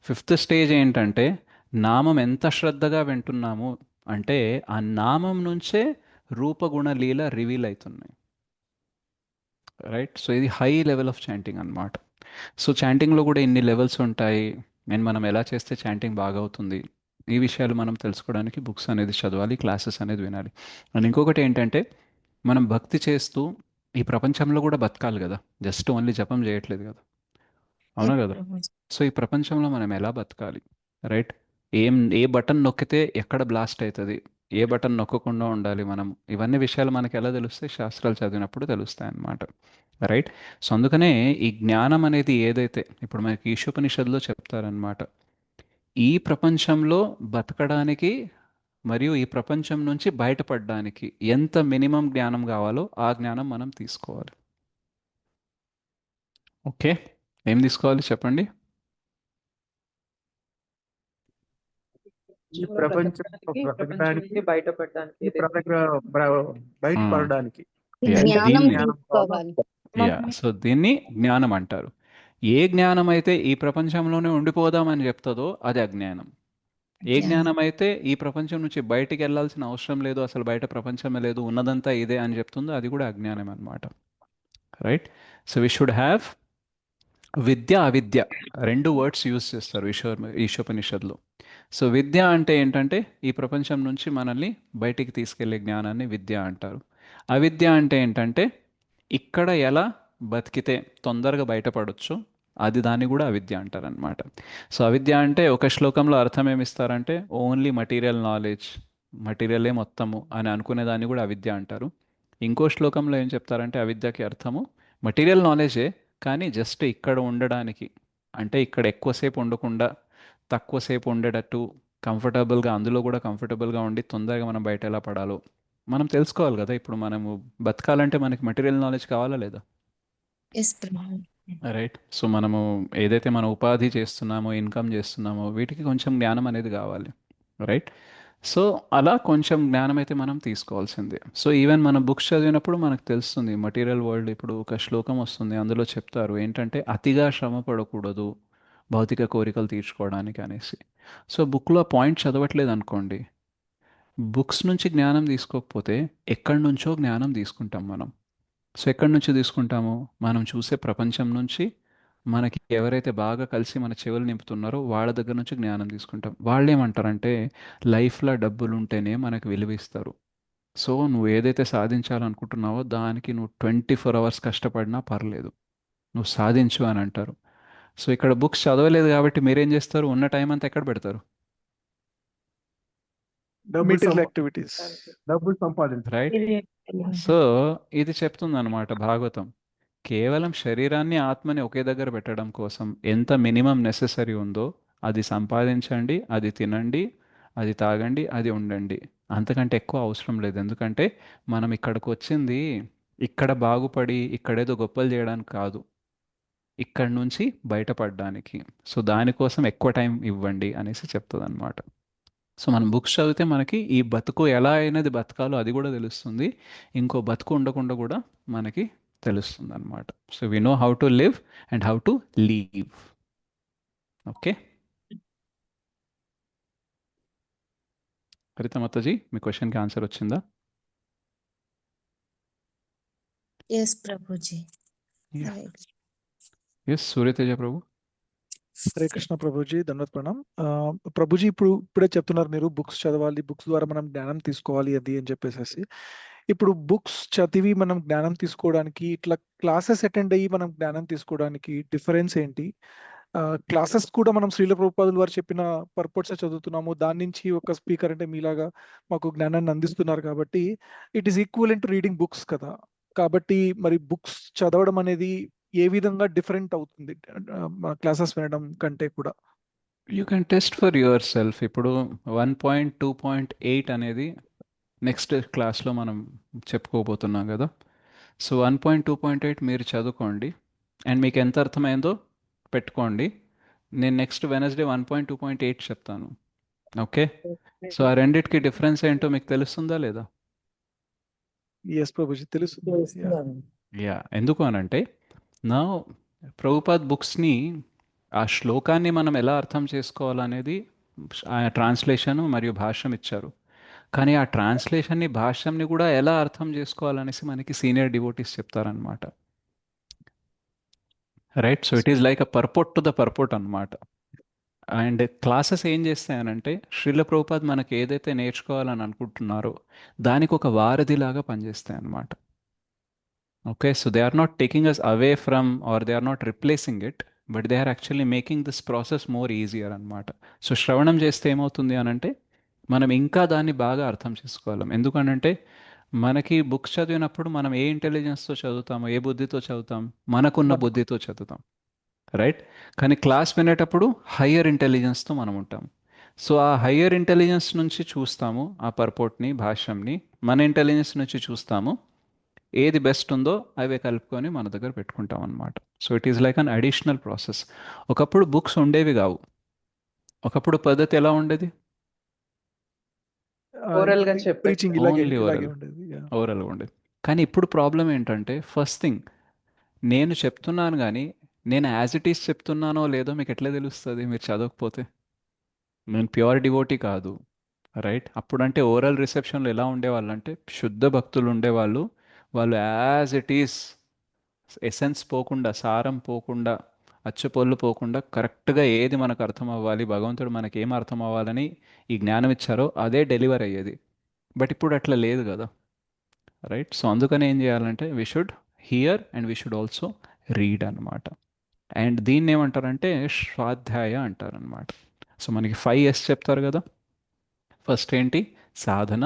ఫిఫ్త్ స్టేజ్ ఏంటంటే నామం ఎంత శ్రద్ధగా వింటున్నాము అంటే ఆ నామం నుంచే రూపగుణ లీల రివీల్ అవుతున్నాయి. రైట్, సో ఇది హై లెవెల్ ఆఫ్ చాంటింగ్ అనమాట. సో చాంటింగ్లో కూడా ఇన్ని లెవెల్స్ ఉంటాయి అండ్ మనం ఎలా చేస్తే చాంటింగ్ బాగా అవుతుంది, ఈ విషయాలు మనం తెలుసుకోవడానికి బుక్స్ అనేది చదవాలి, క్లాసెస్ అనేది వినాలి. అండ్ ఇంకొకటి ఏంటంటే మనం భక్తి చేస్తూ ఈ ప్రపంచంలో కూడా బతకాలి కదా, జస్ట్ ఓన్లీ జపం చేయట్లేదు కదా, అవునా కదా. సో ఈ ప్రపంచంలో మనం ఎలా బతకాలి, రైట్, ఏ బటన్ నొక్కితే ఎక్కడ బ్లాస్ట్ అవుతుంది, ఏ బటన్ నొక్కకుండా ఉండాలి మనం, ఇవన్నీ విషయాలు మనకి ఎలా తెలుస్తాయి, శాస్త్రాలు చదివినప్పుడు తెలుస్తాయి అన్నమాట. రైట్, సో అందుకనే ఈ జ్ఞానం అనేది ఏదైతే ఇప్పుడు మనకి ఈశోపనిషత్తులో చెప్తారనమాట, ఈ ప్రపంచంలో బతకడానికి మరియు ఈ ప్రపంచం నుంచి బయటపడడానికి ఎంత మినిమం జ్ఞానం కావాలో ఆ జ్ఞానం మనం తీసుకోవాలి. ఓకే, ఏం తీసుకోవాలి చెప్పండి?
ఈ ప్రపంచం
నుంచి బయటపడడానికి
బయటపడడానికి
జ్ఞానం
దీన్ని
తీసుకోవాలి.
సో దీన్ని జ్ఞానం అంటారు. ఏ జ్ఞానం అయితే ఈ ప్రపంచంలోనే ఉండిపోదామని చెప్తుందో అది అజ్ఞానం. ఏ జ్ఞానం అయితే ఈ ప్రపంచం నుంచి బయటికి వెళ్ళాల్సిన అవసరం లేదు, అసలు బయట ప్రపంచమే లేదు, ఉన్నదంతా ఇదే అని చెప్తుందో అది కూడా అజ్ఞానం అన్నమాట. Right? So we should have విద్య అవిద్య రెండు వర్డ్స్ యూజ్ చేస్తారు ఈశోపనిషత్తులో. సో విద్య అంటే ఏంటంటే ఈ ప్రపంచం నుంచి మనల్ని బయటికి తీసుకెళ్లే జ్ఞానాన్ని విద్య అంటారు. అవిద్య అంటే ఏంటంటే ఇక్కడ ఎలా బతికితే తొందరగా బయటపడొచ్చు, అది దాన్ని కూడా అవిద్య అంటారనమాట. సో అవిద్య అంటే ఒక శ్లోకంలో అర్థం ఏమిస్తారంటే ఓన్లీ మటీరియల్ నాలెడ్జ్, మటీరియలే మొత్తము అని అనుకునేదాన్ని కూడా అవిద్య అంటారు. ఇంకో శ్లోకంలో ఏం చెప్తారంటే అవిద్యకి అర్థము మటీరియల్ నాలెడ్జే, కానీ జస్ట్ ఇక్కడ ఉండడానికి, అంటే ఇక్కడ ఎక్కువసేపు ఉండకుండా తక్కువసేపు ఉండేటట్టు కంఫర్టబుల్గా, అందులో కూడా కంఫర్టబుల్గా ఉండి తొందరగా మనం బయట ఎలా పడాలో మనం తెలుసుకోవాలి కదా. ఇప్పుడు మనము బతకాలంటే మనకి మెటీరియల్ నాలెడ్జ్ కావాలా లేదా?
ఎస్ ప్రభు.
రైట్. సో మనము ఏదైతే మన ఉపాధి చేస్తున్నామో, ఇన్కమ్ చేస్తున్నామో, వీటికి కొంచెం జ్ఞానం అనేది కావాలి. రైట్. సో అలా కొంచెం జ్ఞానం అయితే మనం తీసుకోవాల్సిందే. సో ఈవెన్ మన బుక్స్ చదివినప్పుడు మనకు తెలుస్తుంది మటీరియల్ వరల్డ్. ఇప్పుడు ఒక శ్లోకం వస్తుంది, అందులో చెప్తారు ఏంటంటే అతిగా శ్రమ పడకూడదు భౌతిక కోరికలు తీర్చుకోవడానికి అనేసి. సో బుక్లో పాయింట్ చదవట్లేదు అనుకోండి, బుక్స్ నుంచి జ్ఞానం తీసుకోకపోతే ఎక్కడి నుంచో జ్ఞానం తీసుకుంటాం మనం. సో ఎక్కడి నుంచి తీసుకుంటాము? మనం చూసే ప్రపంచం నుంచి, మనకి ఎవరైతే బాగా కలిసి మన చెవులు నింపుతున్నారో వాళ్ళ దగ్గర నుంచి జ్ఞానం తీసుకుంటాం. వాళ్ళు ఏమంటారంటే లైఫ్లో డబ్బులు ఉంటేనే మనకు విలువ ఇస్తారు. సో నువ్వు ఏదైతే సాధించాలనుకుంటున్నావో దానికి నువ్వు 24 అవర్స్ కష్టపడినా పర్లేదు, నువ్వు సాధించు అని అంటారు. సో ఇక్కడ బుక్స్ చదవలేదు కాబట్టి మీరేం చేస్తారు? ఉన్న టైం అంతా ఎక్కడ పెడతారు?
Material
activities.
డబ్బులు సంపాదించు.
రైట్. సో ఇది చెప్తుందన్నమాట భాగవతం. కేవలం శరీరాన్ని ఆత్మని ఒకే దగ్గర పెట్టడం కోసం ఎంత మినిమం నెససరీ ఉందో అది సంపాదించండి, అది తినండి, అది తాగండి, అది ఉండండి. అంతకంటే ఎక్కువ అవసరం లేదు. ఎందుకంటే మనం ఇక్కడికి వచ్చింది ఇక్కడ బాగుపడి ఇక్కడేదో గొప్పలు చేయడానికి కాదు, ఇక్కడ నుంచి బయటపడడానికి. సో దానికోసం ఎక్కువ టైం ఇవ్వండి అనేసి చెప్తుంది అనమాట. సో మనం బుక్స్ చదివితే మనకి ఈ బతుకు ఎలా అయినది బతకాలో అది కూడా తెలుస్తుంది, ఇంకో బతుకు ఉండకుండా కూడా మనకి తెలుస్తుంది అనమాట. So we know how to live and how to leave. Okay Haritha మాతాజీ, మీ క్వశ్చన్కి ఆన్సర్ వచ్చిందా?
ఎస్ ప్రభుజీ. హరే కృష్ణ.
ఎస్ సూర్యతేజ ప్రభు.
హరే కృష్ణ ప్రభుజీ, ధన్యవాద ప్రణాం. ప్రభుజీ ఇప్పుడే చెప్తున్నారు మీరు బుక్స్ చదవాలి, బుక్స్ ద్వారా మనం జ్ఞానం తీసుకోవాలి అది అని చెప్పేసి. ఇప్పుడు బుక్స్ చదివి మనం జ్ఞానం తీసుకోవడానికి, ఇట్లా క్లాసెస్ అటెండ్ అయ్యి మనం జ్ఞానం తీసుకోవడానికి డిఫరెన్స్ ఏంటి? క్లాసెస్ కూడా మనం శ్రీల ప్రభుపాదులు వారు చెప్పిన పర్పట్స్ చదువుతున్నాము, దాని నుంచి ఒక స్పీకర్ అంటే మీలాగా మాకు జ్ఞానాన్ని అందిస్తున్నారు కాబట్టి it is equal to reading books కదా. కాబట్టి మరి బుక్స్ చదవడం అనేది ఏ విధంగా డిఫరెంట్ అవుతుంది క్లాసెస్ వినడం కంటే కూడా?
You can test for your self. ఇప్పుడు 1.2.8 అనేది నెక్స్ట్ క్లాస్లో మనం చెప్పుకోబోతున్నాం కదా. సో 1.2.8 మీరు చదువుకోండి అండ్ మీకు ఎంత అర్థమైందో పెట్టుకోండి. నేను నెక్స్ట్ వెనస్డే 1.2.8 చెప్తాను. ఓకే. సో ఆ రెండిటికి డిఫరెన్స్ ఏంటో మీకు తెలుస్తుందా లేదా?
ఎస్ ప్రభుజీ, తెలుస్తుంది.
యా, ఎందుకు అనంటే నా ప్రభుపాద్ బుక్స్ని, ఆ శ్లోకాన్ని మనం ఎలా అర్థం చేసుకోవాలనేది ఆ ట్రాన్స్లేషన్ మరియు భాష్యం ఇచ్చారు. కానీ ఆ ట్రాన్స్లేషన్ని భాష్యంని కూడా ఎలా అర్థం చేసుకోవాలనేసి మనకి సీనియర్ డివోటీస్ చెప్తారనమాట. Right. So it is like a purport to the purport అనమాట. అండ్ క్లాసెస్ ఏం చేస్తాయనంటే శ్రీల ప్రభుపాద్ మనకి ఏదైతే నేర్చుకోవాలని అనుకుంటున్నారో దానికి ఒక వారధిలాగా పనిచేస్తాయి అన్నమాట. Okay. So they are not taking us away from or they are not replacing it, but they are actually making this process more easier అనమాట. సో శ్రవణం చేస్తే ఏమవుతుంది అనంటే మనం ఇంకా దాన్ని బాగా అర్థం చేసుకోగలం. ఎందుకనంటే మనకి బుక్స్ చదివినప్పుడు మనం ఏ ఇంటెలిజెన్స్తో చదువుతామో, ఏ బుద్ధితో చదువుతాం, మనకున్న బుద్ధితో చదువుతాం. రైట్. కానీ క్లాస్ వినేటప్పుడు హయ్యర్ ఇంటెలిజెన్స్తో మనం ఉంటాం. సో ఆ హయ్యర్ ఇంటెలిజెన్స్ నుంచి చూస్తాము ఆ పర్పోర్ట్ని, భాష్యంని. మన ఇంటెలిజెన్స్ నుంచి చూస్తాము ఏది బెస్ట్ ఉందో అవే కలుపుకొని మన దగ్గర పెట్టుకుంటాం అనమాట. So it is like an additional process. ఒకప్పుడు బుక్స్ ఉండేవి కావు. ఒకప్పుడు పద్ధతి ఎలా ఉండేది?
ఓరల్ గా
ప్రీచింగ్
ఓన్లీ ఓరల్గా ఉండేది. కానీ ఇప్పుడు ప్రాబ్లం ఏంటంటే ఫస్ట్ థింగ్ నేను చెప్తున్నాను కానీ నేను యాజ్ ఇట్ ఈస్ చెప్తున్నానో లేదో మీకు ఎట్లా తెలుస్తుంది మీరు చదవకపోతే? నేను ప్యూర్ డివోటీ కాదు. రైట్. అప్పుడంటే ఓరల్ రిసెప్షన్లో ఎలా ఉండేవాళ్ళు అంటే శుద్ధ భక్తులు ఉండేవాళ్ళు. వాళ్ళు యాజ్ ఇట్ ఈస్ ఎసెన్స్ పోకుండా, సారం పోకుండా, అచ్చుపొల్లు పోకుండా కరెక్ట్గా ఏది మనకు అర్థం అవ్వాలి, భగవంతుడు మనకి ఏం అర్థం అవ్వాలని ఈ జ్ఞానం ఇచ్చారో అదే డెలివర్ అయ్యేది. బట్ ఇప్పుడు అట్లా లేదు కదా, రైట్? సో అందుకని ఏం చేయాలంటే we should hear and we should also read అనమాట. అండ్ దీన్ని ఏమంటారంటే స్వాధ్యాయ అంటారనమాట. సో మనకి 5 S చెప్తారు కదా. ఫస్ట్ ఏంటి? సాధన,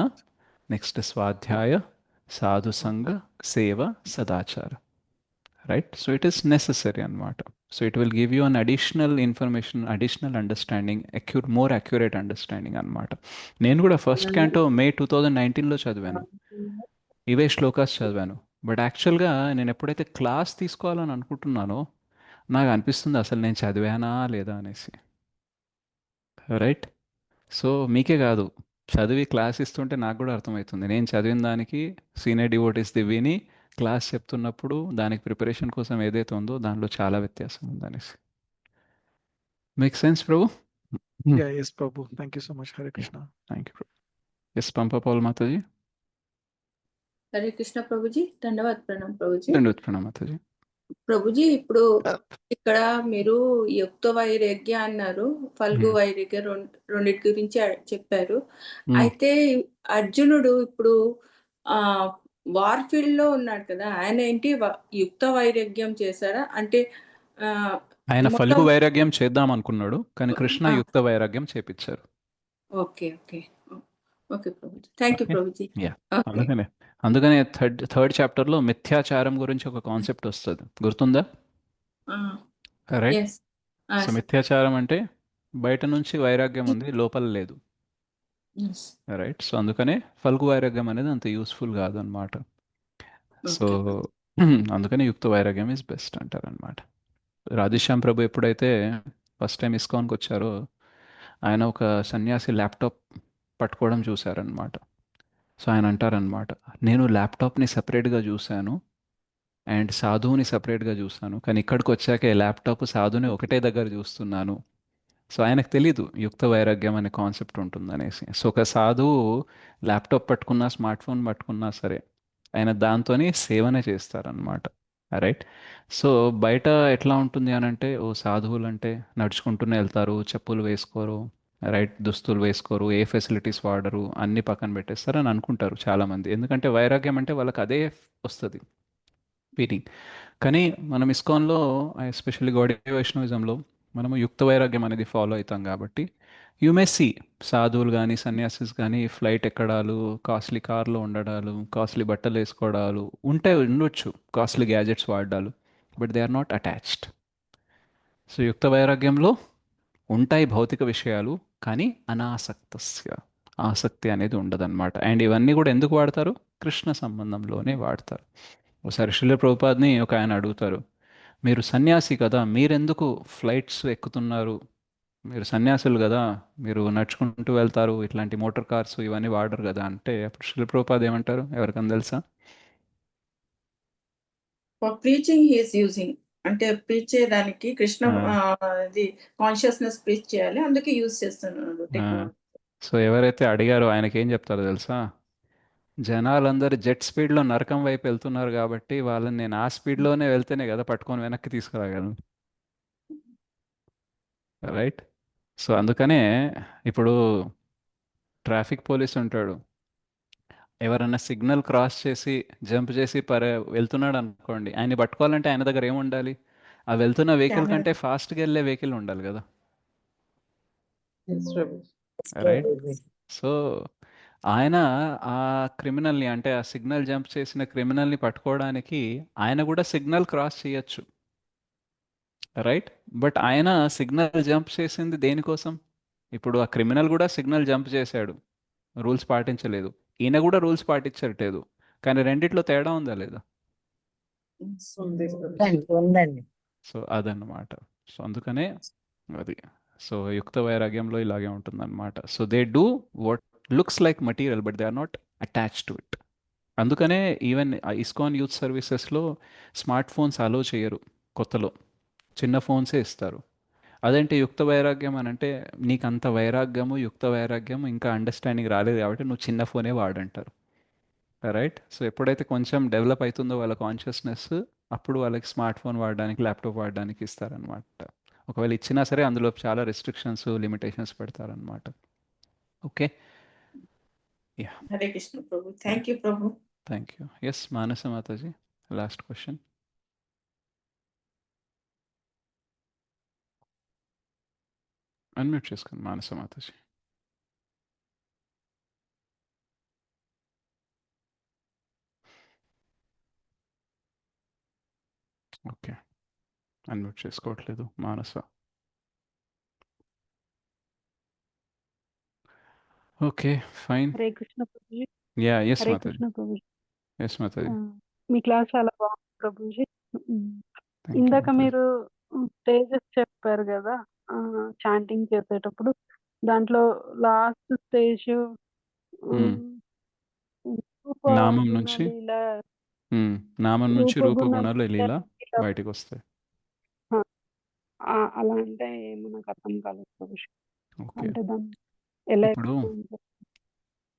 నెక్స్ట్ స్వాధ్యాయ, సాధు సంగ, సేవ, సదాచార, right? So it is necessary అనమాట. So it will give you an additional information, additional understanding, more accurate understanding అనమాట. నేను కూడా ఫస్ట్ క్యాంటో మే 2019లో చదివాను, ఇవే శ్లోకాస్ చదివాను. బట్ యాక్చువల్గా నేను ఎప్పుడైతే క్లాస్ తీసుకోవాలని అనుకుంటున్నానో నాకు అనిపిస్తుంది అసలు నేను చదివానా లేదా అనేసి, రైట్? సో మీకే కాదు, చదివి క్లాస్ ఇస్తుంటే నాకు కూడా అర్థమవుతుంది నేను చదివిన దానికి సీనియర్ డివోటీస్ది విని క్లాస్ చెప్తున్నప్పుడు దానికి ప్రిపరేషన్ కోసం ఏదైతే ఉందో దానిలో చాలా వ్యత్యాసం ఉందనేసి. Make sense Prabhu?
Yeah yes Prabhu, thank you so much. Hare Krishna.
Thank you Prabhu. Yes Pampa Paul Mataji.
Hare Krishna Prabhuji, ధన్యవాద ప్రణామ్ ప్రభుజీ.
దండవత్ ప్రణామ్ మాతాజీ.
ప్రభుజీ, ఇప్పుడు ఇక్కడ మీరు యుక్త వైరాగ్య అన్నారు, ఫల్గు వైరాగ్య రెండింటి గురించి చెప్పారు. అయితే అర్జునుడు ఇప్పుడు వార్ఫీల్డ్ లో ఉన్నాడు కదా, ఆయన ఏంటి యుక్త వైరాగ్యం చేశారా? అంటే
ఆయన
మొత్తం
ఫల్గు వైరాగ్యం చేద్దాం అనుకున్నాడు, కానీ కృష్ణ యుక్త వైరాగ్యం చేపించారు.
Okay okay okay Prabhuji, thank you Prabhuji.
Yeah, అందుకనే థర్డ్ చాప్టర్లో మిథ్యాచారం గురించి ఒక కాన్సెప్ట్ వస్తుంది, గుర్తుందా? రైట్?
ఎస్
సో మిథ్యాచారం అంటే బయట నుంచి వైరాగ్యం ఉంది, లోపల లేదు, రైట్? సో అందుకనే ఫల్గు వైరాగ్యం అనేది అంత యూస్ఫుల్ కాదనమాట. సో అందుకని యుక్త వైరాగ్యం ఈజ్ బెస్ట్ అంటారనమాట. రాధేశ్యామ్ ప్రభు ఎప్పుడైతే ఫస్ట్ టైం ఇస్కాన్కి వచ్చారో ఆయన ఒక సన్యాసి ల్యాప్టాప్ పట్టుకోవడం చూశారనమాట. సో ఆయన అంటారనమాట, నేను ల్యాప్టాప్ని సపరేట్గా చూశాను అండ్ సాధువుని సపరేట్గా చూశాను, కానీ ఇక్కడికి వచ్చాక ల్యాప్టాప్ సాధువుని ఒకటే దగ్గర చూస్తున్నాను. సో ఆయనకు తెలీదు యుక్త వైరాగ్యం అనే కాన్సెప్ట్ ఉంటుందనేసి. సో ఒక సాధువు ల్యాప్టాప్ పట్టుకున్నా, స్మార్ట్ ఫోన్ పట్టుకున్నా సరే ఆయన దాంతోని సేవనే చేస్తారనమాట, రైట్? సో బయట ఎట్లా ఉంటుంది అని అంటే, ఓ సాధువులు అంటే నడుచుకుంటూనే వెళ్తారు, చెప్పులు వేసుకోరు, రైట్, దుస్తులు వేసుకోరు, ఏ ఫెసిలిటీస్ వాడరు, అన్ని పక్కన పెట్టేస్తారు అని అనుకుంటారు చాలామంది. ఎందుకంటే వైరాగ్యం అంటే వాళ్ళకి అదే వస్తుంది, ఫీలింగ్. కానీ మనం ఇస్కాన్లో ఎస్పెషల్లీ గౌడీయ వైష్ణవిజంలో మనము యుక్త వైరాగ్యం అనేది ఫాలో అవుతాం కాబట్టి యు మే సీ సాధువులు కానీ సన్యాసిస్ కానీ ఫ్లైట్ ఎక్కడాలు, కాస్ట్లీ కార్లో ఉండడాలు, కాస్ట్లీ బట్టలు వేసుకోవడాలు ఉండొచ్చు, కాస్ట్లీ గ్యాజెట్స్ వాడాలు, but they are not attached. So యుక్త వైరాగ్యంలో ఉంటాయి భౌతిక విషయాలు, కానీ అనాసక్తస్య, ఆసక్తి అనేది ఉండదన్నమాట. అండ్ ఇవన్నీ కూడా ఎందుకు వాడతారు? కృష్ణ సంబంధంలోనే వాడతారు. ఒకసారి శ్రీల ప్రభుపాద్ని ఒక ఆయన అడుగుతారు, మీరు సన్యాసి కదా, మీరెందుకు ఫ్లైట్స్ ఎక్కుతున్నారు, మీరు సన్యాసులు కదా, మీరు నడుచుకుంటూ వెళ్తారు, ఇట్లాంటి మోటార్ కార్స్ ఇవన్నీ వాడరు కదా అంటే, అప్పుడు శ్రీల ప్రభుపాద్ ఏమంటారు ఎవరికైనా తెలుసా?
ఫర్ ప్రీచింగ్ హీస్ యూజింగ్, అంటే ప్రీచ్ చేయడానికి కృష్ణ ఇది కాన్షియస్నెస్ ప్రీచ్ చేయాలి, అందుకే యూజ్ చేస్తున్నాడు టెక్నాలజీ.
సో ఎవరైతే అడిగారో ఆయనకి ఏం చెప్తారో తెలుసా? జనాలందరూ జెట్ స్పీడ్లో నరకం వైపు వెళ్తున్నారు కాబట్టి వాళ్ళని నేను ఆ స్పీడ్లోనే వెళ్తేనే కదా పట్టుకొని వెనక్కి తీసుకురాగలను, రైట్? సో అందుకనే ఇప్పుడు ట్రాఫిక్ పోలీస్ ఉంటాడు, ఎవరన్నా సిగ్నల్ క్రాస్ చేసి జంప్ చేసి వెళ్తున్నాడు అనుకోండి, ఆయన్ని పట్టుకోవాలంటే ఆయన దగ్గర ఏముండాలి? ఆ వెళ్తున్న వెహికల్ కంటే ఫాస్ట్గా వెళ్ళే వెహికల్ ఉండాలి కదా, రైట్? సో ఆయన ఆ క్రిమినల్ని, అంటే ఆ సిగ్నల్ జంప్ చేసిన క్రిమినల్ని పట్టుకోవడానికి ఆయన కూడా సిగ్నల్ క్రాస్ చేయొచ్చు, రైట్? బట్ ఆయన సిగ్నల్ జంప్ చేసింది దేనికోసం? ఇప్పుడు ఆ క్రిమినల్ కూడా సిగ్నల్ జంప్ చేశాడు, రూల్స్ పాటించలేదు, ఈయన కూడా రూల్స్ పాటించట్లేదు, కానీ రెండిట్లో తేడా ఉందా లేదా? సో అదన్నమాట. సో అందుకనే అది, సో యుక్త వైరాగ్యంలో ఇలాగే ఉంటుందన్నమాట. So they do what looks like material but they are not attach to it. అందుకనే ఈవెన్ ఇస్కాన్ యూత్ సర్వీసెస్లో స్మార్ట్ ఫోన్స్ అలో చేయరు, కొత్తలో చిన్న ఫోన్సే ఇస్తారు. అదేంటి యుక్త వైరాగ్యం అని అంటే, నీకు అంత వైరాగ్యము, యుక్త వైరాగ్యం ఇంకా అండర్స్టాండింగ్ రాలేదు కాబట్టి నువ్వు చిన్న ఫోనే వాడంటారు, రైట్? సో ఎప్పుడైతే కొంచెం డెవలప్ అవుతుందో వాళ్ళ కాన్షియస్నెస్, అప్పుడు వాళ్ళకి స్మార్ట్ ఫోన్ వాడడానికి, ల్యాప్టాప్ వాడడానికి ఇస్తారనమాట. ఒకవేళ ఇచ్చినా సరే అందులో చాలా రెస్ట్రిక్షన్స్, లిమిటేషన్స్ పెడతారనమాట. Okay. Yeah,
Hare Krishna Prabhu. Thank you Prabhu.
Thank you. Yes Manasa Mataji, last question. Unmute చేసుకోండి మానస మాతాజీ. ఓకే, అన్మ్యూట్ చేసుకోవట్లేదు Manasa. Okay, fine.
Hare Krishna Prabhuji.
Yeah, yes
Hare
Mataji.
Krishna Prabhuji.
Yes Mataji.
మీ క్లాస్ చాలా బాగుంది ప్రభుజీ.
థ్యాంక్ యూ
ఇందాక
మాతాజీ.
మీరు స్టేజెస్ చెప్పారు కదా, చాంటింగ్ చేసేటప్పుడు. దాంట్లో లాస్ట్ స్టేజ్ రూప
నామం
గుణ
నుంచి
లీల,
నామం నుంచి
రూప గుణ
రూపగుణాలు లీల
లీల,
బయటికి వస్తాయి.
అలా అంటే ఏమో నాకు అర్థం కాలేదు ప్రభుజీ.
ఓకే,
అంటే దాన్ని ఎలా
ఇప్పుడు
explain చేస్తారు?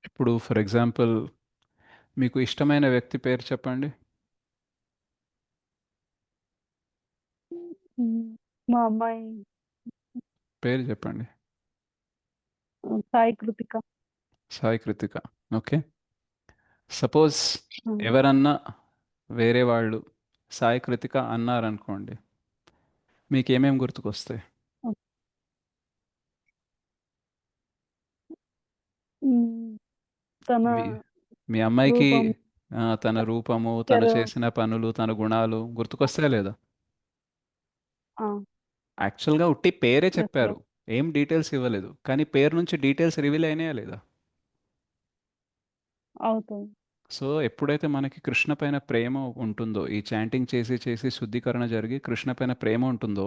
ఇప్పుడు ఫర్ ఎగ్జాంపుల్ మీకు ఇష్టమైన వ్యక్తి పేరు చెప్పండి.
మా అమ్మాయి
పేరు చెప్పండి.
సాయి కృతిక.
సాయి కృతిక. ఓకే, సపోజ్ ఎవరన్నా వేరే వాళ్ళు సాయి కృతిక అన్నారనుకోండి, మీకు ఏమేమి గుర్తుకొస్తాయి?
తన
మీ అమ్మాయికి
రూపం,
తన రూపము, తను
చరు-
చేసిన పనులు, తన గుణాలు గుర్తుకొస్తాయా లేదా?
ఆ,
యాక్చువల్గా ఉట్టి పేరే
Yes,
చెప్పారు, ఏం డీటెయిల్స్ ఇవ్వలేదు, కానీ పేరు నుంచి డీటెయిల్స్ రివీల్ అయినాయా లేదా?
అవుతుంది.
సో ఎప్పుడైతే మనకి కృష్ణ పైన ప్రేమ ఉంటుందో, ఈ చాంటింగ్ చేసి చేసి శుద్ధీకరణ జరిగి కృష్ణ పైన ప్రేమ ఉంటుందో,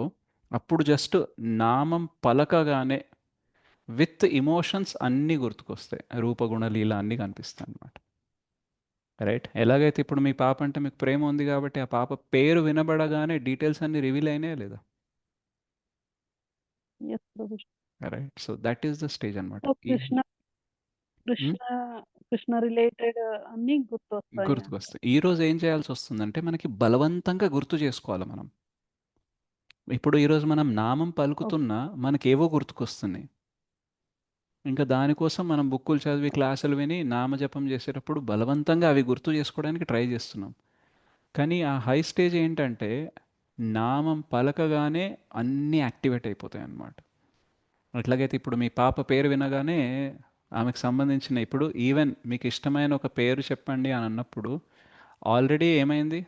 అప్పుడు జస్ట్ నామం పలకగానే విత్ ఇమోషన్స్ అన్నీ గుర్తుకొస్తాయి, రూపగుణ లీల అన్నీ కనిపిస్తాయి అన్నమాట. రైట్? ఎలాగైతే ఇప్పుడు మీ పాప అంటే మీకు ప్రేమ ఉంది కాబట్టి ఆ పాప పేరు వినబడగానే డీటెయిల్స్ అన్నీ రివీల్ అయినాయా లేదా?
Yes, Prabhuji.
Right, so that is the stage అనమాట.
సో కృష్ణ కృష్ణ రిలేటెడ్ అన్ని గుర్తొస్తాయి.
గుర్తుకొస్తాయి. ఈరోజు ఏం చేయాల్సి వస్తుందంటే మనకి బలవంతంగా గుర్తు చేసుకోవాలి మనం. ఇప్పుడు ఈరోజు మనం నామం పలుకుతున్నా మనకేవో గుర్తుకొస్తున్నాయి. ఇంకా దానికోసం మనం బుక్కులు చదివి క్లాసులు విని నామజపం చేసేటప్పుడు బలవంతంగా అవి గుర్తు చేసుకోవడానికి ట్రై చేస్తున్నాం. కానీ ఆ హై స్టేజ్ ఏంటంటే నామం పలకగానే అన్నీ యాక్టివేట్ అయిపోతాయి అన్నమాట. అట్లాగైతే ఇప్పుడు మీ పాప పేరు వినగానే ఆమెకు సంబంధించిన, ఇప్పుడు ఈవెన్ మీకు ఇష్టమైన ఒక పేరు చెప్పండి అని అన్నప్పుడు ఆల్రెడీ ఏమైంది,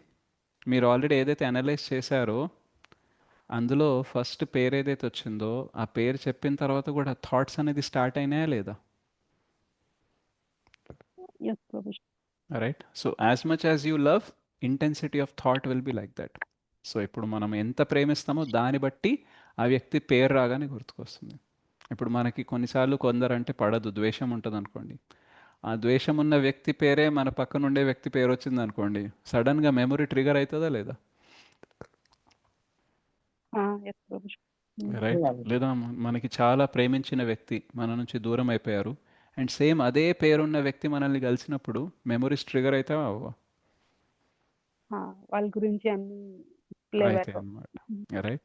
మీరు ఆల్రెడీ ఏదైతే అనలైజ్ చేశారో అందులో ఫస్ట్ పేరు ఏదైతే వచ్చిందో ఆ పేరు చెప్పిన తర్వాత కూడా థాట్స్ అనేది స్టార్ట్ అయినాయా లేదా?
Yes, Prabhuji.
Right, so as much as you love, intensity of thought will be like that. So ఇప్పుడు మనం ఎంత ప్రేమిస్తామో దాన్ని బట్టి ఆ వ్యక్తి పేరు రాగానే గుర్తుకొస్తుంది. ఇప్పుడు మనకి కొన్నిసార్లు కొందరంటే పడదు, ద్వేషం ఉంటుంది అనుకోండి, ఆ ద్వేషం ఉన్న వ్యక్తి పేరే మన పక్కన ఉండే వ్యక్తి పేరు వచ్చింది అనుకోండి, సడన్గా మెమొరీ ట్రిగర్ అవుతుందా లేదా?
Yes, ప్రభుజీ.
రైట్? లేదా మనకి చాలా ప్రేమించిన వ్యక్తి మన నుంచి దూరం అయిపోయారు అండ్ సేమ్ అదే పేరున్న వ్యక్తి మనల్ని కలిసినప్పుడు మెమొరీస్ ట్రిగర్ అవుతావా అవ్వవా?
వాళ్ళ గురించి అన్ని
అయితే అన్నమాట. రైట్,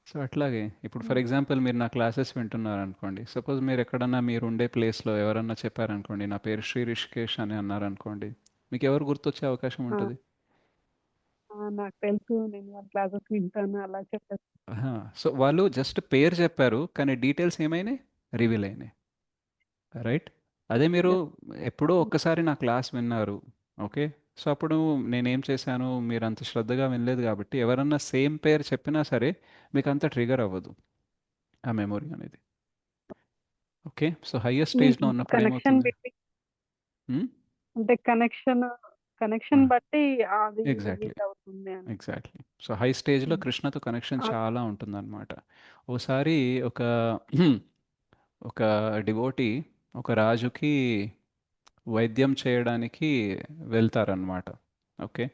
సో అట్లాగే ఇప్పుడు ఫర్ ఎగ్జాంపుల్ మీరు నా క్లాసెస్ వింటున్నారు అనుకోండి, సపోజ్ మీరు ఎక్కడన్నా మీరు ఉండే ప్లేస్లో ఎవరన్నా చెప్పారనుకోండి నా పేరు శ్రీ రిషికేష్ అని అన్నారనుకోండి, మీకు ఎవరు గుర్తొచ్చే అవకాశం ఉంటుంది?
నాకు తెలుసు, నేను వాళ్ళ క్లాసెస్ వింటాను అలా చెప్పారు.
సో వాళ్ళు జస్ట్ పేరు చెప్పారు కానీ డీటెయిల్స్ ఏమైనాయి, రివీల్ అయినాయి. రైట్? అదే మీరు ఎప్పుడో ఒక్కసారి నా క్లాస్ విన్నారు, ఓకే, సో అప్పుడు నేనేం చేశాను, మీరు అంత శ్రద్ధగా వినలేదు కాబట్టి ఎవరన్నా సేమ్ పేరు చెప్పినా సరే మీకు అంత ట్రిగర్ అవ్వదు ఆ మెమొరీ అనేది. ఓకే, సో హయ్యర్ స్టేజ్లో ఉన్నప్పుడు
కనెక్షన్
ఏమవుతుంది?
అంటే కనెక్షన్ బట్టి అది
ఎగ్జాక్ట్లీ,
reveal అవుతుంది అని.
ఎగ్జాక్ట్లీ. సో హై స్టేజ్లో కృష్ణతో కనెక్షన్ చాలా ఉంటుందన్నమాట. ఓసారి ఒక డివోటీ ఒక రాజుకి వైద్యం చేయడానికి వెళ్తారనమాట. ఓకే,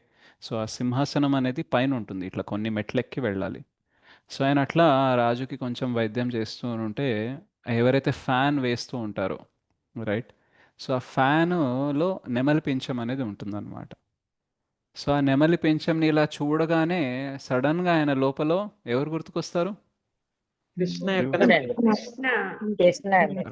సో ఆ సింహాసనం అనేది పైన ఉంటుంది, ఇట్లా కొన్ని మెట్లెక్కి వెళ్ళాలి. సో ఆయన అట్లా ఆ రాజుకి కొంచెం వైద్యం చేస్తూ ఉంటే ఎవరైతే ఫ్యాన్ వేస్తూ ఉంటారో, రైట్, సో ఆ ఫ్యానులో నెమలి పింఛం అనేది ఉంటుందన్నమాట. సో ఆ నెమలి పెంచంని ఇలా చూడగానే సడన్గా ఆయన లోపల ఎవరు గుర్తుకొస్తారు?
కృష్ణ యొక్క
కృష్ణ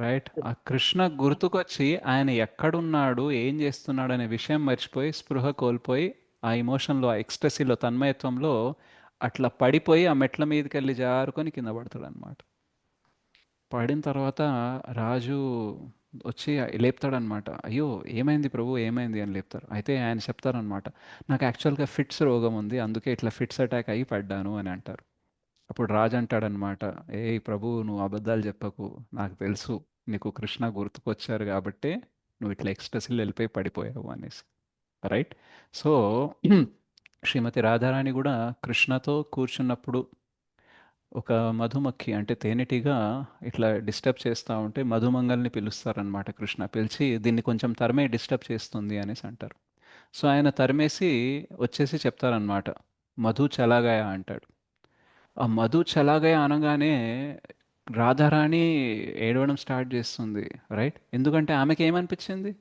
రైట్. ఆ కృష్ణ గుర్తుకొచ్చి ఆయన ఎక్కడున్నాడు, ఏం చేస్తున్నాడు అనే విషయం మర్చిపోయి, స్పృహ కోల్పోయి, ఆ ఎమోషన్లో, ఆ ఎక్స్టసీలో, తన్మయత్వంలో అట్లా పడిపోయి ఆ మెట్ల మీదకి వెళ్ళి జారుకొని కింద పడతాడు అనమాట. పడిన తర్వాత రాజు వచ్చి లేపుతాడనమాట. అయ్యో ఏమైంది ప్రభు, ఏమైంది అని లేపుతారు. అయితే ఆయన చెప్తారనమాట, నాకు యాక్చువల్గా ఫిట్స్ రోగం ఉంది, అందుకే ఇట్లా ఫిట్స్ అటాక్ అయ్యి పడ్డాను అని అంటారు. అప్పుడు రాజు అంటాడనమాట, ఏ ప్రభు నువ్వు అబద్ధాలు చెప్పకు, నాకు తెలుసు నీకు కృష్ణ గుర్తుకొచ్చారు కాబట్టే నువ్వు ఇట్లా ఎక్స్టసీలు వెళ్ళిపోయి పడిపోయావు అనేసి. రైట్. సో శ్రీమతి రాధారాణి కూడా కృష్ణతో కూర్చున్నప్పుడు ఒక మధుమక్ఖి అంటే తేనెటీగ ఇట్లా డిస్టర్బ్ చేస్తూ ఉంటే మధుమంగల్ని పిలుస్తారనమాట. కృష్ణ పిలిచి దీన్ని కొంచెం తరిమే డిస్టర్బ్ చేస్తుంది అనేసి అంటారు. సో ఆయన తరిమేసి వచ్చేసి చెప్తారనమాట, మధు చలాగాయ అంటాడు. ఆ మధు చలాగాయ అనగానే రాధారాణి ఏడవడం స్టార్ట్ చేస్తుంది. రైట్. ఎందుకంటే ఆమెకి ఏమనిపించింది?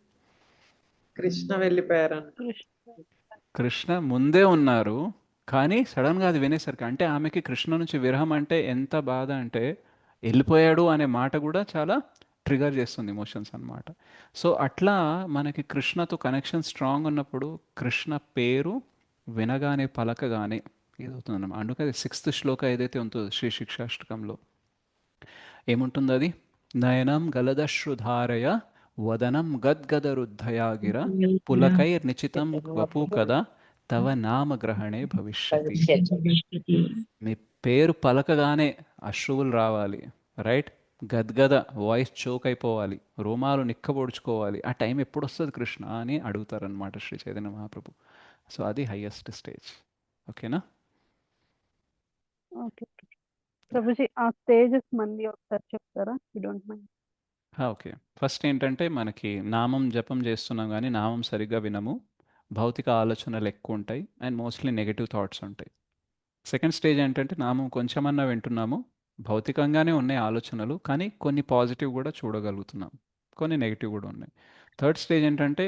కృష్ణ వెళ్ళిపోయారని.
కృష్ణ ముందే ఉన్నారు, కానీ సడన్గా అది వినేసరికి, అంటే ఆమెకి కృష్ణ నుంచి విరహం అంటే ఎంత బాధ అంటే వెళ్ళిపోయాడు అనే మాట కూడా చాలా ట్రిగర్ చేస్తుంది ఎమోషన్స్ అన్నమాట. సో అట్లా మనకి కృష్ణతో కనెక్షన్ స్ట్రాంగ్ ఉన్నప్పుడు కృష్ణ పేరు వినగానే పలకగానే ఇదవుతుంది. అందుకే 6th శ్లోక ఏదైతే ఉంటుందో శ్రీ శిక్షాష్టకంలో ఏముంటుంది అది? నయనం గలదశ్రుధారయ వదనం గద్గదరుద్ధయాగిర పులకైర్నిచితం వపు కదా తవ నామగ్రహణే భవిష్యతి. మీ పేరు పలకగానే అశ్రువులు రావాలి. రైట్. గద్గద వాయిస్ చోక్ అయిపోవాలి, రోమాలు నిక్కబొడుచుకోవాలి. ఆ టైం ఎప్పుడు వస్తుంది కృష్ణ అని అడుగుతారనమాట శ్రీ చైతన్య మహాప్రభు. సో అది హైయెస్ట్ స్టేజ్. ఓకేనా?
ఓకే ప్రభుజీ, ఆ స్టేజెస్ మళ్ళీ ఒకసారి చెప్తారా? You don't mind.
Okay. First ఏంటంటే మనకి నామం జపం చేస్తున్నాం కానీ నామం సరిగ్గా వినము, భౌతిక ఆలోచనలు ఎక్కువ ఉంటాయి అండ్ మోస్ట్లీ నెగటివ్ థాట్స్ ఉంటాయి. సెకండ్ స్టేజ్ ఏంటంటే నామం కొంచెమన్నా వింటున్నాము, భౌతికంగానే ఉన్నాయి ఆలోచనలు, కానీ కొన్ని పాజిటివ్ కూడా చూడగలుగుతున్నాం, కొన్ని నెగిటివ్ కూడా ఉన్నాయి. థర్డ్ స్టేజ్ ఏంటంటే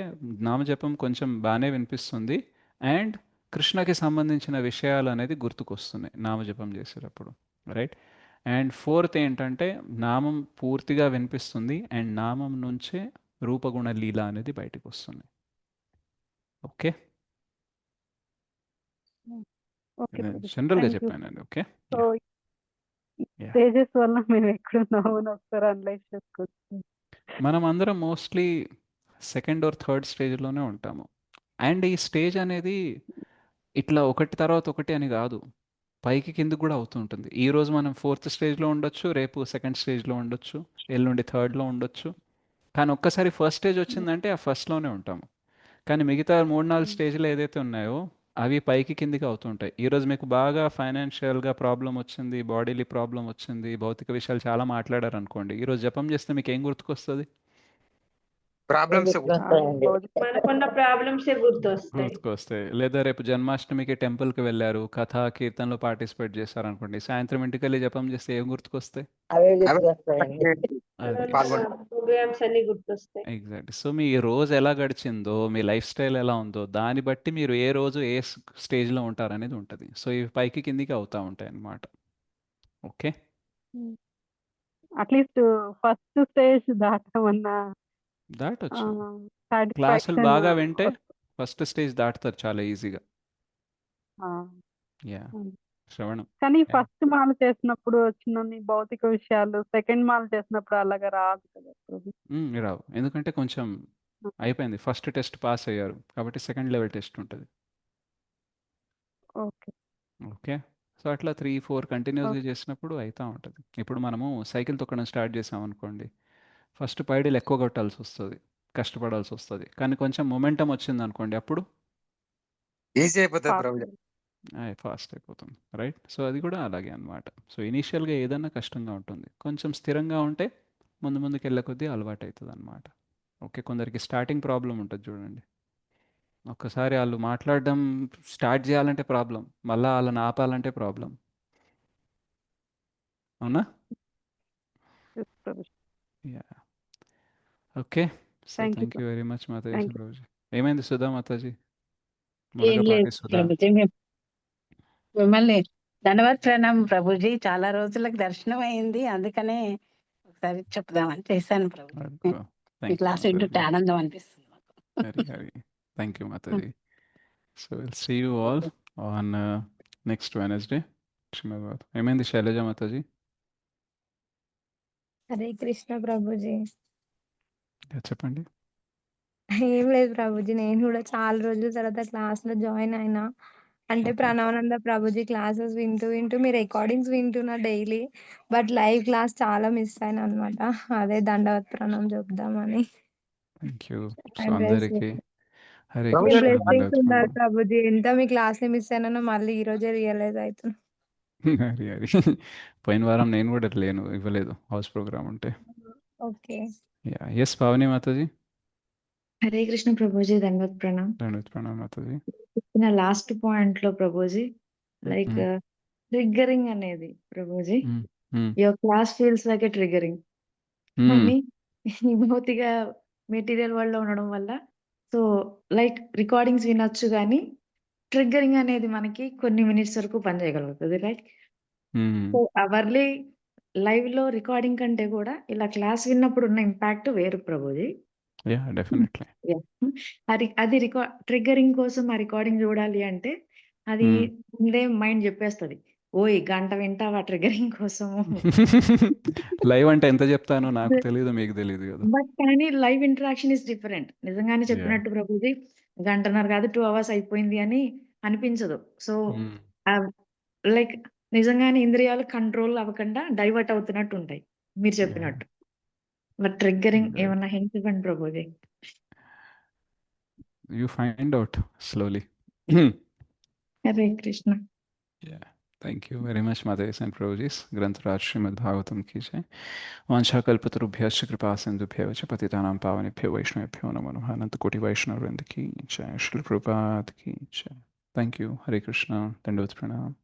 నామజపం కొంచెం బాగానే వినిపిస్తుంది అండ్ కృష్ణకి సంబంధించిన విషయాలు అనేది గుర్తుకొస్తున్నాయి నామజపం చేసేటప్పుడు. రైట్. అండ్ ఫోర్త్ ఏంటంటే నామం పూర్తిగా వినిపిస్తుంది అండ్ నామం నుంచే రూపగుణ లీల అనేది బయటకు వస్తుంది. ఓకే.
ఓకే ప్రభుజీ,
జనరల్గా
థ్యాంక్ యూ.
చెప్పానండి. ఓకే.
సో స్టేజెస్ వల్ల మేము ఎక్కడున్నామో అని ఒకసారి అనలైజ్ చేసుకోవచ్చు.
మనం అందరం మోస్ట్లీ సెకండ్ ఆర్ థర్డ్ స్టేజ్లోనే ఉంటాము. అండ్ ఈ స్టేజ్ అనేది ఇట్లా ఒకటి తర్వాత ఒకటి అని కాదు, పైకి కిందకు కూడా అవుతూ ఉంటుంది. ఈరోజు మనం 4th స్టేజ్లో ఉండొచ్చు, రేపు సెకండ్ స్టేజ్లో ఉండొచ్చు, ఎల్లుండి థర్డ్లో ఉండొచ్చు. కానీ ఒక్కసారి ఫస్ట్ స్టేజ్ వచ్చిందంటే ఆ ఫస్ట్లోనే ఉంటాము. కానీ మిగతా 3-4 స్టేజ్లు ఏదైతే ఉన్నాయో అవి పైకి కిందికి అవుతుంటాయి. ఈరోజు మీకు బాగా ఫైనాన్షియల్గా ప్రాబ్లం వచ్చింది, బాడీలీ ప్రాబ్లం వచ్చింది, భౌతిక విషయాలు చాలా మాట్లాడారు అనుకోండి, ఈరోజు జపం చేస్తే మీకు ఏం గుర్తుకొస్తుంది?
ప్రాబ్లమ్స్
మనకున్న ప్రాబ్లమ్స్ గుర్తొస్తాయి.
గుర్తుకొస్తాయి. లేదా రేపు జన్మాష్టమికి టెంపుల్కి వెళ్ళారు, కథా కీర్తనలో పార్టిసిపేట్ చేశారు అనుకోండి, సాయంత్రం ఇంటికి వెళ్ళి జపం చేస్తే ఏం గుర్తుకొస్తాయి?
ప్రోగ్రామ్స్ అన్ని గుర్తొస్తాయి.
ఎగ్జాక్ట్. సో మీ రోజు ఎలా గడిచిందో, మీ లైఫ్ స్టైల్ ఎలా ఉందో దాన్ని బట్టి మీరు ఏ రోజు ఏ స్టేజ్లో ఉంటారనేది ఉంటుంది. సో ఇవి పైకి కిందికి అవుతూ ఉంటాయి అన్నమాట. ఓకే.
అట్లీస్ట్ ఫస్ట్ స్టేజ్ దాటమన్నా
దాటొచ్చు. క్లాసులు
సాటిస్ఫాక్షన్.
బాగా వింటే ఫస్ట్ స్టేజ్ దాటుతారు చాలా ఈజీగా. యా. శ్రవణం.
కానీ ఫస్ట్ మాల చేసినప్పుడు వచ్చిన భౌతిక విషయాలు సెకండ్ మాల చేసినప్పుడు అలాగా రాదు కదా ప్రభు.
రావు. ఎందుకంటే కొంచెం అయిపోయింది, ఫస్ట్ టెస్ట్ పాస్ అయ్యారు కాబట్టి సెకండ్ లెవెల్ టెస్ట్ ఉంటుంది.
Okay
okay. సో అట్లా 3-4 కంటిన్యూస్గా
ఓకే
చేసినప్పుడు అవుతూ ఉంటుంది. ఇప్పుడు మనము సైకిల్ తొక్కడం స్టార్ట్ చేసాం అనుకోండి, ఫస్ట్ పైడీలు ఎక్కువ కొట్టాల్సి వస్తుంది, కష్టపడాల్సి వస్తుంది. కానీ కొంచెం మొమెంటం వచ్చింది అనుకోండి, అప్పుడు
ఈజీ అయిపోతుంది
ఫాస్ట్.
ప్రభుజీ.
ఫాస్ట్ అయిపోతుంది. రైట్. సో అది కూడా అలాగే అన్నమాట. సో ఇనీషియల్గా ఏదన్నా కష్టంగా ఉంటుంది, కొంచెం స్థిరంగా ఉంటే ముందు ముందుకు వెళ్ళే కొద్దీ అలవాటు అవుతుంది అనమాట. ఓకే. కొందరికి స్టార్టింగ్ ప్రాబ్లం ఉంటుంది చూడండి, ఒక్కసారి వాళ్ళు మాట్లాడడం స్టార్ట్ చేయాలంటే ప్రాబ్లం, మళ్ళీ వాళ్ళని ఆపాలంటే ప్రాబ్లం. అవునా?
Yes, Prabhu.
Yeah. Okay. So
thank you
thank you very much Mataji.
Thank you.
Prabhuji ఏమైంది సుధా మాతాజీ?
ఏం లేదు
ములగపాటి సుధా.
ప్రభుజీ, మిమ్మల్ని ధన్యవాద ప్రణామం ప్రభుజీ. చాలా రోజులకు దర్శనం అయింది, అందుకనే ఒకసారి చెప్దామని చేశాను ప్రభు.
అబ్బో,
మీ
థ్యాంక్ యూ
క్లాస్ వింటుంటే
మాతాజీ.
ఆనందం అనిపిస్తుంది మాకు.
Hari Hari. Thank you Mataji. So will see you all on next Wednesday. Srimad ఏమైంది శైలజ మాతాజీ?
హరే కృష్ణ ప్రభుజీ.
చెప్పండి.
ఏం లేదు ప్రభుజీ, నేను కూడా చాలా రోజుల తర్వాత క్లాస్లో జాయిన్ అయినా. అంటే
ఓకే.
ప్రణవానంద ప్రభుజీ క్లాసెస్ వింటూ వింటూ మీ రికార్డింగ్స్ వింటున్నా డైలీ. బట్ లైవ్ క్లాస్ చాలా మిస్ అయినా అనమాట. అదే దండవత్ ప్రణామం చెప్దామని.
Thank you. సో
I'm
అందరికీ హరే
మీ
కృష్ణ
బ్లెస్సింగ్స్
దండవత్
ఉండాలి
ప్రణామం.
ప్రభుజీ. ఎంత మీ క్లాస్ ని మిస్ అయినానో మళ్ళీ ఈ రోజే రియలైజ్ అవుతున్నా.
హరి హరి. పోయిన వారం నేను కూడా లేను, ఇవ్వలేదు హౌస్ ప్రోగ్రామ్ ఉంటే.
ఓకే.
యా ఎస్ పావని మాతాజీ.
హరే కృష్ణ ప్రభుజీ, ధన్యవాద్ ప్రణామ్.
దండవత్ ప్రణామం మాతాజీ.
చెప్పిన లాస్ట్ పాయింట్ లో ప్రభుజీ, లైక్
మ్మ్.
ట్రిగ్గరింగ్ అనేది ప్రభుజీ,
మ్మ్. మ్మ్.
Your class feels like a triggering.
మ్మ్.
కానీ ఈ భౌతిక మెటీరియల్ వరల్డ్ లో ఉండడం వల్ల సో లైక్ రికార్డింగ్స్ వినొచ్చు, కానీ ట్రిగ్గరింగ్ అనేది మనకి కొన్ని మినిట్స్ వరకు పనిచేయగలుగుతుంది. Like
hmm.
So hourly live లో రికార్డింగ్ కంటే కూడా ఇలా క్లాస్ విన్నప్పుడు ఉన్న ఇంపాక్ట్ వేరు ప్రభుజీ.
Yeah definitely.
Yeah. అది ట్రిగ్గరింగ్ కోసం ఆ రికార్డింగ్ చూడాలి అంటే అది ముందే మైండ్ చెప్పేస్తుంది, ఓయ్ గంట వింటావా ట్రిగ్గరింగ్ కోసము.
లైవ్ అంటే ఎంత చెప్తానో నాకు తెలియదు, మీకు తెలియదు కదా.
బట్ కానీ లైవ్ ఇంటరాక్షన్ ఇస్ డిఫరెంట్. నిజంగానే
యా.
చెప్పినట్టు ప్రభుజీ, గంటన్నర కాదు 2 hours అయిపోయింది అని అనిపించదు. సో లైక్ నిజంగానే ఇంద్రియాలు కంట్రోల్ అవ్వకుండా డైవర్ట్ అవుతున్నట్టు ఉంటాయి మీరు
యా
చెప్పినట్టు. But triggering
right.
ఏమన్నా హింట్ ఇవ్వండి Prabhuji.
You find out slowly.
Hare Krishna.
Yeah. Thank you very much, Madhus and Prabhuji. Grantaraj Srimad Bhagavatam ki jai. Vanchakalpatarubhyascha kripa sindhubhyo cha patitanam pavanebhyo vaishnavebhyo namo namaha. Ananta koti vaishnava vrinda ki jai. Srila Prabhupada ki jai. Thank you. Hare Krishna. Dandavat pranam.